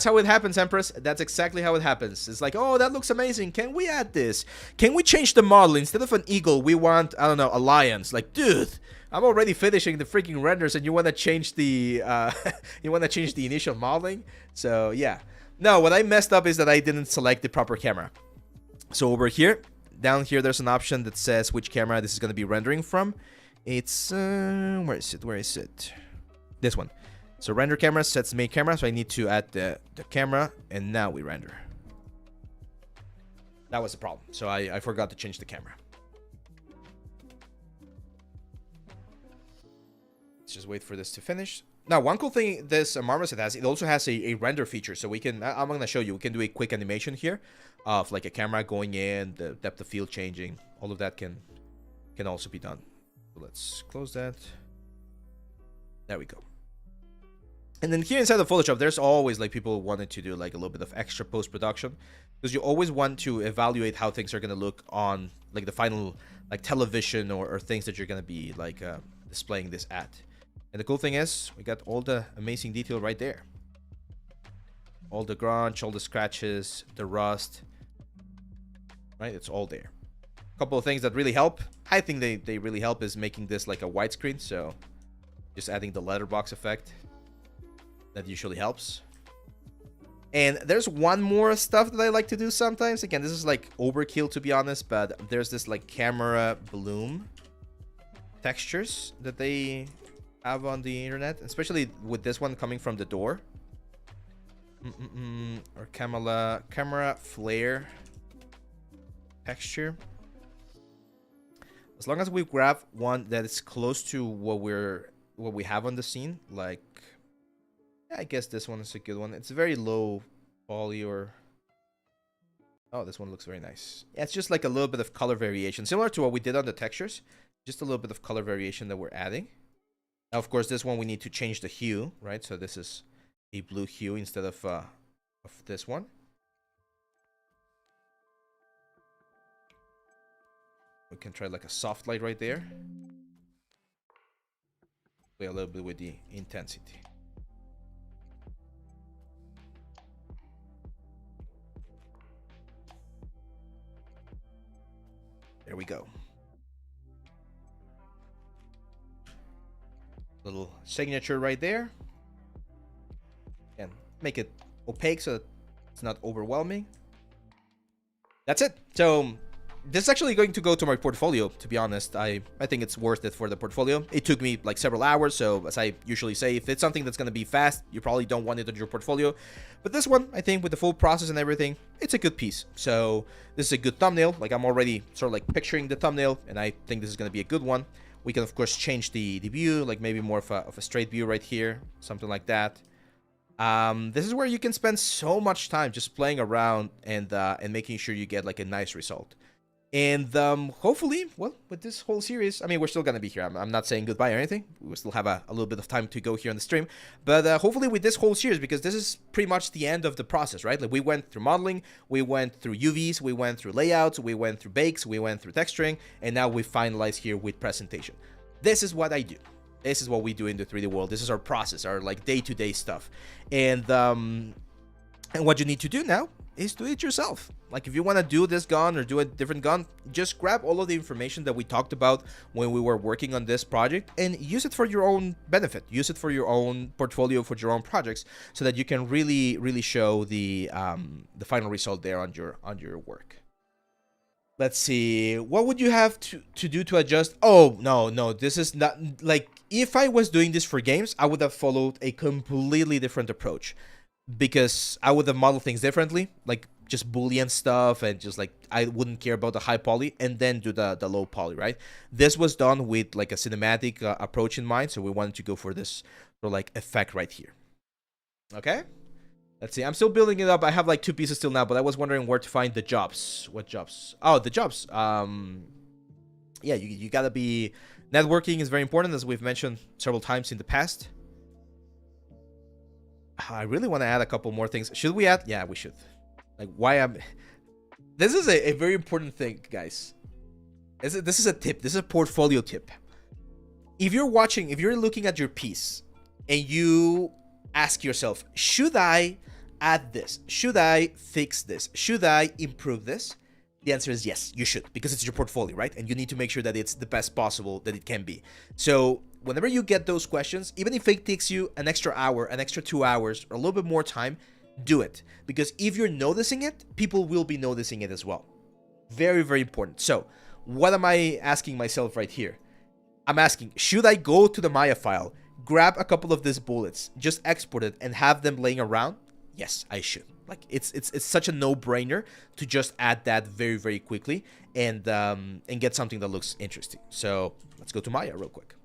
Speaker 1: how it happens, Empress. That's exactly how it happens. It's like, oh, that looks amazing. Can we add this? Can we change the model? Instead of an eagle, we want, I don't know, a lion. Like, dude, I'm already finishing the freaking renders, and you want to change the initial modeling? So yeah, no. What I messed up is that I didn't select the proper camera. So over here, down here, there's an option that says which camera this is going to be rendering from. It's where is it? Where is it? This one. So render camera sets main camera, so I need to add the camera, and now we render. That was the problem. So I forgot to change the camera. Let's just wait for this to finish. Now, one cool thing this Marmoset has, it also has a render feature. So we can, I'm going to show you, we can do a quick animation here of like a camera going in, the depth of field changing. All of that can also be done. So let's close that. There we go. And then here inside the Photoshop, there's always like people wanted to do like a little bit of extra post-production, because you always want to evaluate how things are going to look on like the final like television or things that you're going to be like displaying this at. And the cool thing is we got all the amazing detail right there. All the grunge, all the scratches, the rust, right? It's all there. A couple of things that really help. I think they really help is making this like a widescreen. So just adding the letterbox effect. That usually helps. And there's one more stuff that I like to do sometimes. Again, this is like overkill, to be honest, but there's this like camera bloom textures that they have on the internet, especially with this one coming from the door. Or camera flare texture. As long as we grab one that is close to what we have on the scene, like, I guess this one is a good one. It's very low poly or... Oh, this one looks very nice. Yeah, it's just like a little bit of color variation. Similar to what we did on the textures. Just a little bit of color variation that we're adding. Now, of course, this one we need to change the hue, right? So this is a blue hue instead of this one. We can try like a soft light right there. Play a little bit with the intensity. There we go. Little signature right there. And make it opaque so it's not overwhelming. That's it. So this is actually going to go to my portfolio, to be honest. I think it's worth it for the portfolio. It took me like several hours, so as I usually say, if it's something that's going to be fast, you probably don't want it on your portfolio. But this one, I think with the full process and everything, it's a good piece. So this is a good thumbnail. Like, I'm already sort of like picturing the thumbnail, and I think this is going to be a good one. We can, of course, change the view, like maybe more of a straight view right here, something like that. This is where you can spend so much time just playing around and making sure you get like a nice result. And hopefully, well, with this whole series, I mean, we're still going to be here. I'm not saying goodbye or anything. We still have a little bit of time to go here on the stream. But hopefully with this whole series, because this is pretty much the end of the process, right? Like, we went through modeling, we went through UVs, we went through layouts, we went through bakes, we went through texturing, and now we finalize here with presentation. This is what I do. This is what we do in the 3D world. This is our process, our like day-to-day stuff. And what you need to do now is do it yourself. Like if you want to do this gun or do a different gun, just grab all of the information that we talked about when we were working on this project and use it for your own benefit. Use it for your own portfolio, for your own projects, so that you can really show the final result there on your work. Let's see. What would you have to do to adjust? Oh, no. This is not... Like, if I was doing this for games, I would have followed a completely different approach. Because I would have modeled things differently. Like, just Boolean stuff. And just, like, I wouldn't care about the high poly. And then do the low poly, right? This was done with, like, a cinematic approach in mind. So we wanted to go for this sort of, like, effect right here. Okay? Let's see. I'm still building it up. I have like 2 pieces still now, but I was wondering where to find the jobs. What jobs? Oh, the jobs. Yeah, you gotta be... Networking is very important, as we've mentioned several times in the past. I really want to add a couple more things. Should we add? Yeah, we should. Like, why am... This is a very important thing, guys. This is a tip. This is a portfolio tip. If you're watching, if you're looking at your piece, and you ask yourself, should I add this? Should I fix this? Should I improve this? The answer is yes, you should, because it's your portfolio, right? And you need to make sure that it's the best possible that it can be. So whenever you get those questions, even if it takes you an extra hour, an extra 2 hours, or a little bit more time, do it. Because if you're noticing it, people will be noticing it as well. Very, very important. So what am I asking myself right here? I'm asking, should I go to the Maya file, grab a couple of these bullets, just export it, and have them laying around? Yes, I should. Like, it's such a no-brainer to just add that very, very quickly and get something that looks interesting. So let's go to Maya real quick.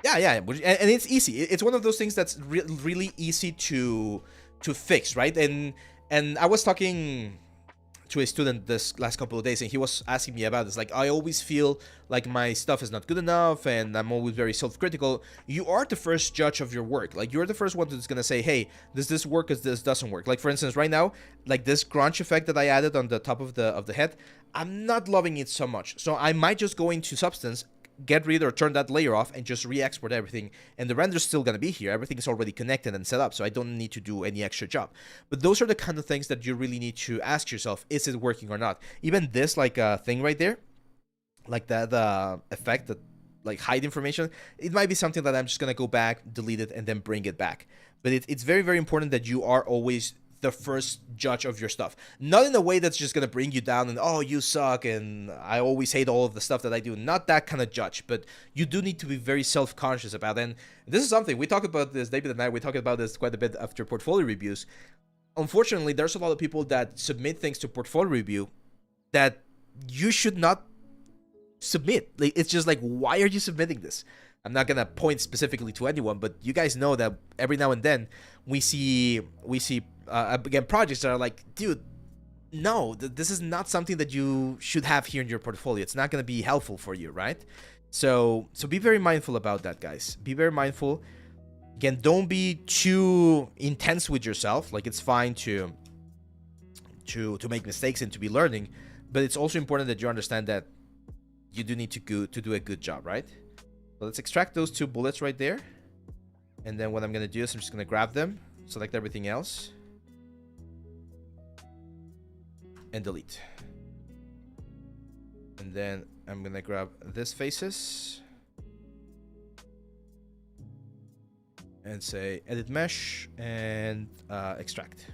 Speaker 1: Yeah, and it's easy. It's one of those things that's really easy to fix, right? And I was talking to a student this last couple of days, and he was asking me about this. Like, I always feel like my stuff is not good enough, and I'm always very self-critical. You are the first judge of your work. Like, you're the first one that's gonna say, hey, does this work, or this doesn't work? Like, for instance, right now, like this crunch effect that I added on the top of the head, I'm not loving it so much. So I might just go into Substance, get rid or turn that layer off, and just re-export everything, and the render's still gonna be here. Everything is already connected and set up, so I don't need to do any extra job. But those are the kind of things that you really need to ask yourself, is it working or not? Even this, like, thing right there, like that effect that, like, hide information, it might be something that I'm just gonna go back, delete it, and then bring it back. But it's very, very important that you are always the first judge of your stuff. Not in a way that's just gonna bring you down and, oh, you suck and I always hate all of the stuff that I do. Not that kind of judge, but you do need to be very self-conscious about it. And this is something we talk about this, David and I, we talk about this quite a bit after portfolio reviews. Unfortunately, there's a lot of people that submit things to portfolio review that you should not submit. Like, it's just like, why are you submitting this? I'm not gonna point specifically to anyone, but you guys know that every now and then we see again, projects that are like, dude, no, this is not something that you should have here in your portfolio. It's not going to be helpful for you, right? So be very mindful about that, guys. Be very mindful. Again, don't be too intense with yourself. Like, it's fine to make mistakes and to be learning, but it's also important that you understand that you do need to do a good job, right? So let's extract those 2 bullets right there. And then what I'm going to do is I'm just going to grab them, select everything else, and delete. And then I'm gonna grab this faces and say edit mesh and extract,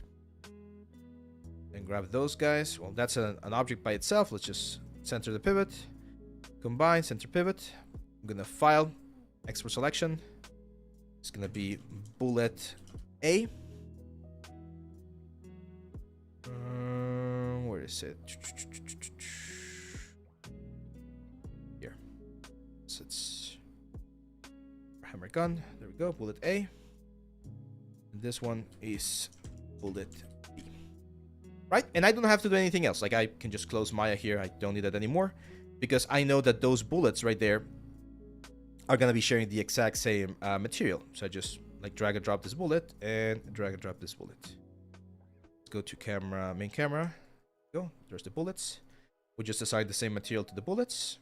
Speaker 1: and grab those guys. Well, that's an object by itself. Let's just center the pivot, combine, center pivot. I'm gonna file, export selection. It's gonna be bullet A. Where is it? Here. So it's hammer gun. There we go. Bullet A. And this one is bullet B. Right? And I don't have to do anything else. Like, I can just close Maya here. I don't need that anymore, because I know that those bullets right there are gonna be sharing the exact same material. So I just, like, drag and drop this bullet and drag and drop this bullet. Let's go to camera, main camera. Go. There's the bullets. We just assign the same material to the bullets.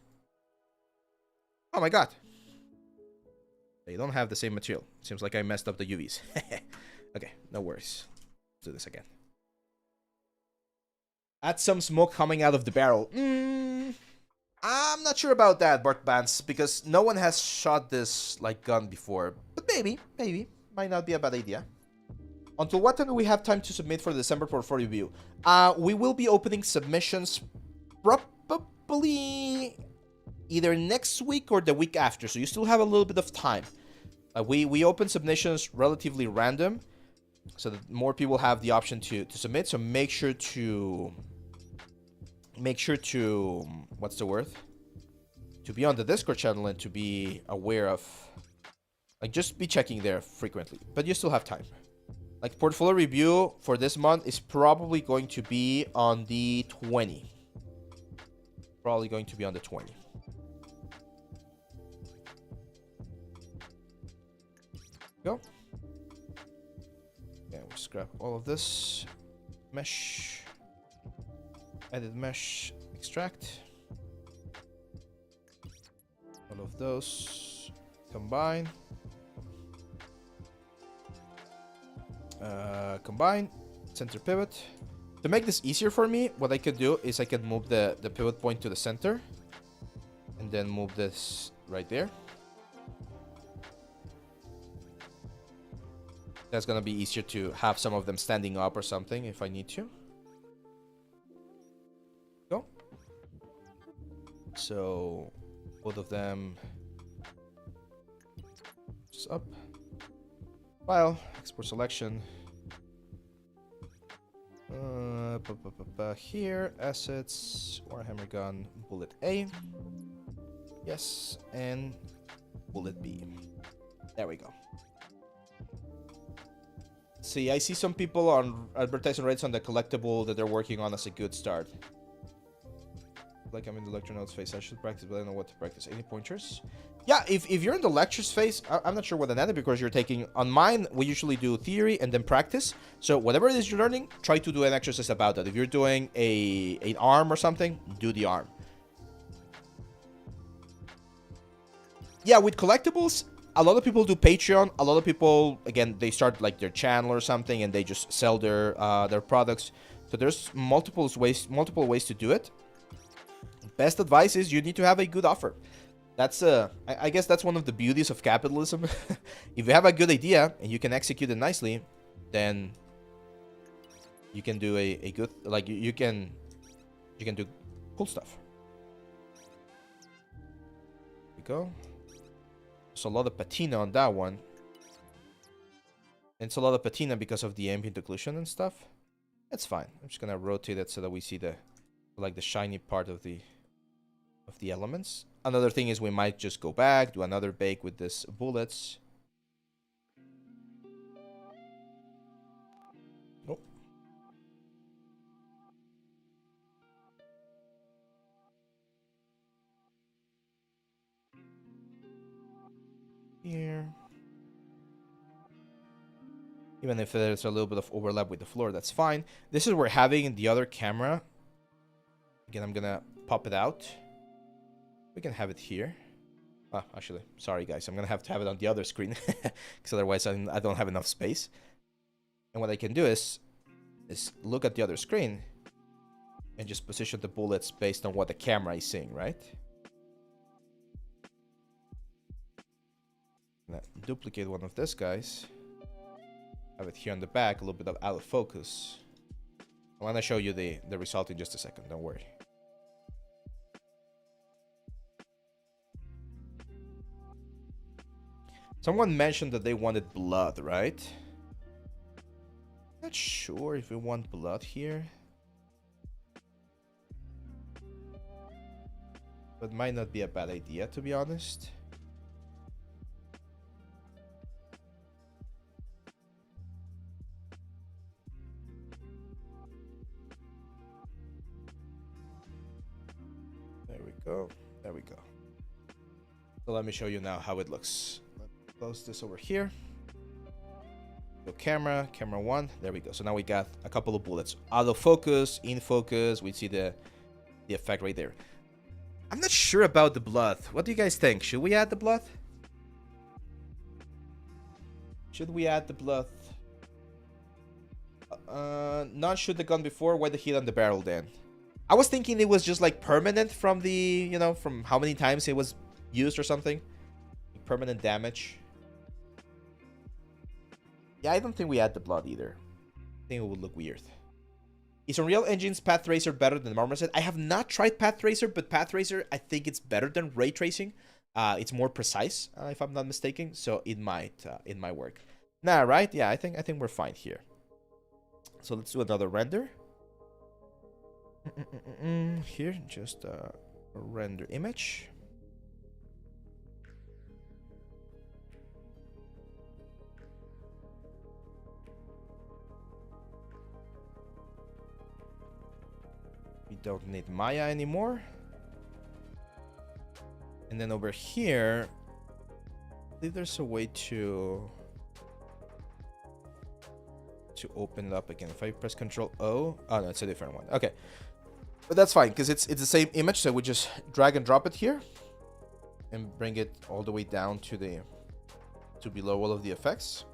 Speaker 1: Oh my god. They don't have the same material. Seems like I messed up the UVs. Okay, no worries. Let's do this again. Add some smoke coming out of the barrel. I'm not sure about that, Bart Vance, because no one has shot this like gun before. But maybe, might not be a bad idea. Until what time do we have time to submit for the December portfolio review? We will be opening submissions probably either next week or the week after, so you still have a little bit of time. We open submissions relatively random, so that more people have the option to submit. So make sure to what's the word? To be on the Discord channel and to be aware of, like, just be checking there frequently. But you still have time. Like, portfolio review for this month is probably going to be on the 20. Probably going to be on the 20. Go. Yeah, we'll scrap all of this. Mesh. Edit mesh. Extract. All of those. Combine. Combine. Center pivot. To make this easier for me, what I could do is I could move the pivot point to the center. And then move this right there. That's gonna be easier to have some of them standing up or something if I need to. Go. So both of them just up. File, export selection. Here, assets, Warhammer gun, bullet A. Yes, and bullet B. There we go. See, I see some people on advertising rates on the collectible that they're working on as a good start. Like I'm in the lecture notes phase. I should practice, but I don't know what to practice. Any pointers? Yeah, if you're in the lectures phase, I'm not sure what anatomy course you're taking. On mine, we usually do theory and then practice. So whatever it is you're learning, try to do an exercise about that. If you're doing an arm or something, do the arm. Yeah, with collectibles, a lot of people do Patreon. A lot of people, again, they start like their channel or something and they just sell their products. So there's multiple ways to do it. Best advice is you need to have a good offer. That's I guess that's one of the beauties of capitalism. If you have a good idea and you can execute it nicely, then you can do a good, like, you can do cool stuff. There we go. There's a lot of patina on that one. And it's a lot of patina because of the ambient occlusion and stuff. That's fine. I'm just gonna rotate it so that we see the, like, the shiny part of the elements. Another thing is we might just go back, do another bake with this bullets. Nope. Here. Even if there's a little bit of overlap with the floor, that's fine. This is where having the other camera. Again, I'm gonna pop it out. We can have it here. Actually, sorry guys, I'm gonna have to have it on the other screen because otherwise I don't have enough space. And what I can do is look at the other screen and just position the bullets based on what the camera is seeing, right? Now, duplicate one of these guys. Have it here on the back, a little bit of out of focus. I'm gonna show you the result in just a second, don't worry. Someone mentioned that they wanted blood, right? Not sure if we want blood here. But might not be a bad idea, to be honest. There we go. There we go. So let me show you now how it looks. Close this over here. Go camera 1. There we go. So now we got a couple of bullets. Out of focus, in focus. We see the effect right there. I'm not sure about the blood. What do you guys think? Should we add the blood? Should we add the blood? None should have gone before. Why the heat on the barrel then? I was thinking it was just like permanent from the, you know, from how many times it was used or something. Permanent damage. Yeah, I don't think we add the blood either. I think it would look weird. Is Unreal Engine's Path Tracer better than Marmoset? I have not tried Path Tracer, but Path Tracer, I think it's better than ray tracing. It's more precise, if I'm not mistaken. So it might work. Nah, right? Yeah, I think we're fine here. So let's do another render. Here, just a render image. We don't need Maya anymore. And then over here, I think there's a way to open it up again. If I press Control O, oh no, it's a different one. Okay, but that's fine because it's the same image. So we just drag and drop it here, and bring it all the way down to below all of the effects,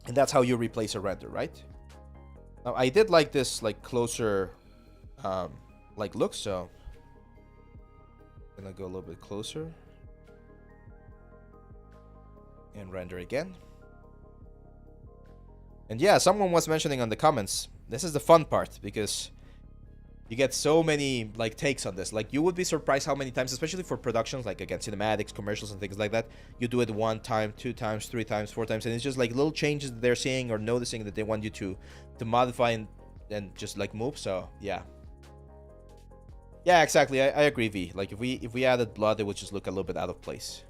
Speaker 1: and that's how you replace a render, right? Now I did like this closer look, so I'm gonna go a little bit closer and render again. And yeah, someone was mentioning on the comments, this is the fun part because you get so many takes on this. Like, you would be surprised how many times, especially for productions like, again, cinematics, commercials and things like that, you do it 1 time, 2 times, 3 times, 4 times, and it's just little changes that they're seeing or noticing that they want you to modify and just move. So yeah, exactly. I agree, V. Like, if we added blood, it would just look a little bit out of place.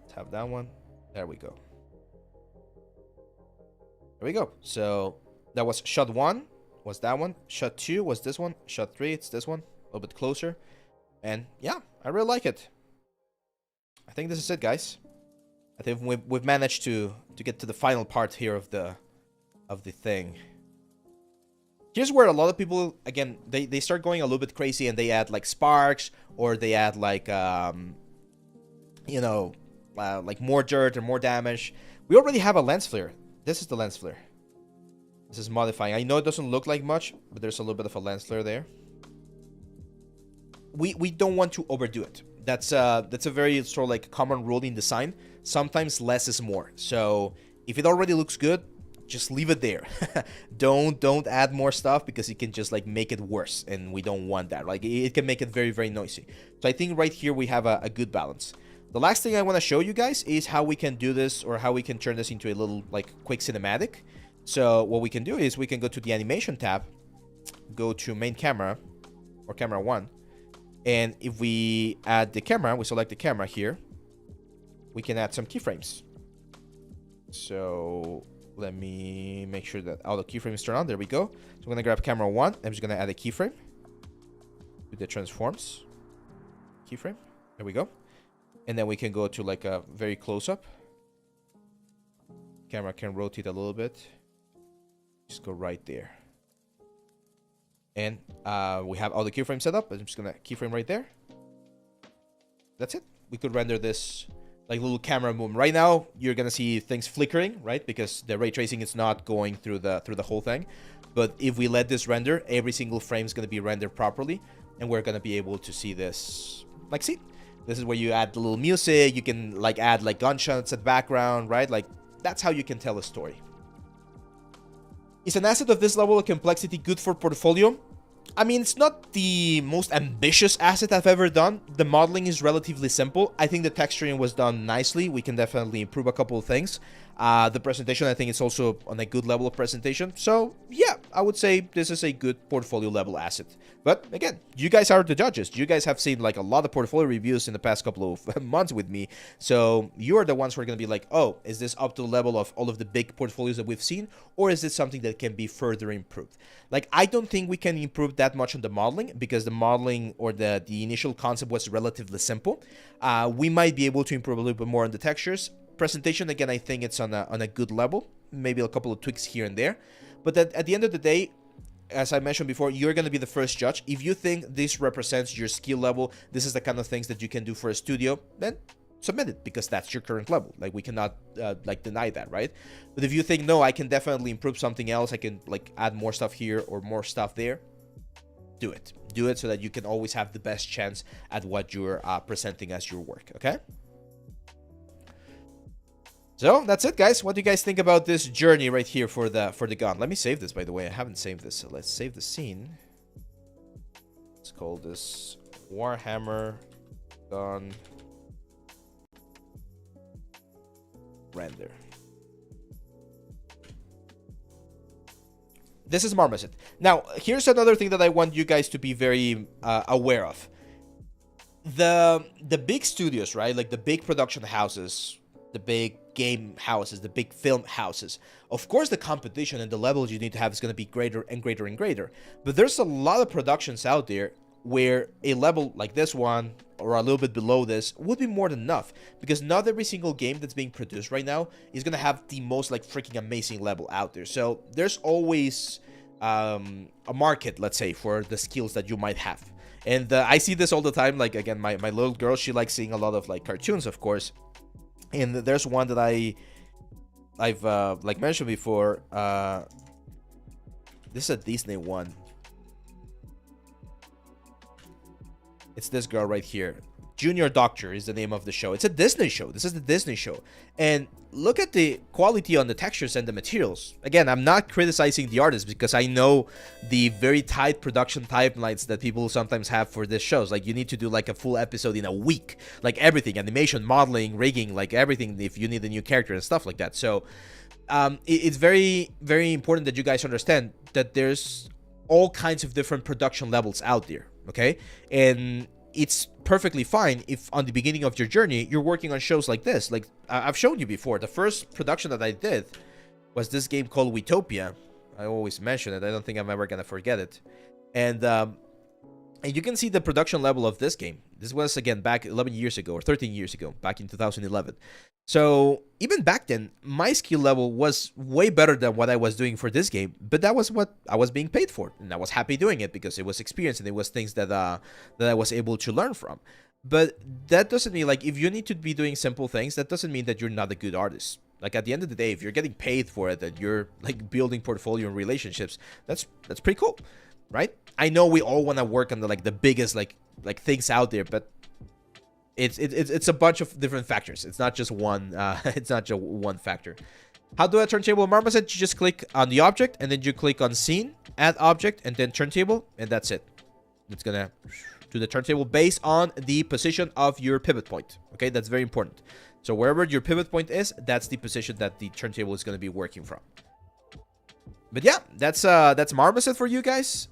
Speaker 1: Let's have that one. There we go. There we go. So that was shot 1, was that one. Shot 2 was this one. Shot 3, it's this one. A little bit closer. And yeah, I really like it. I think this is it, guys. I think we've managed to get to the final part here of the thing. Here's where a lot of people, again, they start going a little bit crazy and they add sparks, or they add you know, more dirt or more damage. We already have a lens flare. This is the lens flare. This is modifying. I know it doesn't look like much, but there's a little bit of a lens flare there. We don't want to overdo it. That's a very sort of common rule in design. Sometimes less is more. So if it already looks good, just leave it there. don't add more stuff because it can just make it worse, and we don't want that. It can make it very, very noisy. So I think right here we have a good balance. The last thing I want to show you guys is how we can do this, or how we can turn this into a little quick cinematic. So what we can do is we can go to the animation tab, go to main camera or camera 1, and if we add the camera, we select the camera here, we can add some keyframes. So let me make sure that all the keyframes turn on. There we go. So I'm gonna grab camera 1. I'm just gonna add a keyframe to the transforms keyframe. There we go. And then we can go to a very close up. Camera can rotate a little bit. Just go right there. And we have all the keyframes set up. I'm just gonna keyframe right there. That's it. We could render this little camera movement. Right now, you're gonna see things flickering, right? Because the ray tracing is not going through the whole thing. But if we let this render, every single frame is gonna be rendered properly, and we're gonna be able to see this. See, this is where you add the little music. You can add gunshots at background, right? That's how you can tell a story. Is an asset of this level of complexity good for portfolio? I mean, it's not the most ambitious asset I've ever done. The modeling is relatively simple. I think the texturing was done nicely. We can definitely improve a couple of things. The presentation, I think it's also on a good level of presentation. So yeah, I would say this is a good portfolio level asset. But again, you guys are the judges. You guys have seen a lot of portfolio reviews in the past couple of months with me. So you are the ones who are going to be oh, is this up to the level of all of the big portfolios that we've seen? Or is this something that can be further improved? I don't think we can improve that much on the modeling, because the modeling or the initial concept was relatively simple. We might be able to improve a little bit more on the textures. Presentation, again, I think it's on a good level. Maybe a couple of tweaks here and there. But at the end of the day, as I mentioned before, you're going to be the first judge. If you think this represents your skill level, this is the kind of things that you can do for a studio, then submit it, because that's your current level. Like, we cannot like deny that, right? But if you think, no, I can definitely improve something else, I can like add more stuff here or more stuff there, do it. Do it so that you can always have the best chance at what you're presenting as your work, okay? So that's it, guys. What do you guys think about this journey right here for the gun? Let me save this, by the way. I haven't saved this, so let's save the scene. Let's call this Warhammer gun render. This is Marmoset. Now, here's another thing that I want you guys to be very aware of. The big studios, right? Like the big production houses, the big game houses, the big film houses. Of course, the competition and the levels you need to have is going to be greater and greater and greater. But there's a lot of productions out there where a level like this one or a little bit below this would be more than enough, because not every single game that's being produced right now is going to have the most like freaking amazing level out there. So there's always a market, let's say, for the skills that you might have. And I see this all the time. Like, again, my little girl, she likes seeing a lot of like cartoons, of course. And there's one that I've like mentioned before. This is a Disney one. It's this girl right here. Junior Doctor is the name of the show. It's a Disney show. This is the Disney show. And look at the quality on the textures and the materials. Again, I'm not criticizing the artist, because I know the very tight production timelines that people sometimes have for these shows. Like, you need to do like a full episode in a week. Like everything, animation, modeling, rigging, like everything, if you need a new character and stuff like that. So it's very, very important that you guys understand that there's all kinds of different production levels out there, okay? And it's perfectly fine if on the beginning of your journey you're working on shows like this. Like I've shown you before, the first production that I did was this game called Utopia. I always mention it. I don't think I'm ever gonna forget it. And you can see the production level of this game. This was, again, back 11 years ago or 13 years ago, back in 2011. So even back then, my skill level was way better than what I was doing for this game, but that was what I was being paid for, and I was happy doing it because it was experience and it was things that that I was able to learn from. But that doesn't mean, like, if you need to be doing simple things, that doesn't mean that you're not a good artist. Like, at the end of the day, if you're getting paid for it and you're like building portfolio and relationships, that's pretty cool, right? I know we all want to work on the biggest like things out there, but it's a bunch of different factors. It's not just one. It's not just one factor. How do I turntable Marmoset? You just click on the object and then you click on scene, add object, and then turntable, and that's it. It's gonna do the turntable based on the position of your pivot point. Okay, that's very important. So wherever your pivot point is, that's the position that the turntable is gonna be working from. But yeah, that's Marmoset for you guys.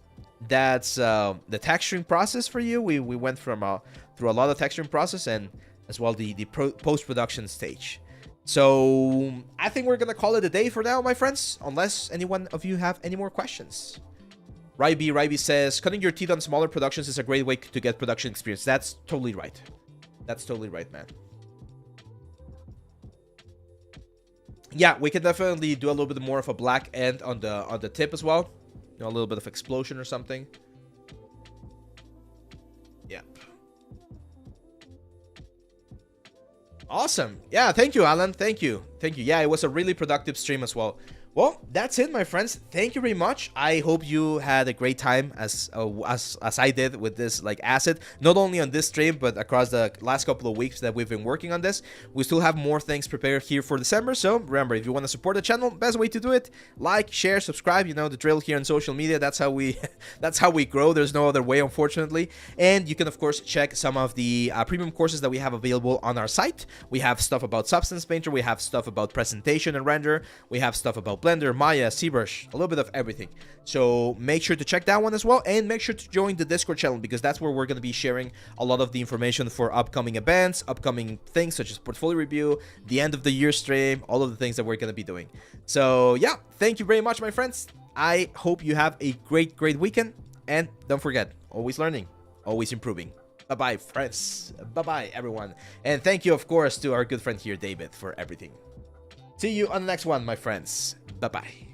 Speaker 1: That's the texturing process for you. We went from through a lot of texturing process and as well the post-production stage. So I think we're gonna call it a day for now, my friends, unless any one of you have any more questions. Ryby says, cutting your teeth on smaller productions is a great way to get production experience. That's totally right. That's totally right, man. Yeah, we can definitely do a little bit more of a black end on the tip as well. You know, a little bit of explosion or something. Yep. Awesome. Yeah, thank you, Alan. Thank you. Thank you. Yeah, it was a really productive stream as well. Well, that's it, my friends. Thank you very much. I hope you had a great time as I did with this asset, not only on this stream but across the last couple of weeks that we've been working on this. We still have more things prepared here for December, so remember, if you want to support the channel, best way to do it, like, share, subscribe. You know the drill here on social media. That's how we that's how we grow. There's no other way, unfortunately. And you can of course check some of the premium courses that we have available on our site. We have stuff about Substance Painter, we have stuff about presentation and render, we have stuff about Blender, Maya, ZBrush, a little bit of everything. So make sure to check that one as well, and make sure to join the Discord channel, because that's where we're going to be sharing a lot of the information for upcoming events, upcoming things such as portfolio review, the end of the year stream, all of the things that we're going to be doing. So yeah, thank you very much, my friends. I hope you have a great weekend, and don't forget, always learning, always improving. Bye-bye, friends. Bye-bye, everyone. And thank you, of course, to our good friend here, David, for everything. See you on the next one, my friends. Bye-bye.